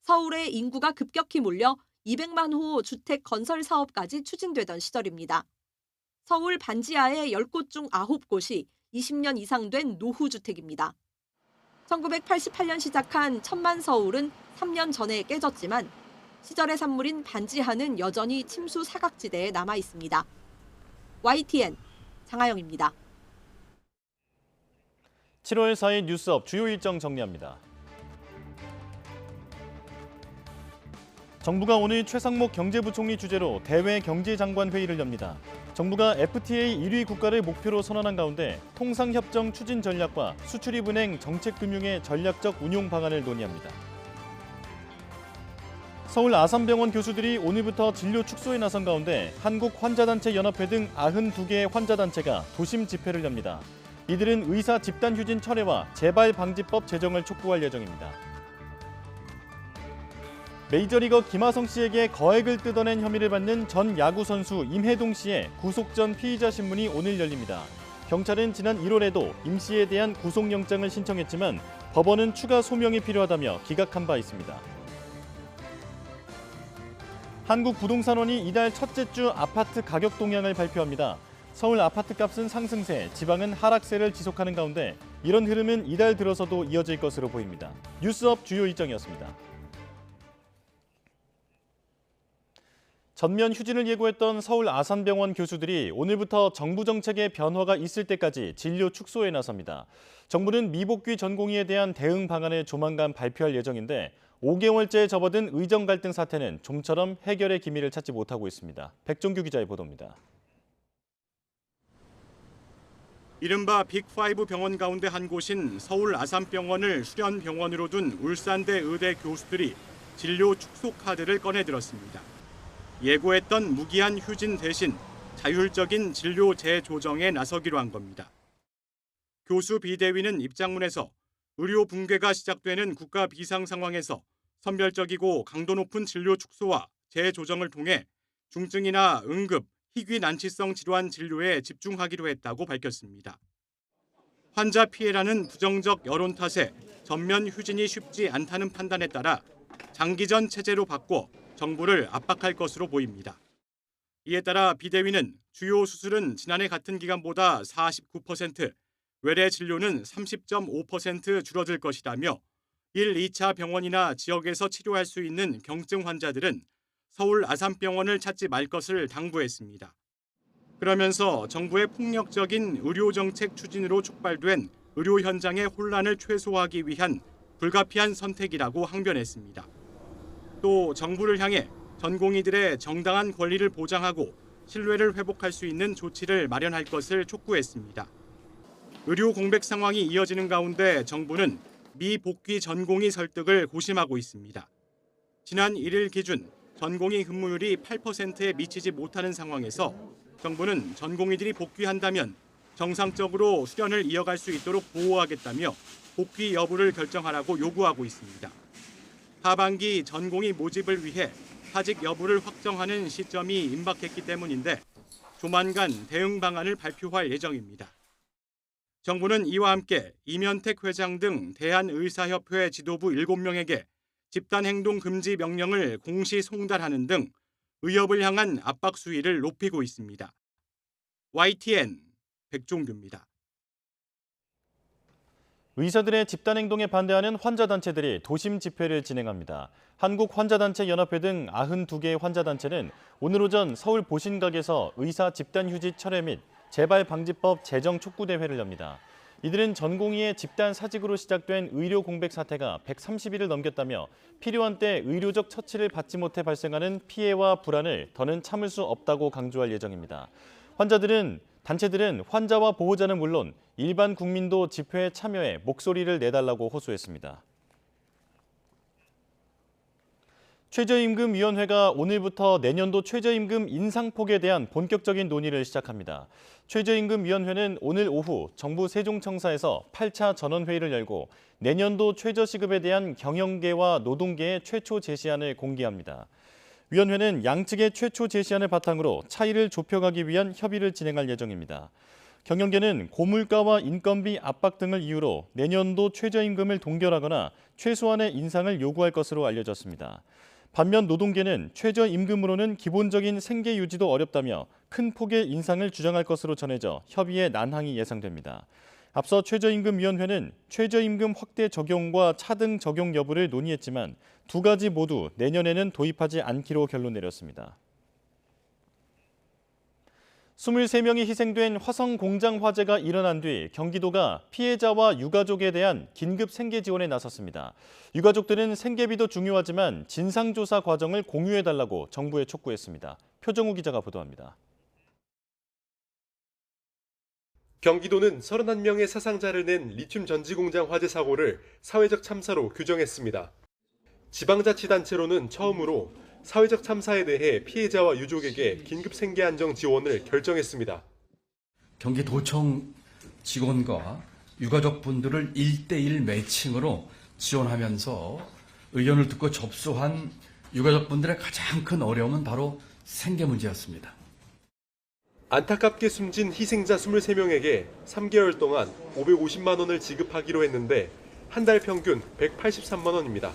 서울의 인구가 급격히 몰려 200만 호 주택 건설 사업까지 추진되던 시절입니다. 서울 반지하의 10곳 중 9곳이 20년 이상 된 노후주택입니다. 1988년 시작한 천만 서울은 3년 전에 깨졌지만 시절의 산물인 반지하는 여전히 침수 사각지대에 남아 있습니다. YTN 장하영입니다. 7월 4일 뉴스업 주요 일정 정리합니다. 정부가 오늘 최상목 경제부총리 주재로 대외 경제장관 회의를 엽니다. 정부가 FTA 1위 국가를 목표로 선언한 가운데 통상협정 추진 전략과 수출입은행 정책금융의 전략적 운용 방안을 논의합니다. 서울 아산병원 교수들이 오늘부터 진료 축소에 나선 가운데 한국환자단체연합회 등 92개의 환자단체가 도심 집회를 엽니다. 이들은 의사 집단휴진 철회와 재발방지법 제정을 촉구할 예정입니다. 메이저리거 김하성 씨에게 거액을 뜯어낸 혐의를 받는 전 야구 선수 임혜동 씨의 구속 전 피의자 신문이 오늘 열립니다. 경찰은 지난 1월에도 임 씨에 대한 구속영장을 신청했지만 법원은 추가 소명이 필요하다며 기각한 바 있습니다. 한국부동산원이 이달 첫째 주 아파트 가격 동향을 발표합니다. 서울 아파트값은 상승세, 지방은 하락세를 지속하는 가운데 이런 흐름은 이달 들어서도 이어질 것으로 보입니다. 뉴스업 주요 일정이었습니다. 전면 휴진을 예고했던 서울 아산병원 교수들이 오늘부터 정부 정책의 변화가 있을 때까지 진료 축소에 나섭니다. 정부는 미복귀 전공의에 대한 대응 방안을 조만간 발표할 예정인데 5개월째 접어든 의정 갈등 사태는 좀처럼 해결의 기미를 찾지 못하고 있습니다. 백종규 기자의 보도입니다. 이른바 빅5 병원 가운데 한 곳인 서울 아산병원을 수련병원으로 둔 울산대 의대 교수들이 진료 축소 카드를 꺼내들었습니다. 예고했던 무기한 휴진 대신 자율적인 진료 재조정에 나서기로 한 겁니다. 교수 비대위는 입장문에서 의료 붕괴가 시작되는 국가 비상 상황에서 선별적이고 강도 높은 진료 축소와 재조정을 통해 중증이나 응급, 희귀 난치성 질환 진료에 집중하기로 했다고 밝혔습니다. 환자 피해라는 부정적 여론 탓에 전면 휴진이 쉽지 않다는 판단에 따라 장기전 체제로 바꿔 정부를 압박할 것으로 보입니다. 이에 따라 비대위는 주요 수술은 지난해 같은 기간보다 49%, 외래 진료는 30.5% 줄어들 것이라며 1, 2차 병원이나 지역에서 치료할 수 있는 경증 환자들은 서울 아산병원을 찾지 말 것을 당부했습니다. 그러면서 정부의 폭력적인 의료정책 추진으로 촉발된 의료 현장의 혼란을 최소화하기 위한 불가피한 선택이라고 항변했습니다. 또 정부를 향해 전공의들의 정당한 권리를 보장하고 신뢰를 회복할 수 있는 조치를 마련할 것을 촉구했습니다. 의료 공백 상황이 이어지는 가운데 정부는 미복귀 전공의 설득을 고심하고 있습니다. 지난 1일 기준 전공의 근무율이 8%에 미치지 못하는 상황에서 정부는 전공의들이 복귀한다면 정상적으로 수련을 이어갈 수 있도록 보호하겠다며 복귀 여부를 결정하라고 요구하고 있습니다. 하반기 전공의 모집을 위해 하직 여부를 확정하는 시점이 임박했기 때문인데 조만간 대응 방안을 발표할 예정입니다. 정부는 이와 함께 이면택 회장 등 대한의사협회 지도부 7명에게 집단행동 금지 명령을 공시 송달하는 등 의협을 향한 압박 수위를 높이고 있습니다. YTN 백종규입니다. 의사들의 집단행동에 반대하는 환자단체들이 도심 집회를 진행합니다. 한국환자단체연합회 등 92개의 환자단체는 오늘 오전 서울 보신각에서 의사 집단휴직 철회 및 재발방지법 제정 촉구대회를 엽니다. 이들은 전공의의 집단 사직으로 시작된 의료 공백 사태가 130일을 넘겼다며 필요한 때 의료적 처치를 받지 못해 발생하는 피해와 불안을 더는 참을 수 없다고 강조할 예정입니다. 단체들은 환자와 보호자는 물론 일반 국민도 집회에 참여해 목소리를 내달라고 호소했습니다. 최저임금위원회가 오늘부터 내년도 최저임금 인상폭에 대한 본격적인 논의를 시작합니다. 최저임금위원회는 오늘 오후 정부 세종청사에서 8차 전원회의를 열고 내년도 최저시급에 대한 경영계와 노동계의 최초 제시안을 공개합니다. 위원회는 양측의 최초 제시안을 바탕으로 차이를 좁혀가기 위한 협의를 진행할 예정입니다. 경영계는 고물가와 인건비 압박 등을 이유로 내년도 최저임금을 동결하거나 최소한의 인상을 요구할 것으로 알려졌습니다. 반면 노동계는 최저임금으로는 기본적인 생계 유지도 어렵다며 큰 폭의 인상을 주장할 것으로 전해져 협의에 난항이 예상됩니다. 앞서 최저임금위원회는 최저임금 확대 적용과 차등 적용 여부를 논의했지만 두 가지 모두 내년에는 도입하지 않기로 결론 내렸습니다. 23명이 희생된 화성 공장 화재가 일어난 뒤 경기도가 피해자와 유가족에 대한 긴급 생계 지원에 나섰습니다. 유가족들은 생계비도 중요하지만 진상조사 과정을 공유해달라고 정부에 촉구했습니다. 표정우 기자가 보도합니다. 경기도는 31명의 사상자를 낸 리튬 전지공장 화재 사고를 사회적 참사로 규정했습니다. 지방자치단체로는 처음으로 사회적 참사에 대해 피해자와 유족에게 긴급 생계 안정 지원을 결정했습니다. 경기도청 직원과 유가족분들을 1:1 매칭으로 지원하면서 의견을 듣고 접수한 유가족분들의 가장 큰 어려움은 바로 생계 문제였습니다. 안타깝게 숨진 희생자 23명에게 3개월 동안 550만 원을 지급하기로 했는데 한 달 평균 183만 원입니다.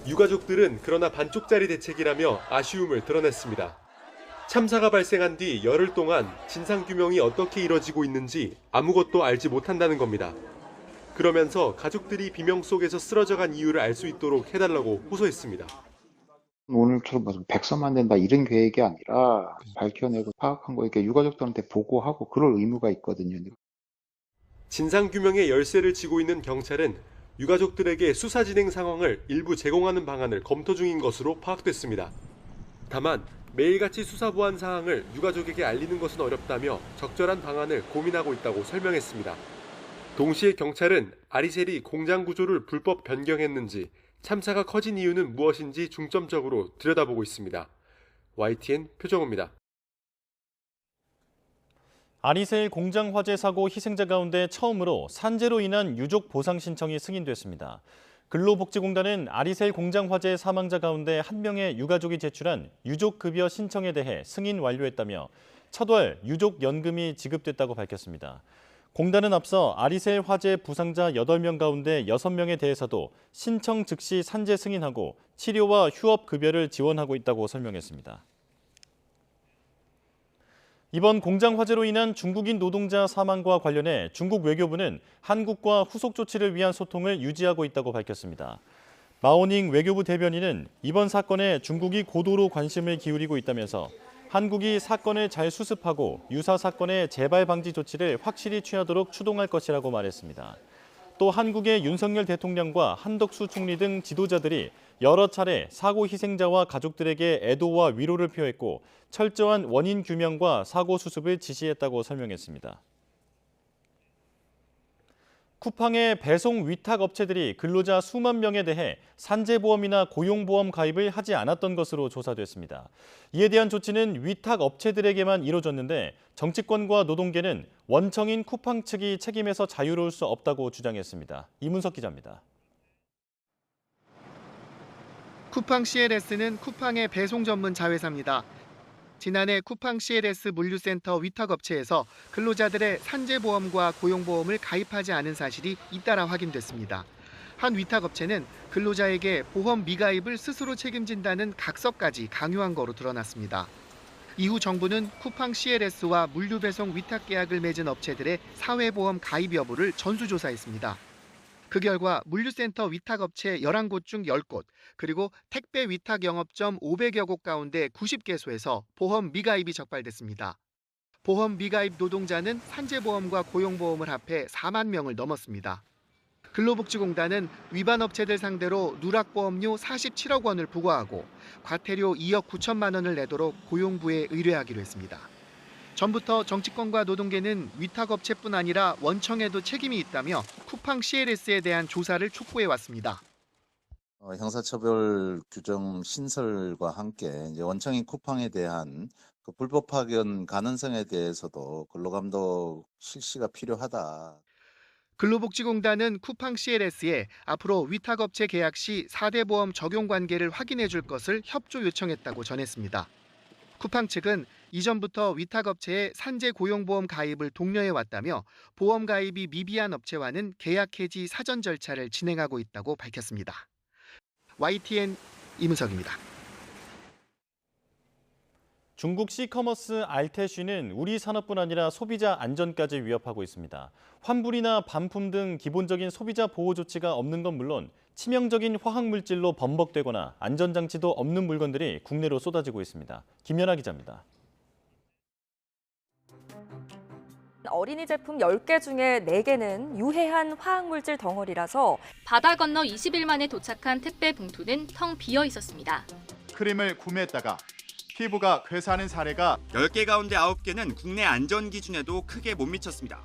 유가족들은 그러나 반쪽짜리 대책이라며 아쉬움을 드러냈습니다. 참사가 발생한 뒤 열흘 동안 진상규명이 어떻게 이뤄지고 있는지 아무것도 알지 못한다는 겁니다. 그러면서 가족들이 비명 속에서 쓰러져간 이유를 알 수 있도록 해달라고 호소했습니다. 오늘처럼 무슨 백서만 낸다 이런 계획이 아니라 밝혀내고 파악한 거 이렇게 유가족들한테 보고하고 그럴 의무가 있거든요. 진상규명의 열쇠를 쥐고 있는 경찰은 유가족들에게 수사 진행 상황을 일부 제공하는 방안을 검토 중인 것으로 파악됐습니다. 다만 매일같이 수사 보안 사항을 유가족에게 알리는 것은 어렵다며 적절한 방안을 고민하고 있다고 설명했습니다. 동시에 경찰은 아리셀이 공장 구조를 불법 변경했는지 참사가 커진 이유는 무엇인지 중점적으로 들여다보고 있습니다. YTN 표정우입니다. 아리셀 공장 화재 사고 희생자 가운데 처음으로 산재로 인한 유족 보상 신청이 승인됐습니다. 근로복지공단은 아리셀 공장 화재 사망자 가운데 한 명의 유가족이 제출한 유족급여 신청에 대해 승인 완료했다며 첫월 유족연금이 지급됐다고 밝혔습니다. 공단은 앞서 아리셀 화재 부상자 8명 가운데 6명에 대해서도 신청 즉시 산재 승인하고 치료와 휴업급여를 지원하고 있다고 설명했습니다. 이번 공장 화재로 인한 중국인 노동자 사망과 관련해 중국 외교부는 한국과 후속 조치를 위한 소통을 유지하고 있다고 밝혔습니다. 마오닝 외교부 대변인은 이번 사건에 중국이 고도로 관심을 기울이고 있다면서 한국이 사건을 잘 수습하고 유사 사건의 재발 방지 조치를 확실히 취하도록 추동할 것이라고 말했습니다. 또 한국의 윤석열 대통령과 한덕수 총리 등 지도자들이 여러 차례 사고 희생자와 가족들에게 애도와 위로를 표했고 철저한 원인 규명과 사고 수습을 지시했다고 설명했습니다. 쿠팡의 배송 위탁 업체들이 근로자 수만 명에 대해 산재보험이나 고용보험 가입을 하지 않았던 것으로 조사됐습니다. 이에 대한 조치는 위탁 업체들에게만 이뤄졌는데 정치권과 노동계는 원청인 쿠팡 측이 책임에서 자유로울 수 없다고 주장했습니다. 이문석 기자입니다. 쿠팡 CLS는 쿠팡의 배송 전문 자회사입니다. 지난해 쿠팡 CLS 물류센터 위탁업체에서 근로자들의 산재보험과 고용보험을 가입하지 않은 사실이 잇따라 확인됐습니다. 한 위탁업체는 근로자에게 보험 미가입을 스스로 책임진다는 각서까지 강요한 거로 드러났습니다. 이후 정부는 쿠팡 CLS와 물류배송 위탁계약을 맺은 업체들의 사회보험 가입 여부를 전수조사했습니다. 그 결과 물류센터 위탁업체 11곳 중 10곳, 그리고 택배 위탁 영업점 500여 곳 가운데 90개소에서 보험 미가입이 적발됐습니다. 보험 미가입 노동자는 산재보험과 고용보험을 합해 4만 명을 넘었습니다. 근로복지공단은 위반 업체들 상대로 누락보험료 47억 원을 부과하고 과태료 2억 9천만 원을 내도록 고용부에 의뢰하기로 했습니다. 전부터 정치권과 노동계는 위탁업체뿐 아니라 원청에도 책임이 있다며 쿠팡 CLS에 대한 조사를 촉구해왔습니다. 형사처벌 규정 신설과 함께 이제 원청인 쿠팡에 대한 그 불법 파견 가능성에 대해서도 근로감독 실시가 필요하다. 근로복지공단은 쿠팡 CLS에 앞으로 위탁업체 계약 시 4대 보험 적용 관계를 확인해 줄 것을 협조 요청했다고 전했습니다. 쿠팡 측은 이전부터 위탁업체에 산재 고용보험 가입을 독려해왔다며 보험 가입이 미비한 업체와는 계약 해지 사전 절차를 진행하고 있다고 밝혔습니다. YTN 이문석입니다. 중국 시커머스 알테쉬는 우리 산업뿐 아니라 소비자 안전까지 위협하고 있습니다. 환불이나 반품 등 기본적인 소비자 보호 조치가 없는 건 물론 치명적인 화학물질로 범벅되거나 안전장치도 없는 물건들이 국내로 쏟아지고 있습니다. 김연아 기자입니다. 어린이 제품 10개 중에 4개는 유해한 화학물질 덩어리라서 바다 건너 20일 만에 도착한 택배 봉투는 텅 비어 있었습니다. 크림을 구매했다가 피부가 괴사하는 사례가 10개 가운데 9개는 국내 안전 기준에도 크게 못 미쳤습니다.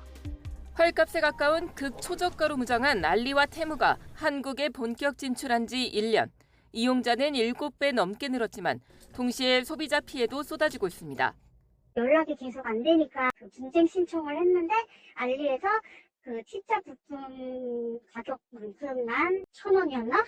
헐값에 가까운 극초저가로 무장한 알리와 테무가 한국에 본격 진출한 지 1년. 이용자는 7배 넘게 늘었지만 동시에 소비자 피해도 쏟아지고 있습니다. 연락이 계속 안 되니까 분쟁 신청을 했는데 알리에서 그 치자 부품 가격만큼만 1,000원이었나?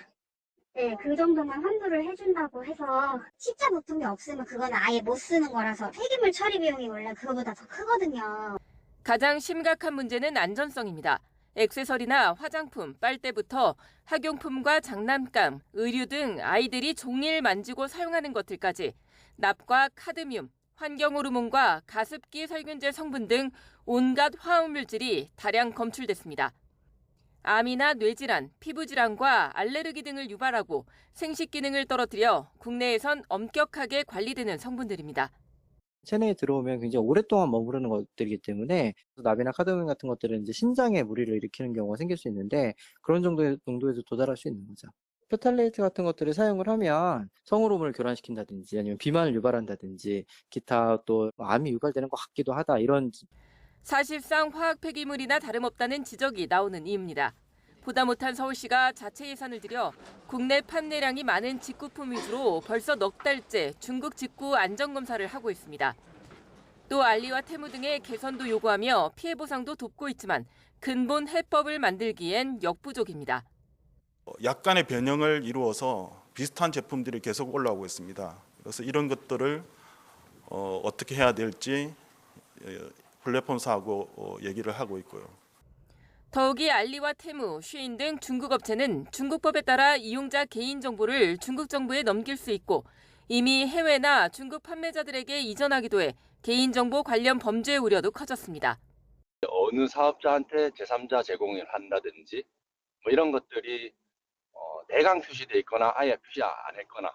네, 그 정도만 환불을 해준다고 해서 치자 부품이 없으면 그건 아예 못 쓰는 거라서 폐기물 처리 비용이 원래 그거보다 더 크거든요. 가장 심각한 문제는 안전성입니다. 액세서리나 화장품, 빨대부터 학용품과 장난감, 의류 등 아이들이 종일 만지고 사용하는 것들까지 납과 카드뮴, 환경호르몬과 가습기 살균제 성분 등 온갖 화학물질이 다량 검출됐습니다. 암이나 뇌질환, 피부질환과 알레르기 등을 유발하고 생식 기능을 떨어뜨려 국내에선 엄격하게 관리되는 성분들입니다. 체내에 들어오면 굉장히 오랫동안 머무르는 것들이기 때문에 납이나 카드뮴 같은 것들은 이제 신장에 무리를 일으키는 경우가 생길 수 있는데 그런 정도의 농도에도 도달할 수 있는 거죠. 페탈레이트 같은 것들을 사용을 하면 성호르몬을 교란시킨다든지 아니면 비만을 유발한다든지 기타 또 암이 유발되는 것 같기도 하다 이런. 사실상 화학 폐기물이나 다름없다는 지적이 나오는 이유입니다. 보다 못한 서울시가 자체 예산을 들여 국내 판매량이 많은 직구품 위주로 벌써 넉 달째 중국 직구 안전검사를 하고 있습니다. 또 알리와 테무 등의 개선도 요구하며 피해 보상도 돕고 있지만 근본 해법을 만들기엔 역부족입니다. 약간의 변형을 이루어서 비슷한 제품들이 계속 올라오고 있습니다. 그래서 이런 것들을 어떻게 해야 될지 플랫폼사하고 얘기를 하고 있고요. 더욱이 알리와 테무, 쉬인 등 중국 업체는 중국법에 따라 이용자 개인정보를 중국 정부에 넘길 수 있고 이미 해외나 중국 판매자들에게 이전하기도 해 개인정보 관련 범죄 우려도 커졌습니다. 어느 사업자한테 제3자 제공을 한다든지 뭐 이런 것들이 대강 표시돼 있거나 아예 표시 안 했거나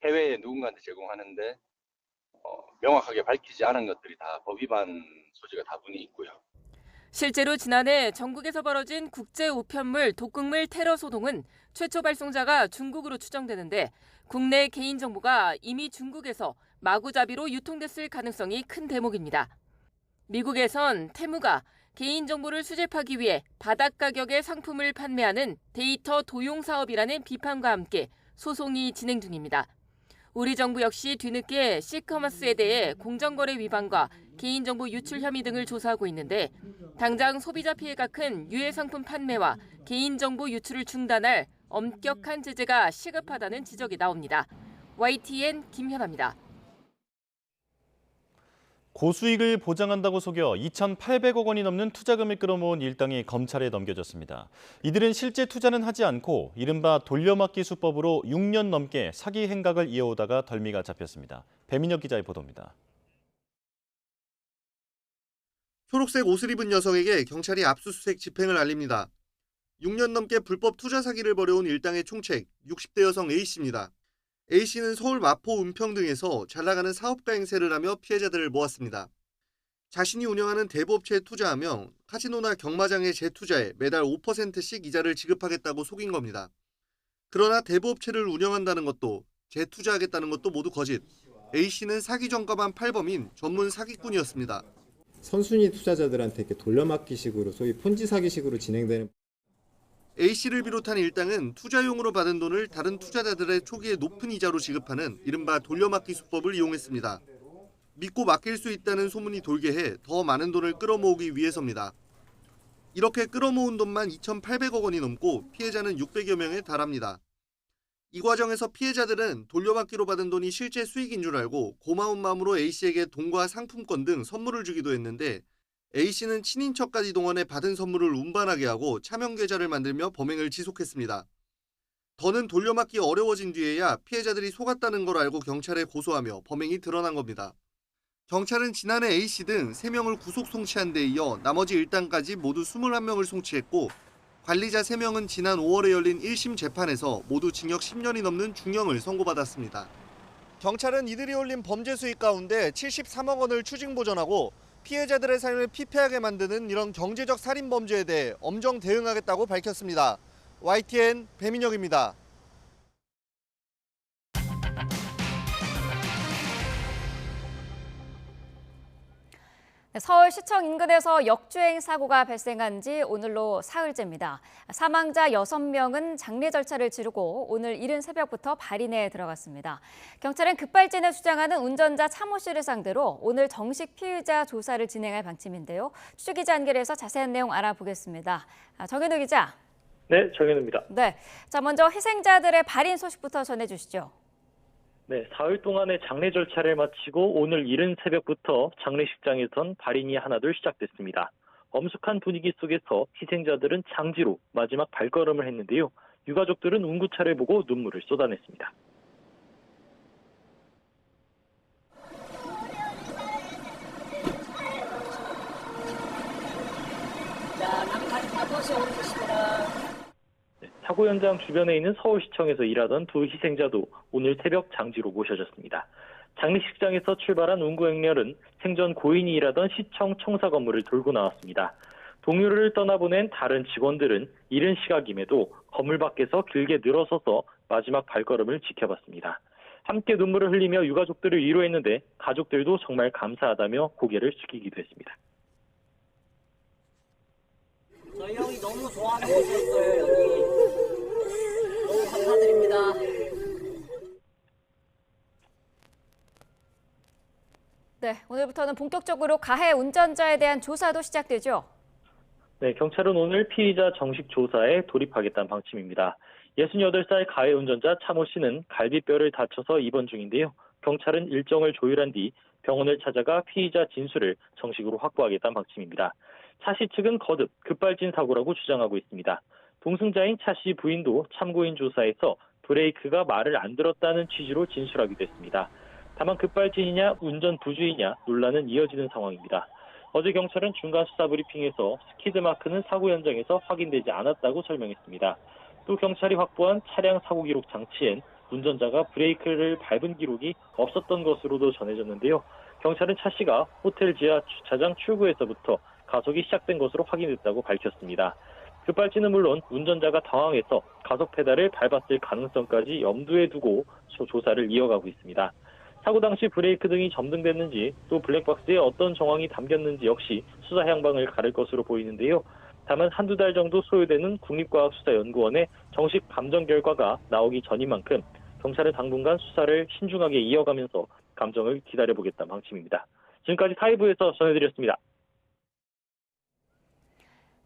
해외에 누군가한테 제공하는데 명확하게 밝히지 않은 것들이 다 법 위반 소지가 다분히 있고요. 실제로 지난해 전국에서 벌어진 국제 우편물 독극물 테러 소동은 최초 발송자가 중국으로 추정되는데 국내 개인정보가 이미 중국에서 마구잡이로 유통됐을 가능성이 큰 대목입니다. 미국에선 테무가 개인정보를 수집하기 위해 바닥 가격의 상품을 판매하는 데이터 도용 사업이라는 비판과 함께 소송이 진행 중입니다. 우리 정부 역시 뒤늦게 시커머스에 대해 공정거래 위반과 개인정보 유출 혐의 등을 조사하고 있는데 당장 소비자 피해가 큰 유해 상품 판매와 개인정보 유출을 중단할 엄격한 제재가 시급하다는 지적이 나옵니다. YTN 김현아입니다. 고수익을 보장한다고 속여 2,800억 원이 넘는 투자금을 끌어모은 일당이 검찰에 넘겨졌습니다. 이들은 실제 투자는 하지 않고 이른바 돌려막기 수법으로 6년 넘게 사기 행각을 이어오다가 덜미가 잡혔습니다. 배민혁 기자의 보도입니다. 초록색 옷을 입은 여성에게 경찰이 압수수색 집행을 알립니다. 6년 넘게 불법 투자 사기를 벌여온 일당의 총책 60대 여성 A씨입니다. A씨는 서울 마포 은평 등에서 잘나가는 사업가 행세를 하며 피해자들을 모았습니다. 자신이 운영하는 대부업체에 투자하며 카지노나 경마장에 재투자해 매달 5%씩 이자를 지급하겠다고 속인 겁니다. 그러나 대부업체를 운영한다는 것도 재투자하겠다는 것도 모두 거짓. A씨는 사기 전과반 팔범인 전문 사기꾼이었습니다. 선순위 투자자들한테 이렇게 돌려막기식으로 소위 폰지 사기식으로 진행되는 A씨를 비롯한 일당은 투자용으로 받은 돈을 다른 투자자들의 초기에 높은 이자로 지급하는 이른바 돌려막기 수법을 이용했습니다. 믿고 맡길 수 있다는 소문이 돌게 해 더 많은 돈을 끌어모으기 위해서입니다. 이렇게 끌어모은 돈만 2,800억 원이 넘고 피해자는 600여 명에 달합니다. 이 과정에서 피해자들은 돌려받기로 받은 돈이 실제 수익인 줄 알고 고마운 마음으로 A씨에게 돈과 상품권 등 선물을 주기도 했는데 A씨는 친인척까지 동원해 받은 선물을 운반하게 하고 차명 계좌를 만들며 범행을 지속했습니다. 더는 돌려막기 어려워진 뒤에야 피해자들이 속았다는 걸 알고 경찰에 고소하며 범행이 드러난 겁니다. 경찰은 지난해 A씨 등 3명을 구속 송치한 데 이어 나머지 일당까지 모두 21명을 송치했고 관리자 3명은 지난 5월에 열린 1심 재판에서 모두 징역 10년이 넘는 중형을 선고받았습니다. 경찰은 이들이 올린 범죄 수익 가운데 73억 원을 추징 보전하고 피해자들의 삶을 피폐하게 만드는 이런 경제적 살인 범죄에 대해 엄정 대응하겠다고 밝혔습니다. YTN 배민혁입니다. 서울시청 인근에서 역주행 사고가 발생한 지 오늘로 사흘째입니다. 사망자 6명은 장례 절차를 치르고 오늘 이른 새벽부터 발인에 들어갔습니다. 경찰은 급발진을 주장하는 운전자 차모 씨를 상대로 오늘 정식 피의자 조사를 진행할 방침인데요. 추적기자 연결해서 자세한 내용 알아보겠습니다. 정현우 기자. 네, 정현우입니다. 네, 자 먼저 희생자들의 발인 소식부터 전해주시죠. 네, 사흘 동안의 장례 절차를 마치고 오늘 이른 새벽부터 장례식장에선 발인이 하나둘 시작됐습니다. 엄숙한 분위기 속에서 희생자들은 장지로 마지막 발걸음을 했는데요. 유가족들은 운구차를 보고 눈물을 쏟아냈습니다. 사고 현장 주변에 있는 서울시청에서 일하던 두 희생자도 오늘 새벽 장지로 모셔졌습니다. 장례식장에서 출발한 운구 행렬은 생전 고인이 일하던 시청 청사 건물을 돌고 나왔습니다. 동료를 떠나보낸 다른 직원들은 이른 시각임에도 건물 밖에서 길게 늘어서서 마지막 발걸음을 지켜봤습니다. 함께 눈물을 흘리며 유가족들을 위로했는데 가족들도 정말 감사하다며 고개를 숙이기도 했습니다. 저희 형이 너무 좋아하는 곳이었어요, 여기. 너무 감사드립니다. 네, 오늘부터는 본격적으로 가해 운전자에 대한 조사도 시작되죠. 네, 경찰은 오늘 피의자 정식 조사에 돌입하겠다는 방침입니다. 68살 가해 운전자 차모 씨는 갈비뼈를 다쳐서 입원 중인데요. 경찰은 일정을 조율한 뒤 병원을 찾아가 피의자 진술을 정식으로 확보하겠다는 방침입니다. 차 씨 측은 거듭 급발진 사고라고 주장하고 있습니다. 동승자인 차 씨 부인도 참고인 조사에서 브레이크가 말을 안 들었다는 취지로 진술하기도 했습니다. 다만 급발진이냐 운전 부주의냐 논란은 이어지는 상황입니다. 어제 경찰은 중간 수사 브리핑에서 스키드 마크는 사고 현장에서 확인되지 않았다고 설명했습니다. 또 경찰이 확보한 차량 사고 기록 장치엔 운전자가 브레이크를 밟은 기록이 없었던 것으로도 전해졌는데요. 경찰은 차 씨가 호텔 지하 주차장 출구에서부터 가속이 시작된 것으로 확인됐다고 밝혔습니다. 급발진은 물론 운전자가 당황해서 가속 페달을 밟았을 가능성까지 염두에 두고 조사를 이어가고 있습니다. 사고 당시 브레이크 등이 점등됐는지 또 블랙박스에 어떤 정황이 담겼는지 역시 수사 향방을 가를 것으로 보이는데요. 다만 한두 달 정도 소요되는 국립과학수사연구원의 정식 감정 결과가 나오기 전인 만큼 경찰은 당분간 수사를 신중하게 이어가면서 감정을 기다려보겠다는 방침입니다. 지금까지 사이부에서 전해드렸습니다.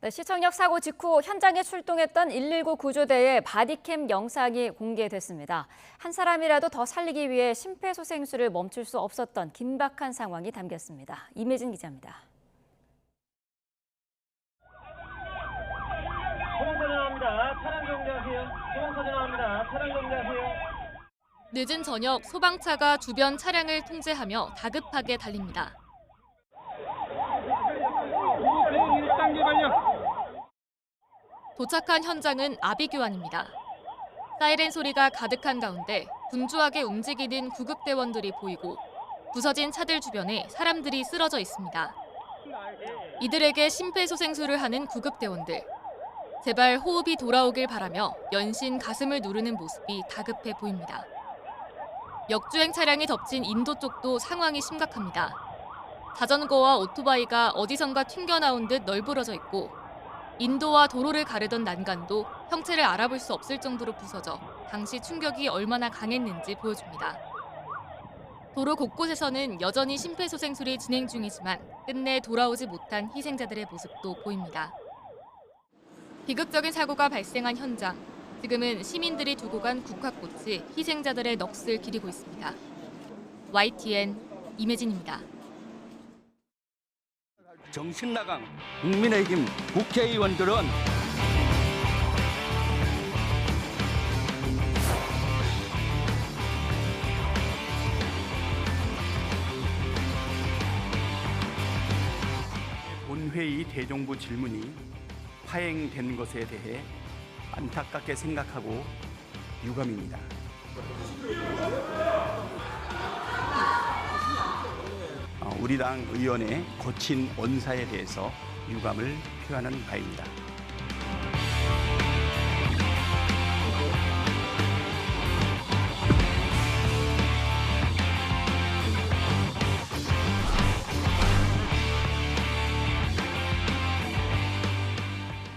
네, 시청역 사고 직후 현장에 출동했던 119 구조대의 바디캠 영상이 공개됐습니다. 한 사람이라도 더 살리기 위해 심폐소생술을 멈출 수 없었던 긴박한 상황이 담겼습니다. 임혜진 기자입니다. 소방서 전화합니다. 차량 정지하세요. 소방서 전화합니다. 차량 정지하세요. 늦은 저녁 소방차가 주변 차량을 통제하며 다급하게 달립니다. 도착한 현장은 아비규환입니다. 사이렌 소리가 가득한 가운데 분주하게 움직이는 구급대원들이 보이고 부서진 차들 주변에 사람들이 쓰러져 있습니다. 이들에게 심폐소생술을 하는 구급대원들. 제발 호흡이 돌아오길 바라며 연신 가슴을 누르는 모습이 다급해 보입니다. 역주행 차량이 덮친 인도 쪽도 상황이 심각합니다. 자전거와 오토바이가 어디선가 튕겨나온 듯 널브러져 있고 인도와 도로를 가르던 난간도 형체를 알아볼 수 없을 정도로 부서져 당시 충격이 얼마나 강했는지 보여줍니다. 도로 곳곳에서는 여전히 심폐소생술이 진행 중이지만 끝내 돌아오지 못한 희생자들의 모습도 보입니다. 비극적인 사고가 발생한 현장. 지금은 시민들이 두고 간 국화꽃이 희생자들의 넋을 기리고 있습니다. YTN 임혜진입니다. 정신 나간 국민의힘 국회의원들은 본회의 대정부 질문이 파행된 것에 대해 안타깝게 생각하고 유감입니다. 우리 당 의원의 거친 언사에 대해서 유감을 표하는 바입니다.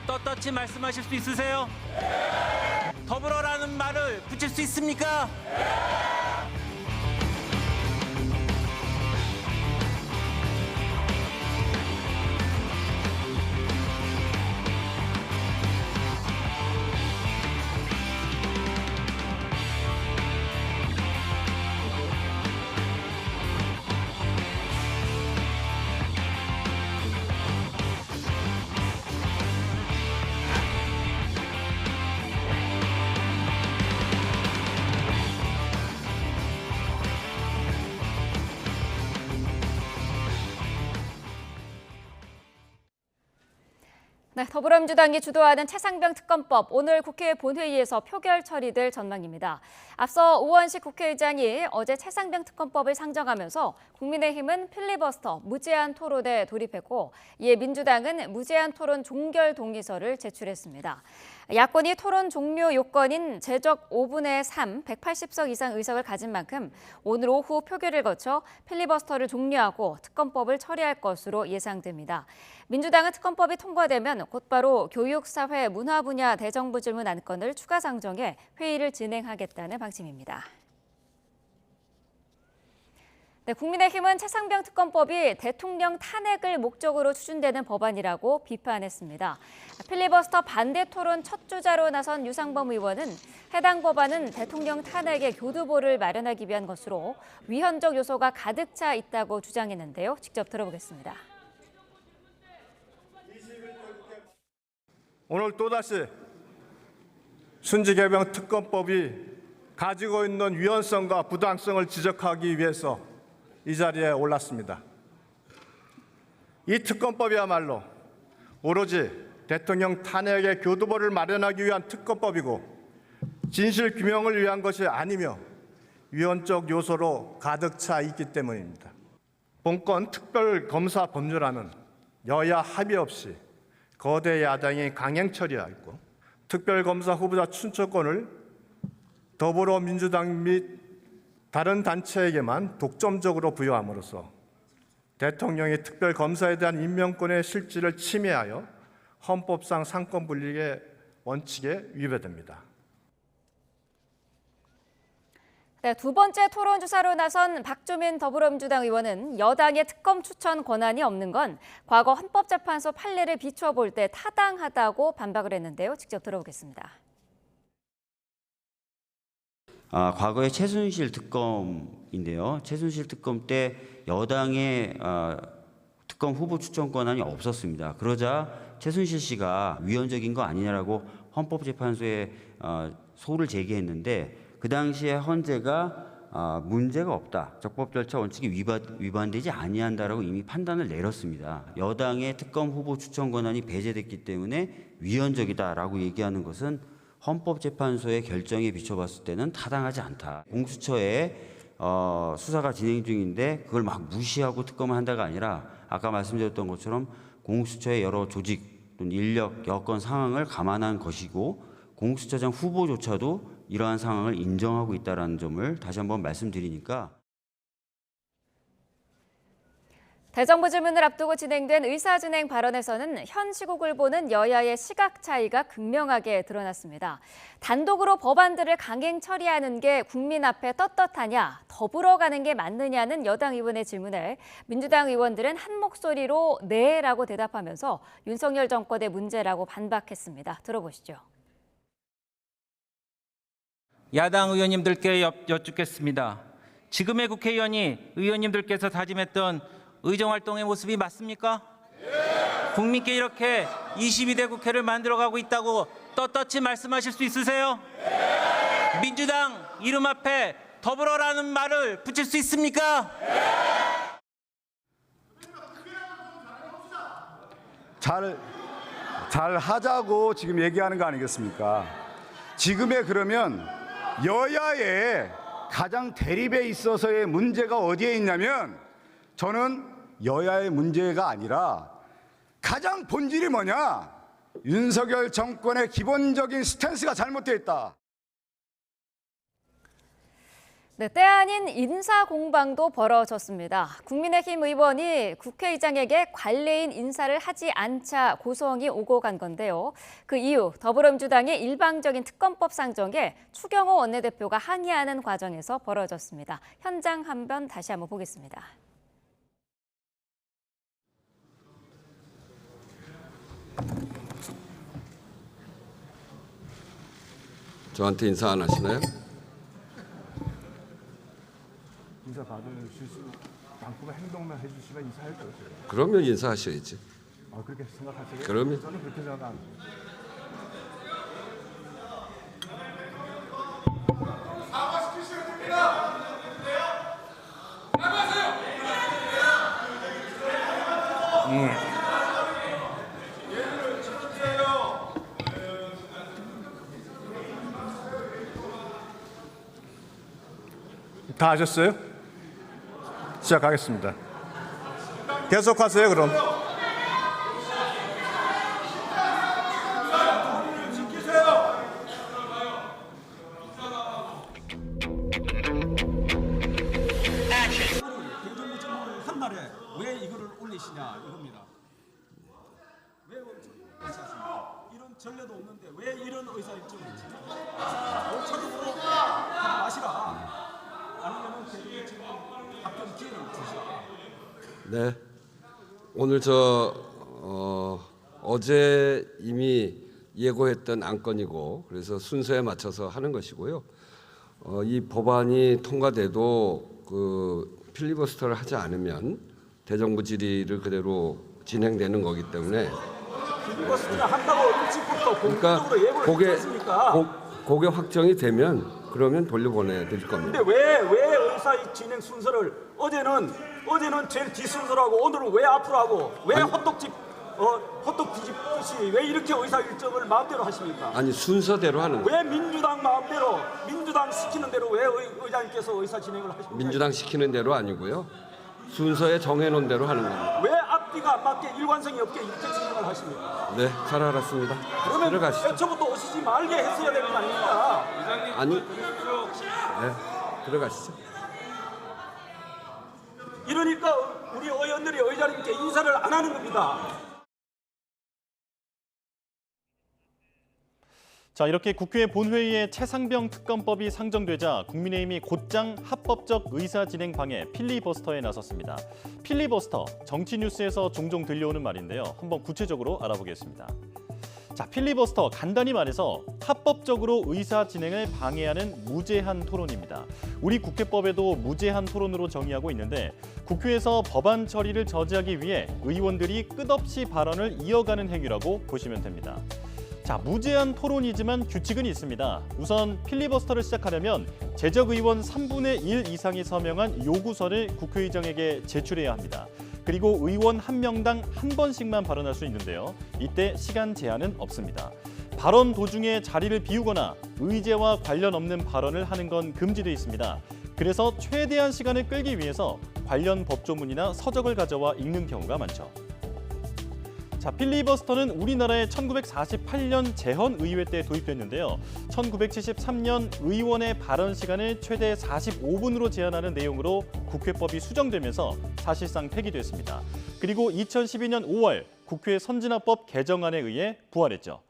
떳떳이 말씀하실 수 있으세요? 더불어라는 말을 붙일 수 있습니까? 네, 더불어민주당이 주도하는 최상병 특검법 오늘 국회 본회의에서 표결 처리될 전망입니다. 앞서 오원식 국회의장이 어제 최상병 특검법을 상정하면서 국민의힘은 필리버스터 무제한 토론에 돌입했고 이에 민주당은 무제한 토론 종결 동의서를 제출했습니다. 야권이 토론 종료 요건인 제적 5분의 3, 180석 이상 의석을 가진 만큼 오늘 오후 표결을 거쳐 필리버스터를 종료하고 특검법을 처리할 것으로 예상됩니다. 민주당은 특검법이 통과되면 곧바로 교육, 사회, 문화 분야 대정부 질문 안건을 추가 상정해 회의를 진행하겠다는 방침입니다. 네, 국민의힘은 최상병 특검법이 대통령 탄핵을 목적으로 추진되는 법안이라고 비판했습니다. 필리버스터 반대 토론 첫 주자로 나선 유상범 의원은 해당 법안은 대통령 탄핵의 교두보를 마련하기 위한 것으로 위헌적 요소가 가득 차 있다고 주장했는데요. 직접 들어보겠습니다. 오늘 또다시 순직해병 특검법이 가지고 있는 위헌성과 부당성을 지적하기 위해서 이 자리에 올랐습니다. 이 특검법이야말로 오로지 대통령 탄핵의 교두보를 마련하기 위한 특검법이고 진실 규명을 위한 것이 아니며 위헌적 요소로 가득 차 있기 때문입니다. 본건 특별검사 법률안은 여야 합의 없이 거대 야당이 강행 처리하였고 특별검사 후보자 추천권을 더불어민주당 및 다른 단체에게만 독점적으로 부여함으로써 대통령이 특별검사에 대한 임명권의 실질을 침해하여 헌법상 상권분립의 원칙에 위배됩니다. 네, 두 번째 토론 주사로 나선 박주민 더불어민주당 의원은 여당의 특검 추천 권한이 없는 건 과거 헌법재판소 판례를 비추어 볼 때 타당하다고 반박을 했는데요. 직접 들어보겠습니다. 과거의 최순실 특검인데요. 최순실 특검 때 여당의 특검 후보 추천 권한이 없었습니다. 그러자 최순실 씨가 위헌적인 거 아니냐라고 헌법재판소에 소를 제기했는데 그 당시에 헌재가 문제가 없다. 적법 절차 원칙이 위반되지 아니한다라고 이미 판단을 내렸습니다. 여당의 특검 후보 추천 권한이 배제됐기 때문에 위헌적이다라고 얘기하는 것은 헌법재판소의 결정에 비춰봤을 때는 타당하지 않다. 공수처에 수사가 진행 중인데 그걸 막 무시하고 특검을 한다가 아니라 아까 말씀드렸던 것처럼 공수처의 여러 조직 또는 인력, 여건 상황을 감안한 것이고 공수처장 후보조차도 이러한 상황을 인정하고 있다는 점을 다시 한번 말씀드리니까. 대정부 질문을 앞두고 진행된 의사진행 발언에서는 현 시국을 보는 여야의 시각 차이가 극명하게 드러났습니다. 단독으로 법안들을 강행 처리하는 게 국민 앞에 떳떳하냐, 더불어 가는 게 맞느냐는 여당 의원의 질문에 민주당 의원들은 한 목소리로 네라고 대답하면서 윤석열 정권의 문제라고 반박했습니다. 들어보시죠. 야당 의원님들께 여쭙겠습니다. 지금의 국회의원이 의원님들께서 다짐했던 의정활동의 모습이 맞습니까? 국민께 이렇게 22대 국회를 만들어가고 있다고 떳떳이 말씀하실 수 있으세요? 민주당 이름 앞에 더불어라는 말을 붙일 수 있습니까? 잘 하자고 지금 얘기하는 거 아니겠습니까? 지금의 그러면 여야의 가장 대립에 있어서의 문제가 어디에 있냐면 저는 여야의 문제가 아니라 가장 본질이 뭐냐? 윤석열 정권의 기본적인 스탠스가 잘못되어 있다. 네, 때 아닌 인사 공방도 벌어졌습니다. 국민의힘 의원이 국회의장에게 관례인 인사를 하지 않자 고소항이 오고 간 건데요. 그 이후 더불어민주당의 일방적인 특검법 상정에 추경호 원내대표가 항의하는 과정에서 벌어졌습니다. 현장 한 번 다시 한번 보겠습니다. 저한테 인사 안 하시나요? 인사 받으실 수 양쪽의 행동만 해주시면 인사할 거예요. 그러면 인사하셔야지. 그렇게 생각하세요? 그러면 저는 그렇게 생각 안 해요. 사과시키시면 됩니다. 나가세요. 다 하셨어요? 시작하겠습니다. 계속하세요, 그럼. 한 말에 왜 이거를 올리시냐 이겁니다. 왜 의사십니까? 이런 전례도 없는데 왜 이런 의사 일정을 원칙으로 하지 마시라. 아니면은 지금 답변 기회를 주시라. 네. 오늘 어제 이미 예고했던 안건이고 그래서 순서에 맞춰서 하는 것이고요. 이 법안이 통과돼도 그 필리버스터를 하지 않으면 대정부 질의를 그대로 진행되는 거기 때문에 필리버스터를 한다고 일찍부터 그러니까 공식적으로 예고를 했습니까? 그게 확정이 되면 그러면 돌려보내드릴 겁니다. 근데 왜 의사 진행 순서를 어제는 제일 뒷순서라고 오늘은 왜 앞으로 하고 왜 헛떡 뒤집듯이 왜 이렇게 의사 일정을 마음대로 하십니까? 아니 순서대로 하는 거예요. 왜 민주당 마음대로 민주당 시키는 대로 왜 의장님께서 의사 진행을 하십니까? 민주당 시키는 대로 아니고요. 순서에 정해놓은 대로 하는 겁니다. 왜 앞뒤가 안 맞게 일관성이 없게 이렇게 진행을 하십니까? 네, 잘 알았습니다. 그러면 들어가시죠. 애초부터 오시지 말게 했어야 되는 거 아닙니까? 아니, 네, 들어가시죠. 이러니까 우리 의원들이 의장님께 인사를 안 하는 겁니다. 자, 이렇게 국회 본회의에 최상병 특검법이 상정되자 국민의힘이 곧장 합법적 의사진행 방해 필리버스터에 나섰습니다. 필리버스터, 정치 뉴스에서 종종 들려오는 말인데요. 한번 구체적으로 알아보겠습니다. 자, 필리버스터 간단히 말해서 합법적으로 의사 진행을 방해하는 무제한 토론입니다. 우리 국회법에도 무제한 토론으로 정의하고 있는데 국회에서 법안 처리를 저지하기 위해 의원들이 끝없이 발언을 이어가는 행위라고 보시면 됩니다. 자, 무제한 토론이지만 규칙은 있습니다. 우선 필리버스터를 시작하려면 재적 의원 3분의 1 이상이 서명한 요구서를 국회의장에게 제출해야 합니다. 그리고 의원 한 명당 한 번씩만 발언할 수 있는데요. 이때 시간 제한은 없습니다. 발언 도중에 자리를 비우거나 의제와 관련 없는 발언을 하는 건 금지되어 있습니다. 그래서 최대한 시간을 끌기 위해서 관련 법조문이나 서적을 가져와 읽는 경우가 많죠. 자, 필리버스터는 우리나라의 1948년 재헌의회 때 도입됐는데요. 1973년 의원의 발언 시간을 최대 45분으로 제한하는 내용으로 국회법이 수정되면서 사실상 폐기됐습니다. 그리고 2012년 5월 국회 선진화법 개정안에 의해 부활했죠.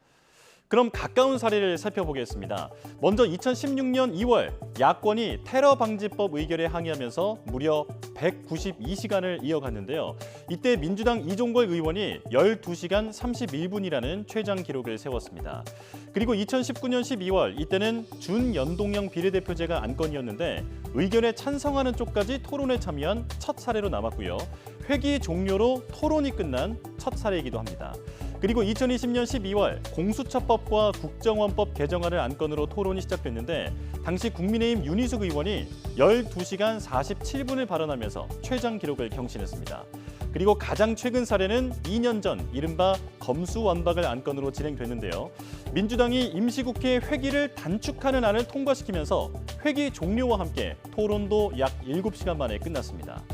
그럼 가까운 사례를 살펴보겠습니다. 먼저 2016년 2월 야권이 테러 방지법 의결에 항의하면서 무려 192시간을 이어갔는데요. 이때 민주당 이종걸 의원이 12시간 31분이라는 최장 기록을 세웠습니다. 그리고 2019년 12월 이때는 준연동형 비례대표제가 안건이었는데 의견에 찬성하는 쪽까지 토론에 참여한 첫 사례로 남았고요. 회기 종료로 토론이 끝난 첫 사례이기도 합니다. 그리고 2020년 12월 공수처법과 국정원법 개정안을 안건으로 토론이 시작됐는데 당시 국민의힘 윤희숙 의원이 12시간 47분을 발언하면서 최장 기록을 경신했습니다. 그리고 가장 최근 사례는 2년 전 이른바 검수완박을 안건으로 진행됐는데요. 민주당이 임시국회 회기를 단축하는 안을 통과시키면서 회기 종료와 함께 토론도 약 7시간 만에 끝났습니다.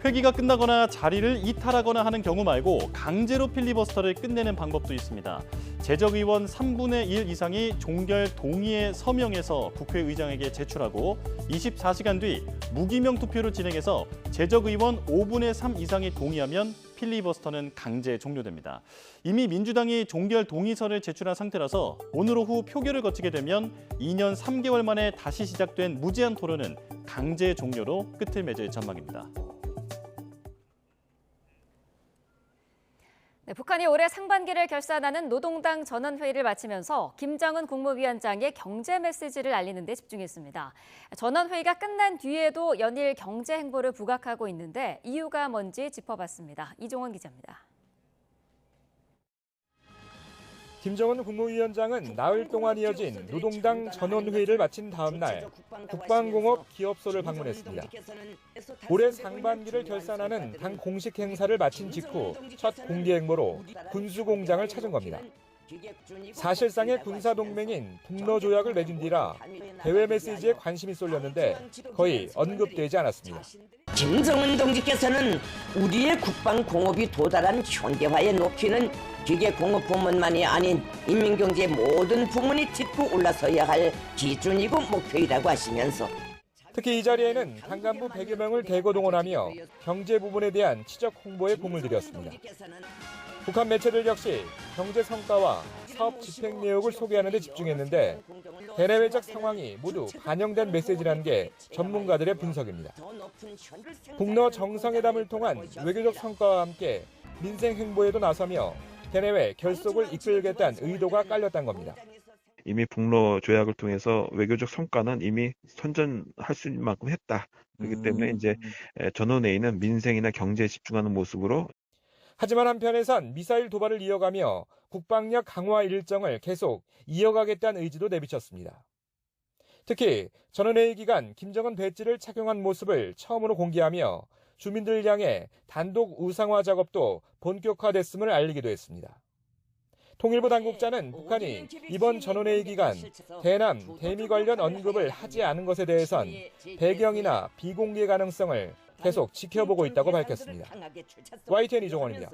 회기가 끝나거나 자리를 이탈하거나 하는 경우 말고 강제로 필리버스터를 끝내는 방법도 있습니다. 재적 의원 3분의 1 이상이 종결 동의에 서명해서 국회의장에게 제출하고 24시간 뒤 무기명 투표를 진행해서 재적 의원 5분의 3 이상이 동의하면 필리버스터는 강제 종료됩니다. 이미 민주당이 종결 동의서를 제출한 상태라서 오늘 오후 표결을 거치게 되면 2년 3개월 만에 다시 시작된 무제한 토론은 강제 종료로 끝을 맺을 전망입니다. 네, 북한이 올해 상반기를 결산하는 노동당 전원회의를 마치면서 김정은 국무위원장의 경제 메시지를 알리는 데 집중했습니다. 전원회의가 끝난 뒤에도 연일 경제 행보를 부각하고 있는데 이유가 뭔지 짚어봤습니다. 이종원 기자입니다. 김정은 국무위원장은 나흘 동안 이어진 노동당 전원회의를 마친 다음 날 국방공업 기업소를 방문했습니다. 올해 상반기를 결산하는 당 공식 행사를 마친 직후 첫 공개 행보로 군수공장을 찾은 겁니다. 사실상의 군사동맹인 북러조약을 맺은 뒤라 대외 메시지에 관심이 쏠렸는데 거의 언급되지 않았습니다. 김정은 동지께서는 우리의 국방공업이 도달한 현대화의 높이는 기계공업부문만이 아닌 인민경제의 모든 부문이 짚고 올라서야 할 기준이고 목표이라고 하시면서 특히 이 자리에는 당 간부 100여 명을 대거 동원하며 경제 부분에 대한 지적 홍보에 공을 들였습니다. 북한 매체들 역시 경제 성과와 사업 집행 내역을 소개하는 데 집중했는데 대내외적 상황이 모두 반영된 메시지라는 게 전문가들의 분석입니다. 북러 정상회담을 통한 외교적 성과와 함께 민생 행보에도 나서며 대내외 결속을 이끌겠다는 의도가 깔렸다는 겁니다. 이미 북러 조약을 통해서 외교적 성과는 이미 선전할 수 있는 만큼 했다. 그렇기 때문에 이제 전원회의는 민생이나 경제에 집중하는 모습으로. 하지만 한편에선 미사일 도발을 이어가며 국방력 강화 일정을 계속 이어가겠다는 의지도 내비쳤습니다. 특히 전원회의 기간 김정은 배지를 착용한 모습을 처음으로 공개하며 주민들 향해 단독 우상화 작업도 본격화됐음을 알리기도 했습니다. 통일부 당국자는 북한이 이번 전원회의 기간 대남, 대미 관련 언급을 하지 않은 것에 대해선 배경이나 비공개 가능성을 계속 지켜보고 있다고 밝혔습니다. YTN 이종원입니다.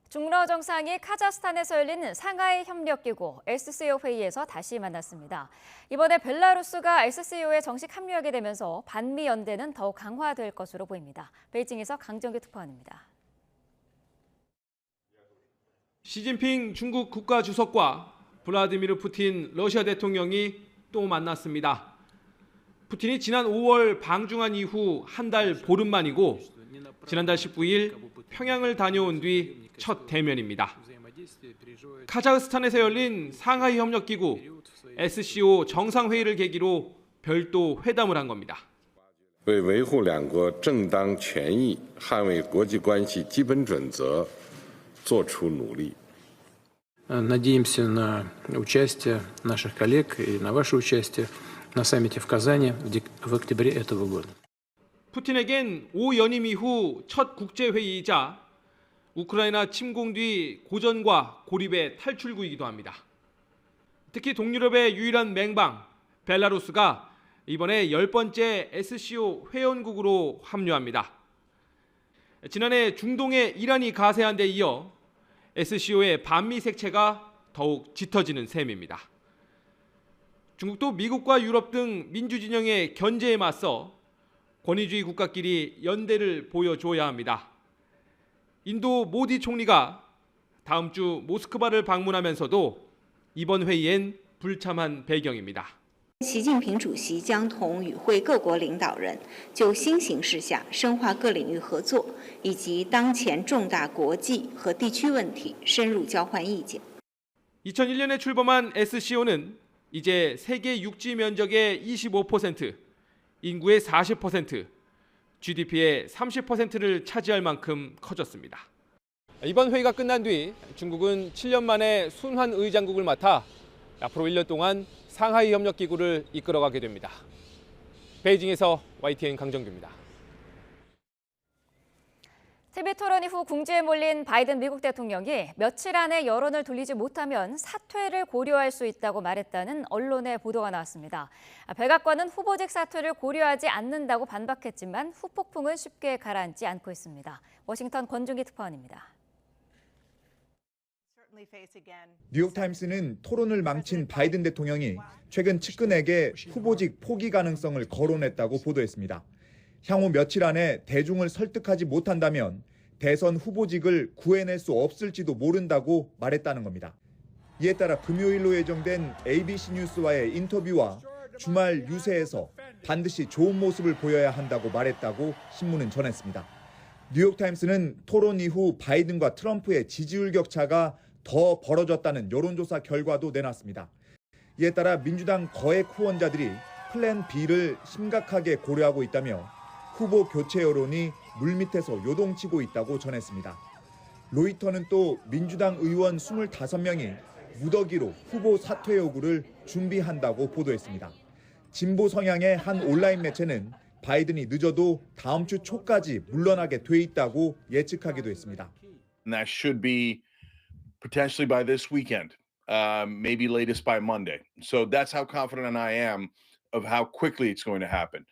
중러 정상이 카자흐스탄에서 열린 상하이 협력기구 SCO 회의에서 다시 만났습니다. 이번에 벨라루스가 SCO에 정식 합류하게 되면서 반미 연대는 더욱 강화될 것으로 보입니다. 베이징에서 강정규 특파원입니다. 시진핑 중국 국가주석과 블라디미르 푸틴 러시아 대통령이 또 만났습니다. 푸틴이 지난 5월 방중한 이후 한 달 보름 만이고 지난달 19일 평양을 다녀온 뒤 첫 대면입니다. 카자흐스탄에서 열린 상하이 협력기구 SCO 정상회의를 계기로 별도 회담을 한 겁니다. 为维护两国正当权益、捍卫国际关系基本准则做出努力。 Надеемся на участие наших коллег и на ваше участие на саммите в Казани в октябре этого года. 푸틴에겐 5 연임 이후 첫 국제회의이자 우크라이나 침공 뒤 고전과 고립의 탈출구이기도 합니다. 특히 동유럽의 유일한 맹방 벨라루스가 이번에 10번째 SCO 회원국으로 합류합니다. 지난해 중동에 이란이 가세한 데 이어 SCO의 반미 색채가 더욱 짙어지는 셈입니다. 중국도 미국과 유럽 등 민주진영의 견제에 맞서 권위주의 국가끼리 연대를 보여줘야 합니다. 인도 모디 총리가 다음 주 모스크바를 방문하면서도 이번 회의엔 불참한 배경입니다. 习近平主席将同与会各国领导人就新形势下深化各领域合作以及当前重大国际和地区问题深入交换意见。 2001년에 출범한 SCO는 이제 세계 육지 면적의 25%, 인구의 40%, GDP의 30%를 차지할 만큼 커졌습니다. 이번 회의가 끝난 뒤 중국은 7년 만에 순환 의장국을 맡아 앞으로 1년 동안 상하이 협력기구를 이끌어가게 됩니다. 베이징에서 YTN 강정규입니다. TV 토론 이후 궁지에 몰린 바이든 미국 대통령이 며칠 안에 여론을 돌리지 못하면 사퇴를 고려할 수 있다고 말했다는 언론의 보도가 나왔습니다. 백악관은 후보직 사퇴를 고려하지 않는다고 반박했지만 후폭풍은 쉽게 가라앉지 않고 있습니다. 워싱턴 권중기 특파원입니다. 뉴욕타임스는 토론을 망친 바이든 대통령이 최근 측근에게 후보직 포기 가능성을 거론했다고 보도했습니다. 향후 며칠 안에 대중을 설득하지 못한다면 대선 후보직을 구해낼 수 없을지도 모른다고 말했다는 겁니다. 이에 따라 금요일로 예정된 ABC 뉴스와의 인터뷰와 주말 유세에서 반드시 좋은 모습을 보여야 한다고 말했다고 신문은 전했습니다. 뉴욕타임스는 토론 이후 바이든과 트럼프의 지지율 격차가 더 벌어졌다는 여론조사 결과도 내놨습니다. 이에 따라 민주당 거액 후원자들이 플랜 B를 심각하게 고려하고 있다며 후보 교체 여론이 물밑에서 요동치고 있다고 전했습니다. 로이터는 또 민주당 의원 25명이 무더기로 후보 사퇴 요구를 준비한다고 보도했습니다. 진보 성향의 한 온라인 매체는 바이든이 늦어도 다음 주 초까지 물러나게 돼 있다고 예측하기도 했습니다. And that should be potentially by this weekend, maybe latest by Monday. So that's how confident I am of how quickly it's going to happen.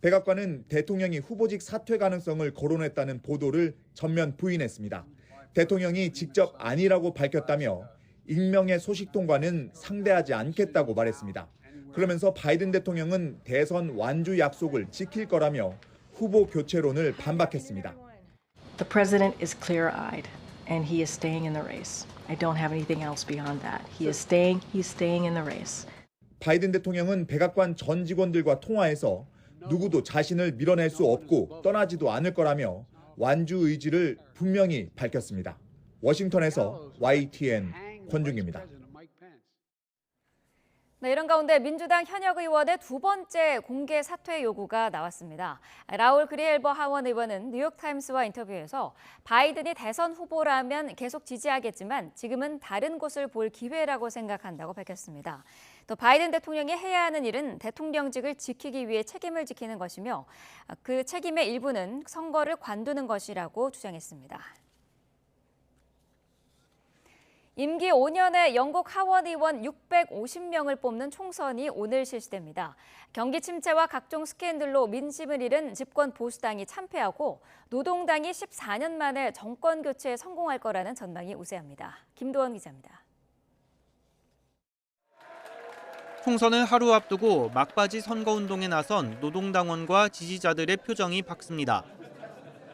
백악관은 대통령이 후보직 사퇴 가능성을 거론했다는 보도를 전면 부인했습니다. 대통령이 직접 아니라고 밝혔다며 익명의 소식통과는 상대하지 않겠다고 말했습니다. 그러면서 바이든 대통령은 대선 완주 약속을 지킬 거라며 후보 교체론을 반박했습니다. The president is clear-eyed and he is staying in the race. I don't have anything else beyond that. He's staying in the race. 바이든 대통령은 백악관 전 직원들과 통화에서 누구도 자신을 밀어낼 수 없고 떠나지도 않을 거라며 완주 의지를 분명히 밝혔습니다. 워싱턴에서 YTN 권중기입니다. 네, 이런 가운데 민주당 현역 의원의 두 번째 공개 사퇴 요구가 나왔습니다. 라울 그리엘버 하원 의원은 뉴욕타임스와 인터뷰에서 바이든이 대선 후보라면 계속 지지하겠지만 지금은 다른 곳을 볼 기회라고 생각한다고 밝혔습니다. 또 바이든 대통령이 해야 하는 일은 대통령직을 지키기 위해 책임을 지키는 것이며 그 책임의 일부는 선거를 관두는 것이라고 주장했습니다. 임기 5년의 영국 하원 의원 650명을 뽑는 총선이 오늘 실시됩니다. 경기 침체와 각종 스캔들로 민심을 잃은 집권 보수당이 참패하고 노동당이 14년 만에 정권 교체에 성공할 거라는 전망이 우세합니다. 김도원 기자입니다. 총선을 하루 앞두고 막바지 선거운동에 나선 노동당원과 지지자들의 표정이 밝습니다.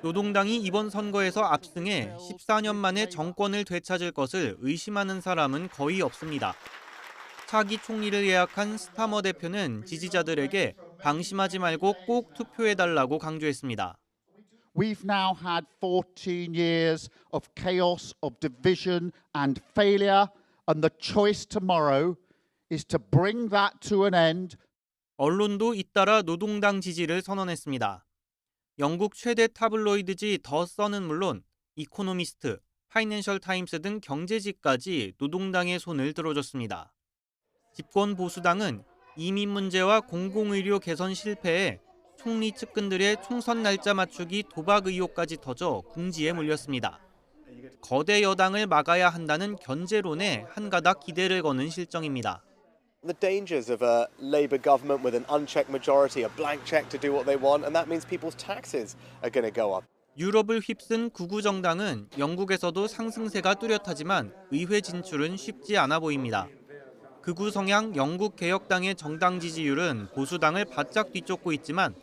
노동당이 이번 선거에서 압승해 14년 만에 정권을 되찾을 것을 의심하는 사람은 거의 없습니다. 차기 총리를 예약한 스타머 대표는 지지자들에게 방심하지 말고 꼭 투표해달라고 강조했습니다. We've now had 14 years of chaos, of division and failure, and the choice tomorrow is to bring that to an end. 언론도 잇따라 노동당 지지를 선언했습니다. 영국 최대 타블로이드지 더 선은 물론 이코노미스트, 파이낸셜 타임스 등 경제지까지 노동당의 손을 들어줬습니다. 집권 보수당은 이민 문제와 공공의료 개선 실패에 총리 측근들의 총선 날짜 맞추기 도박 의혹까지 터져 궁지에 몰렸습니다. 거대 여당을 막아야 한다는 견제론에 한가닥 기대를 거는 실정입니다. The dangers of a Labour government with an unchecked majority, a blank check to do what they want, and that means people's taxes are going to go up. 유럽을 휩쓴 극우 정당은 영국에서도 상승세가 뚜렷하지만 의회 진출은 쉽지 않아 보입니다. 극우 성향 영국 개혁당의 정당 지지율은 보수당을 바짝 뒤쫓고 있지만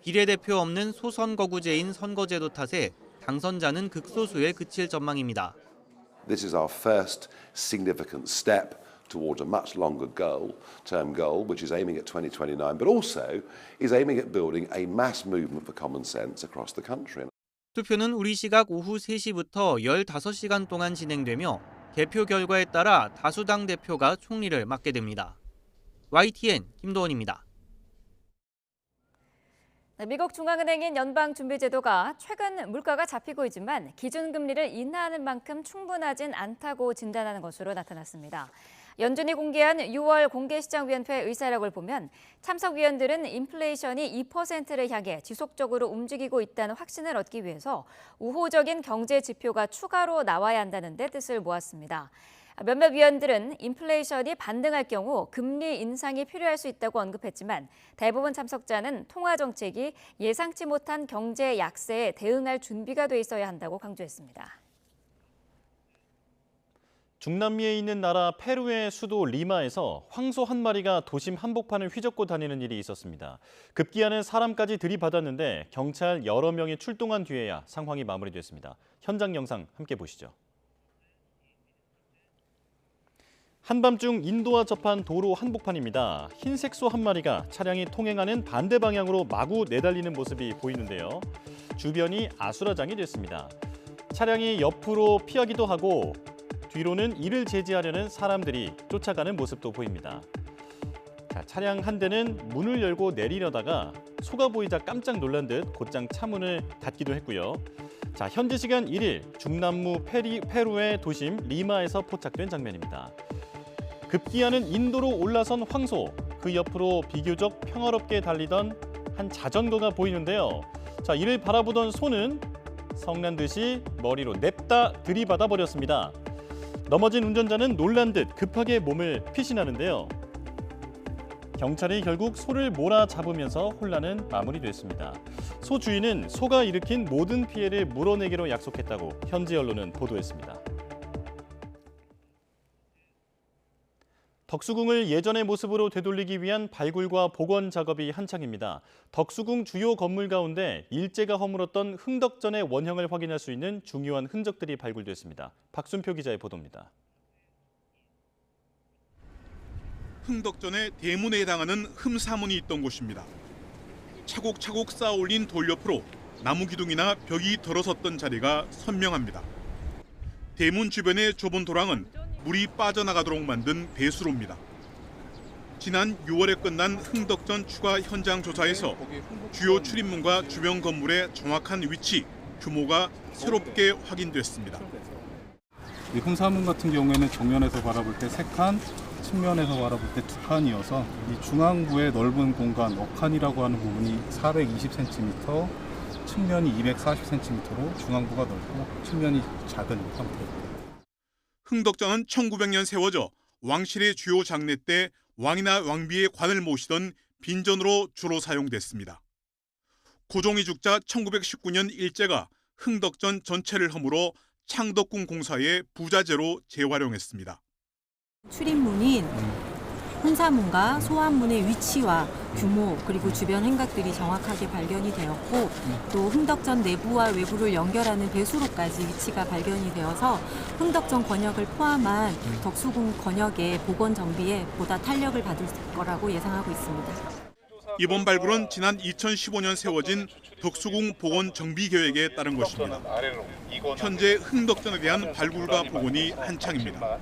비례대표 없는 소선거구제인 선거제도 탓에 당선자는 극소수에 그칠 전망입니다. This is our first significant step towards a much longer term goal, which is aiming at 2029, but also is aiming at building a mass movement for common sense across the country. 투표는 우리 시각 오후 3시부터 15시간 동안 진행되며 개표 결과에 따라 다수당 대표가 총리를 맡게 됩니다. YTN 김도원입니다. 미국 중앙은행인 연방준비제도가 최근 물가가 잡히고 있지만 기준금리를 인하하는 만큼 충분하진 않다고 진단하는 것으로 나타났습니다. 연준이 공개한 6월 공개시장위원회 의사록을 보면 참석위원들은 인플레이션이 2%를 향해 지속적으로 움직이고 있다는 확신을 얻기 위해서 우호적인 경제 지표가 추가로 나와야 한다는 데 뜻을 모았습니다. 몇몇 위원들은 인플레이션이 반등할 경우 금리 인상이 필요할 수 있다고 언급했지만 대부분 참석자는 통화 정책이 예상치 못한 경제 약세에 대응할 준비가 돼 있어야 한다고 강조했습니다. 중남미에 있는 나라 페루의 수도 리마에서 황소 한 마리가 도심 한복판을 휘젓고 다니는 일이 있었습니다. 급기야는 사람까지 들이받았는데 경찰 여러 명이 출동한 뒤에야 상황이 마무리됐습니다. 현장 영상 함께 보시죠. 한밤중 인도와 접한 도로 한복판입니다. 흰색 소 한 마리가 차량이 통행하는 반대 방향으로 마구 내달리는 모습이 보이는데요. 주변이 아수라장이 됐습니다. 차량이 옆으로 피하기도 하고 뒤로는 이를 제지하려는 사람들이 쫓아가는 모습도 보입니다. 자, 차량 한 대는 문을 열고 내리려다가 소가 보이자 깜짝 놀란 듯 곧장 차문을 닫기도 했고요. 자, 현지 시간 1일 중남부 페루의 도심 리마에서 포착된 장면입니다. 급기야는 인도로 올라선 황소, 그 옆으로 비교적 평화롭게 달리던 한 자전거가 보이는데요. 자, 이를 바라보던 소는 성난 듯이 머리로 냅다 들이받아 버렸습니다. 넘어진 운전자는 놀란 듯 급하게 몸을 피신하는데요. 경찰이 결국 소를 몰아잡으면서 혼란은 마무리됐습니다. 소 주인은 소가 일으킨 모든 피해를 물어내기로 약속했다고 현지 언론은 보도했습니다. 덕수궁을 예전의 모습으로 되돌리기 위한 발굴과 복원 작업이 한창입니다. 덕수궁 주요 건물 가운데 일제가 허물었던 흥덕전의 원형을 확인할 수 있는 중요한 흔적들이 발굴됐습니다. 박순표 기자의 보도입니다. 흥덕전의 대문에 해당하는 흠사문이 있던 곳입니다. 차곡차곡 쌓아 올린 돌 옆으로 나무 기둥이나 벽이 들어섰던 자리가 선명합니다. 대문 주변의 좁은 도랑은 물이 빠져나가도록 만든 배수로입니다. 지난 6월에 끝난 흥덕전 추가 현장 조사에서 주요 출입문과 주변 건물의 정확한 위치, 규모가 새롭게 확인됐습니다. 이 흠사문 같은 경우에는 정면에서 바라볼 때 3칸, 측면에서 바라볼 때 2칸이어서 이 중앙부의 넓은 공간, 어칸이라고 하는 부분이 420cm, 측면이 240cm로 중앙부가 넓고 측면이 작은 형태입니다. 흥덕전은 1900년 세워져 왕실의 주요 장례 때 왕이나 왕비의 관을 모시던 빈전으로 주로 사용됐습니다. 고종이 죽자 1919년 일제가 흥덕전 전체를 허물어 창덕궁 공사의 부자재로 재활용했습니다. 출입문인 홍사문과 소환문의 위치와 규모 그리고 주변 행각들이 정확하게 발견이 되었고 또 흥덕전 내부와 외부를 연결하는 배수로까지 위치가 발견이 되어서 흥덕전 권역을 포함한 덕수궁 권역의 복원 정비에 보다 탄력을 받을 거라고 예상하고 있습니다. 이번 발굴은 지난 2015년 세워진 덕수궁 복원 정비 계획에 따른 것입니다. 현재 흥덕전에 대한 발굴과 복원이 한창입니다.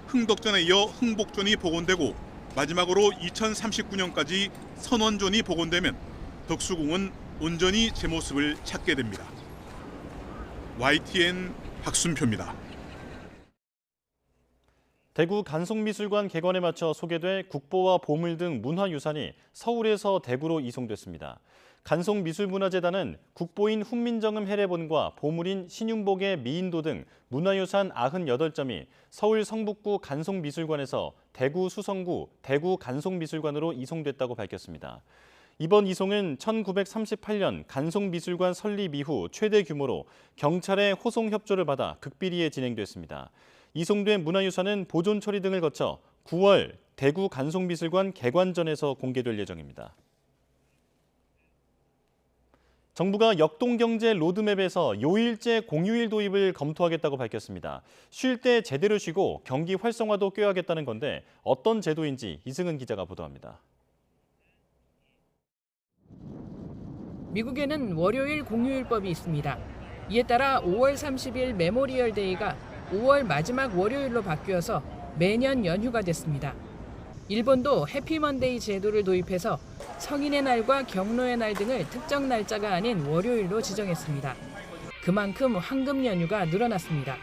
흥덕전에 이어 흥복전이 복원되고 마지막으로 2039년까지 선원전이 복원되면 덕수궁은 온전히 제 모습을 찾게 됩니다. YTN 박순표입니다. 대구 간송미술관 개관에 맞춰 소개돼 국보와 보물 등 문화유산이 서울에서 대구로 이송됐습니다. 간송미술문화재단은 국보인 훈민정음 해례본과 보물인 신윤복의 미인도 등 문화유산 98점이 서울 성북구 간송미술관에서 대구 수성구 대구 간송미술관으로 이송됐다고 밝혔습니다. 이번 이송은 1938년 간송미술관 설립 이후 최대 규모로 경찰의 호송 협조를 받아 극비리에 진행됐습니다. 이송된 문화유산은 보존 처리 등을 거쳐 9월 대구 간송미술관 개관전에서 공개될 예정입니다. 정부가 역동경제 로드맵에서 요일제 공휴일 도입을 검토하겠다고 밝혔습니다. 쉴 때 제대로 쉬고 경기 활성화도 꾀하겠다는 건데 어떤 제도인지 이승은 기자가 보도합니다. 미국에는 월요일 공휴일법이 있습니다. 이에 따라 5월 30일 메모리얼 데이가 5월 마지막 월요일로 바뀌어서 매년 연휴가 됐습니다. 일본도 해피먼데이 제도를 도입해서 성인의 날과 경로의 날 등을 특정 날짜가 아닌 월요일로 지정했습니다. 그만큼 황금 연휴가 늘어났습니다.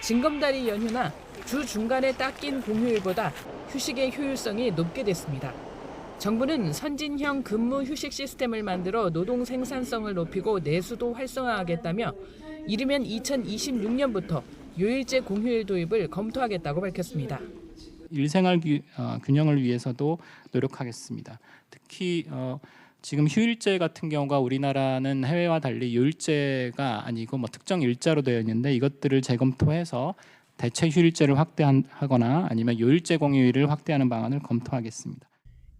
징검다리 연휴나 주 중간에 딱 낀 공휴일보다 휴식의 효율성이 높게 됐습니다. 정부는 선진형 근무 휴식 시스템을 만들어 노동 생산성을 높이고 내수도 활성화하겠다며 이르면 2026년부터 요일제 공휴일 도입을 검토하겠다고 밝혔습니다. 일생활 균형을 위해서도 노력하겠습니다. 특히 지금 휴일제 같은 경우가 우리나라는 해외와 달리 요일제가 아니고 특정 일자로 되어 있는데 이것들을 재검토해서 대체 휴일제를 확대하거나 아니면 요일제 공휴일을 확대하는 방안을 검토하겠습니다.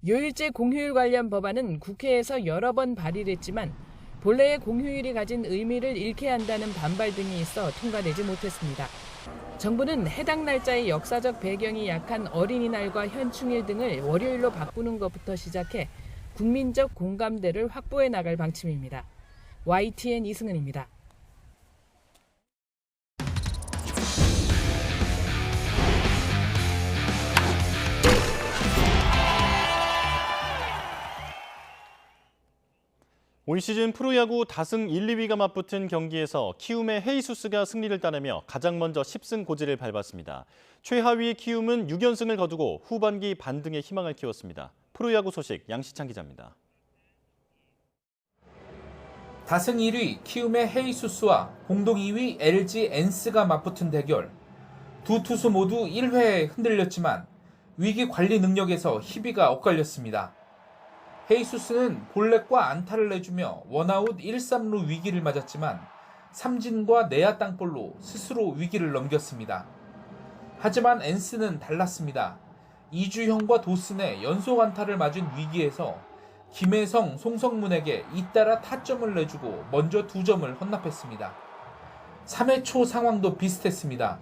요일제 공휴일 관련 법안은 국회에서 여러 번 발의됐지만 본래의 공휴일이 가진 의미를 잃게 한다는 반발 등이 있어 통과되지 못했습니다. 정부는 해당 날짜의 역사적 배경이 약한 어린이날과 현충일 등을 월요일로 바꾸는 것부터 시작해 국민적 공감대를 확보해 나갈 방침입니다. YTN 이승은입니다. 올 시즌 프로야구 다승 1, 2위가 맞붙은 경기에서 키움의 헤이수스가 승리를 따내며 가장 먼저 10승 고지를 밟았습니다. 최하위의 키움은 6연승을 거두고 후반기 반등의 희망을 키웠습니다. 프로야구 소식 양시창 기자입니다. 다승 1위 키움의 헤이수스와 공동 2위 LG 엔스가 맞붙은 대결. 두 투수 모두 1회에 흔들렸지만 위기 관리 능력에서 희비가 엇갈렸습니다. 헤이수스는 볼넷과 안타를 내주며 원아웃 1-3루 위기를 맞았지만 삼진과 내야 땅볼로 스스로 위기를 넘겼습니다. 하지만 엔스는 달랐습니다. 이주형과 도슨의 연속 안타를 맞은 위기에서 김혜성, 송성문에게 잇따라 타점을 내주고 먼저 2점을 헌납했습니다. 3회 초 상황도 비슷했습니다.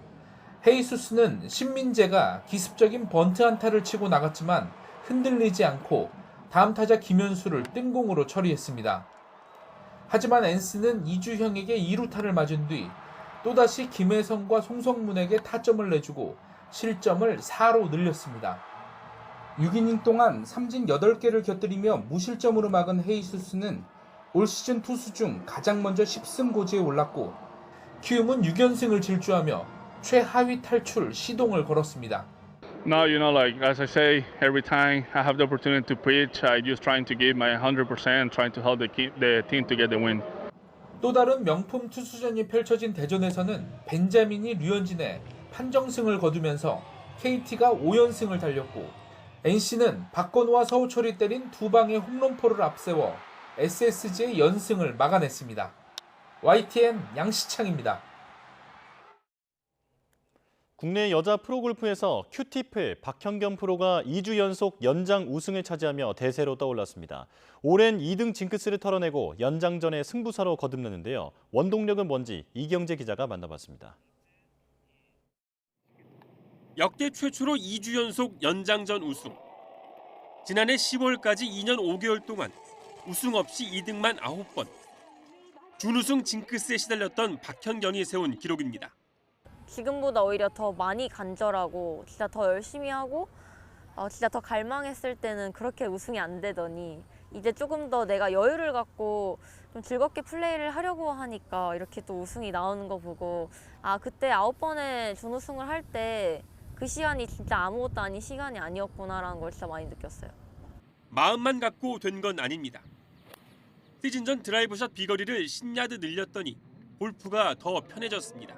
헤이수스는 신민재가 기습적인 번트 안타를 치고 나갔지만 흔들리지 않고 다음 타자 김현수를 뜬공으로 처리했습니다. 하지만 엔스는 이주형에게 2루타를 맞은 뒤 또다시 김혜성과 송성문에게 타점을 내주고 실점을 4로 늘렸습니다. 6이닝 동안 삼진 8개를 곁들이며 무실점으로 막은 헤이수스는 올 시즌 투수 중 가장 먼저 10승 고지에 올랐고 키움은 6연승을 질주하며 최하위 탈출 시동을 걸었습니다. No, as I say, every time I have the opportunity to pitch, I just trying to give my 100%, trying to help the team to get the win. 또 다른 명품 투수전이 펼쳐진 대전에서는 벤자민이 류현진의 판정승을 거두면서 KT가 5연승을 달렸고 NC는 박건우와 서우철이 때린 두 방의 홈런포를 앞세워 SSG의 연승을 막아냈습니다. YTN 양시창입니다. 국내 여자 프로골프에서 큐티플 박현경 프로가 2주 연속 연장 우승을 차지하며 대세로 떠올랐습니다. 오랜 2등 징크스를 털어내고 연장전에 승부사로 거듭났는데요. 원동력은 뭔지 이경재 기자가 만나봤습니다. 역대 최초로 2주 연속 연장전 우승. 지난해 10월까지 2년 5개월 동안 우승 없이 2등만 9번. 준우승 징크스에 시달렸던 박현경이 세운 기록입니다. 지금보다 오히려 더 많이 간절하고 진짜 더 열심히 하고 진짜 더 갈망했을 때는 그렇게 우승이 안 되더니 이제 조금 더 내가 여유를 갖고 좀 즐겁게 플레이를 하려고 하니까 이렇게 또 우승이 나오는 거 보고 그때 9번의 준우승을 할 때 그 시간이 진짜 아무것도 아닌 시간이 아니었구나라는 걸 진짜 많이 느꼈어요. 마음만 갖고 된 건 아닙니다. 시즌 전 드라이브샷 비거리를 10야드 늘렸더니 골프가 더 편해졌습니다.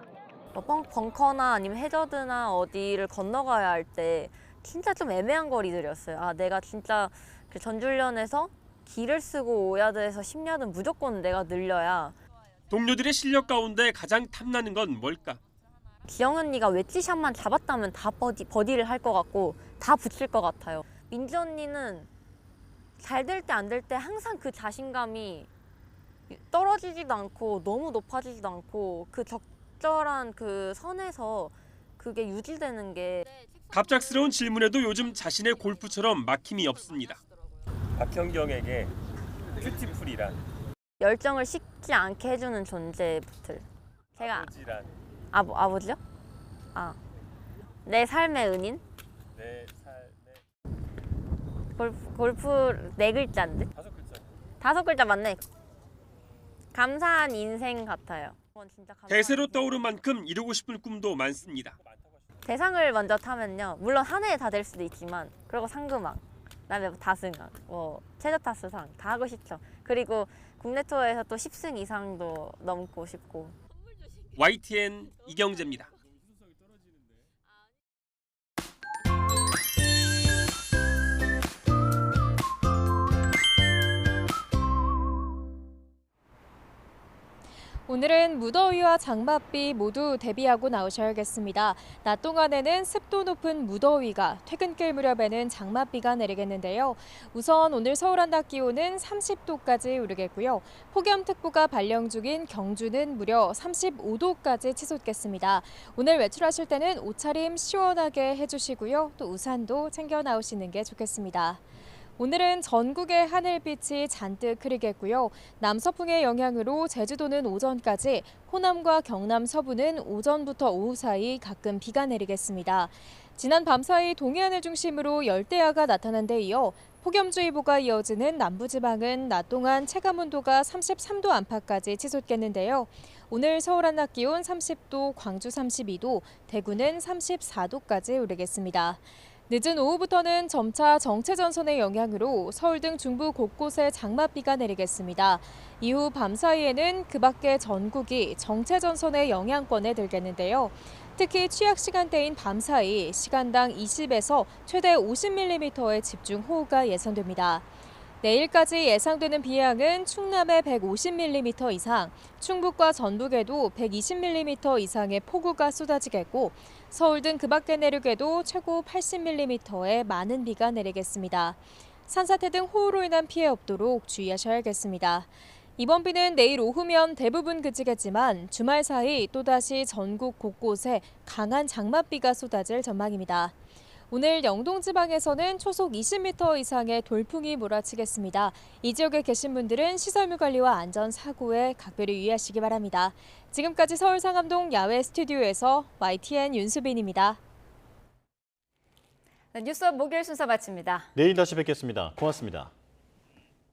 벙커나 아니면 해저드나 어디를 건너가야 할 때 진짜 좀 애매한 거리들이었어요. 내가 진짜 전주훈련에서 길을 쓰고 5야드에서 10야드는 무조건 내가 늘려야. 동료들의 실력 가운데 가장 탐나는 건 뭘까? 지영 언니가 웨지샷만 잡았다면 다 버디를 할 것 같고 다 붙일 것 같아요. 민지 언니는 잘 될 때 안 될 때 항상 그 자신감이 떨어지지도 않고 너무 높아지지도 않고 그 적절한 그 선에서 그게 유지되는 게. 갑작스러운 질문에도 요즘 자신의 골프처럼 막힘이 없습니다. 박현경에게 큐티풀이란? 열정을 식지 않게 해주는 존재의 붙을. 제가 아버지란? 아버지요? 내 삶의 은인? 내 삶의 골프 4글자인데? 5글자. 5글자 맞네. 감사한 인생 같아요. 대세로 떠오른 만큼 이루고 싶은 꿈도 많습니다. 대상을 먼저 타면요. 물론 한 해에 다 될 수도 있지만 그리고 상금왕, 그다음에 다승왕, 최저 타수상 다 하고 싶죠. 그리고 국내 투어에서 또 10승 이상도 넘고 싶고. YTN 이경재입니다. 오늘은 무더위와 장맛비 모두 대비하고 나오셔야겠습니다. 낮 동안에는 습도 높은 무더위가, 퇴근길 무렵에는 장맛비가 내리겠는데요. 우선 오늘 서울 한낮 기온은 30도까지 오르겠고요. 폭염특보가 발령 중인 경주는 무려 35도까지 치솟겠습니다. 오늘 외출하실 때는 옷차림 시원하게 해주시고요. 또 우산도 챙겨 나오시는 게 좋겠습니다. 오늘은 전국의 하늘빛이 잔뜩 흐리겠고요. 남서풍의 영향으로 제주도는 오전까지, 호남과 경남 서부는 오전부터 오후 사이 가끔 비가 내리겠습니다. 지난 밤 사이 동해안을 중심으로 열대야가 나타난 데 이어 폭염주의보가 이어지는 남부지방은 낮 동안 체감온도가 33도 안팎까지 치솟겠는데요. 오늘 서울 한낮 기온 30도, 광주 32도, 대구는 34도까지 오르겠습니다. 늦은 오후부터는 점차 정체전선의 영향으로 서울 등 중부 곳곳에 장맛비가 내리겠습니다. 이후 밤 사이에는 그 밖의 전국이 정체전선의 영향권에 들겠는데요. 특히 취약 시간대인 밤 사이 시간당 20에서 최대 50mm의 집중호우가 예상됩니다. 내일까지 예상되는 비양은 충남에 150mm 이상, 충북과 전북에도 120mm 이상의 폭우가 쏟아지겠고 서울 등 그 밖의 내륙에도 최고 80mm의 많은 비가 내리겠습니다. 산사태 등 호우로 인한 피해 없도록 주의하셔야겠습니다. 이번 비는 내일 오후면 대부분 그치겠지만 주말 사이 또다시 전국 곳곳에 강한 장맛비가 쏟아질 전망입니다. 오늘 영동 지방에서는 초속 20m 이상의 돌풍이 몰아치겠습니다. 이 지역에 계신 분들은 시설물 관리와 안전 사고에 각별히 유의하시기 바랍니다. 지금까지 서울 상암동 야외 스튜디오에서 YTN 윤수빈입니다. 뉴스업 목요일 순서 마칩니다. 내일 다시 뵙겠습니다. 고맙습니다.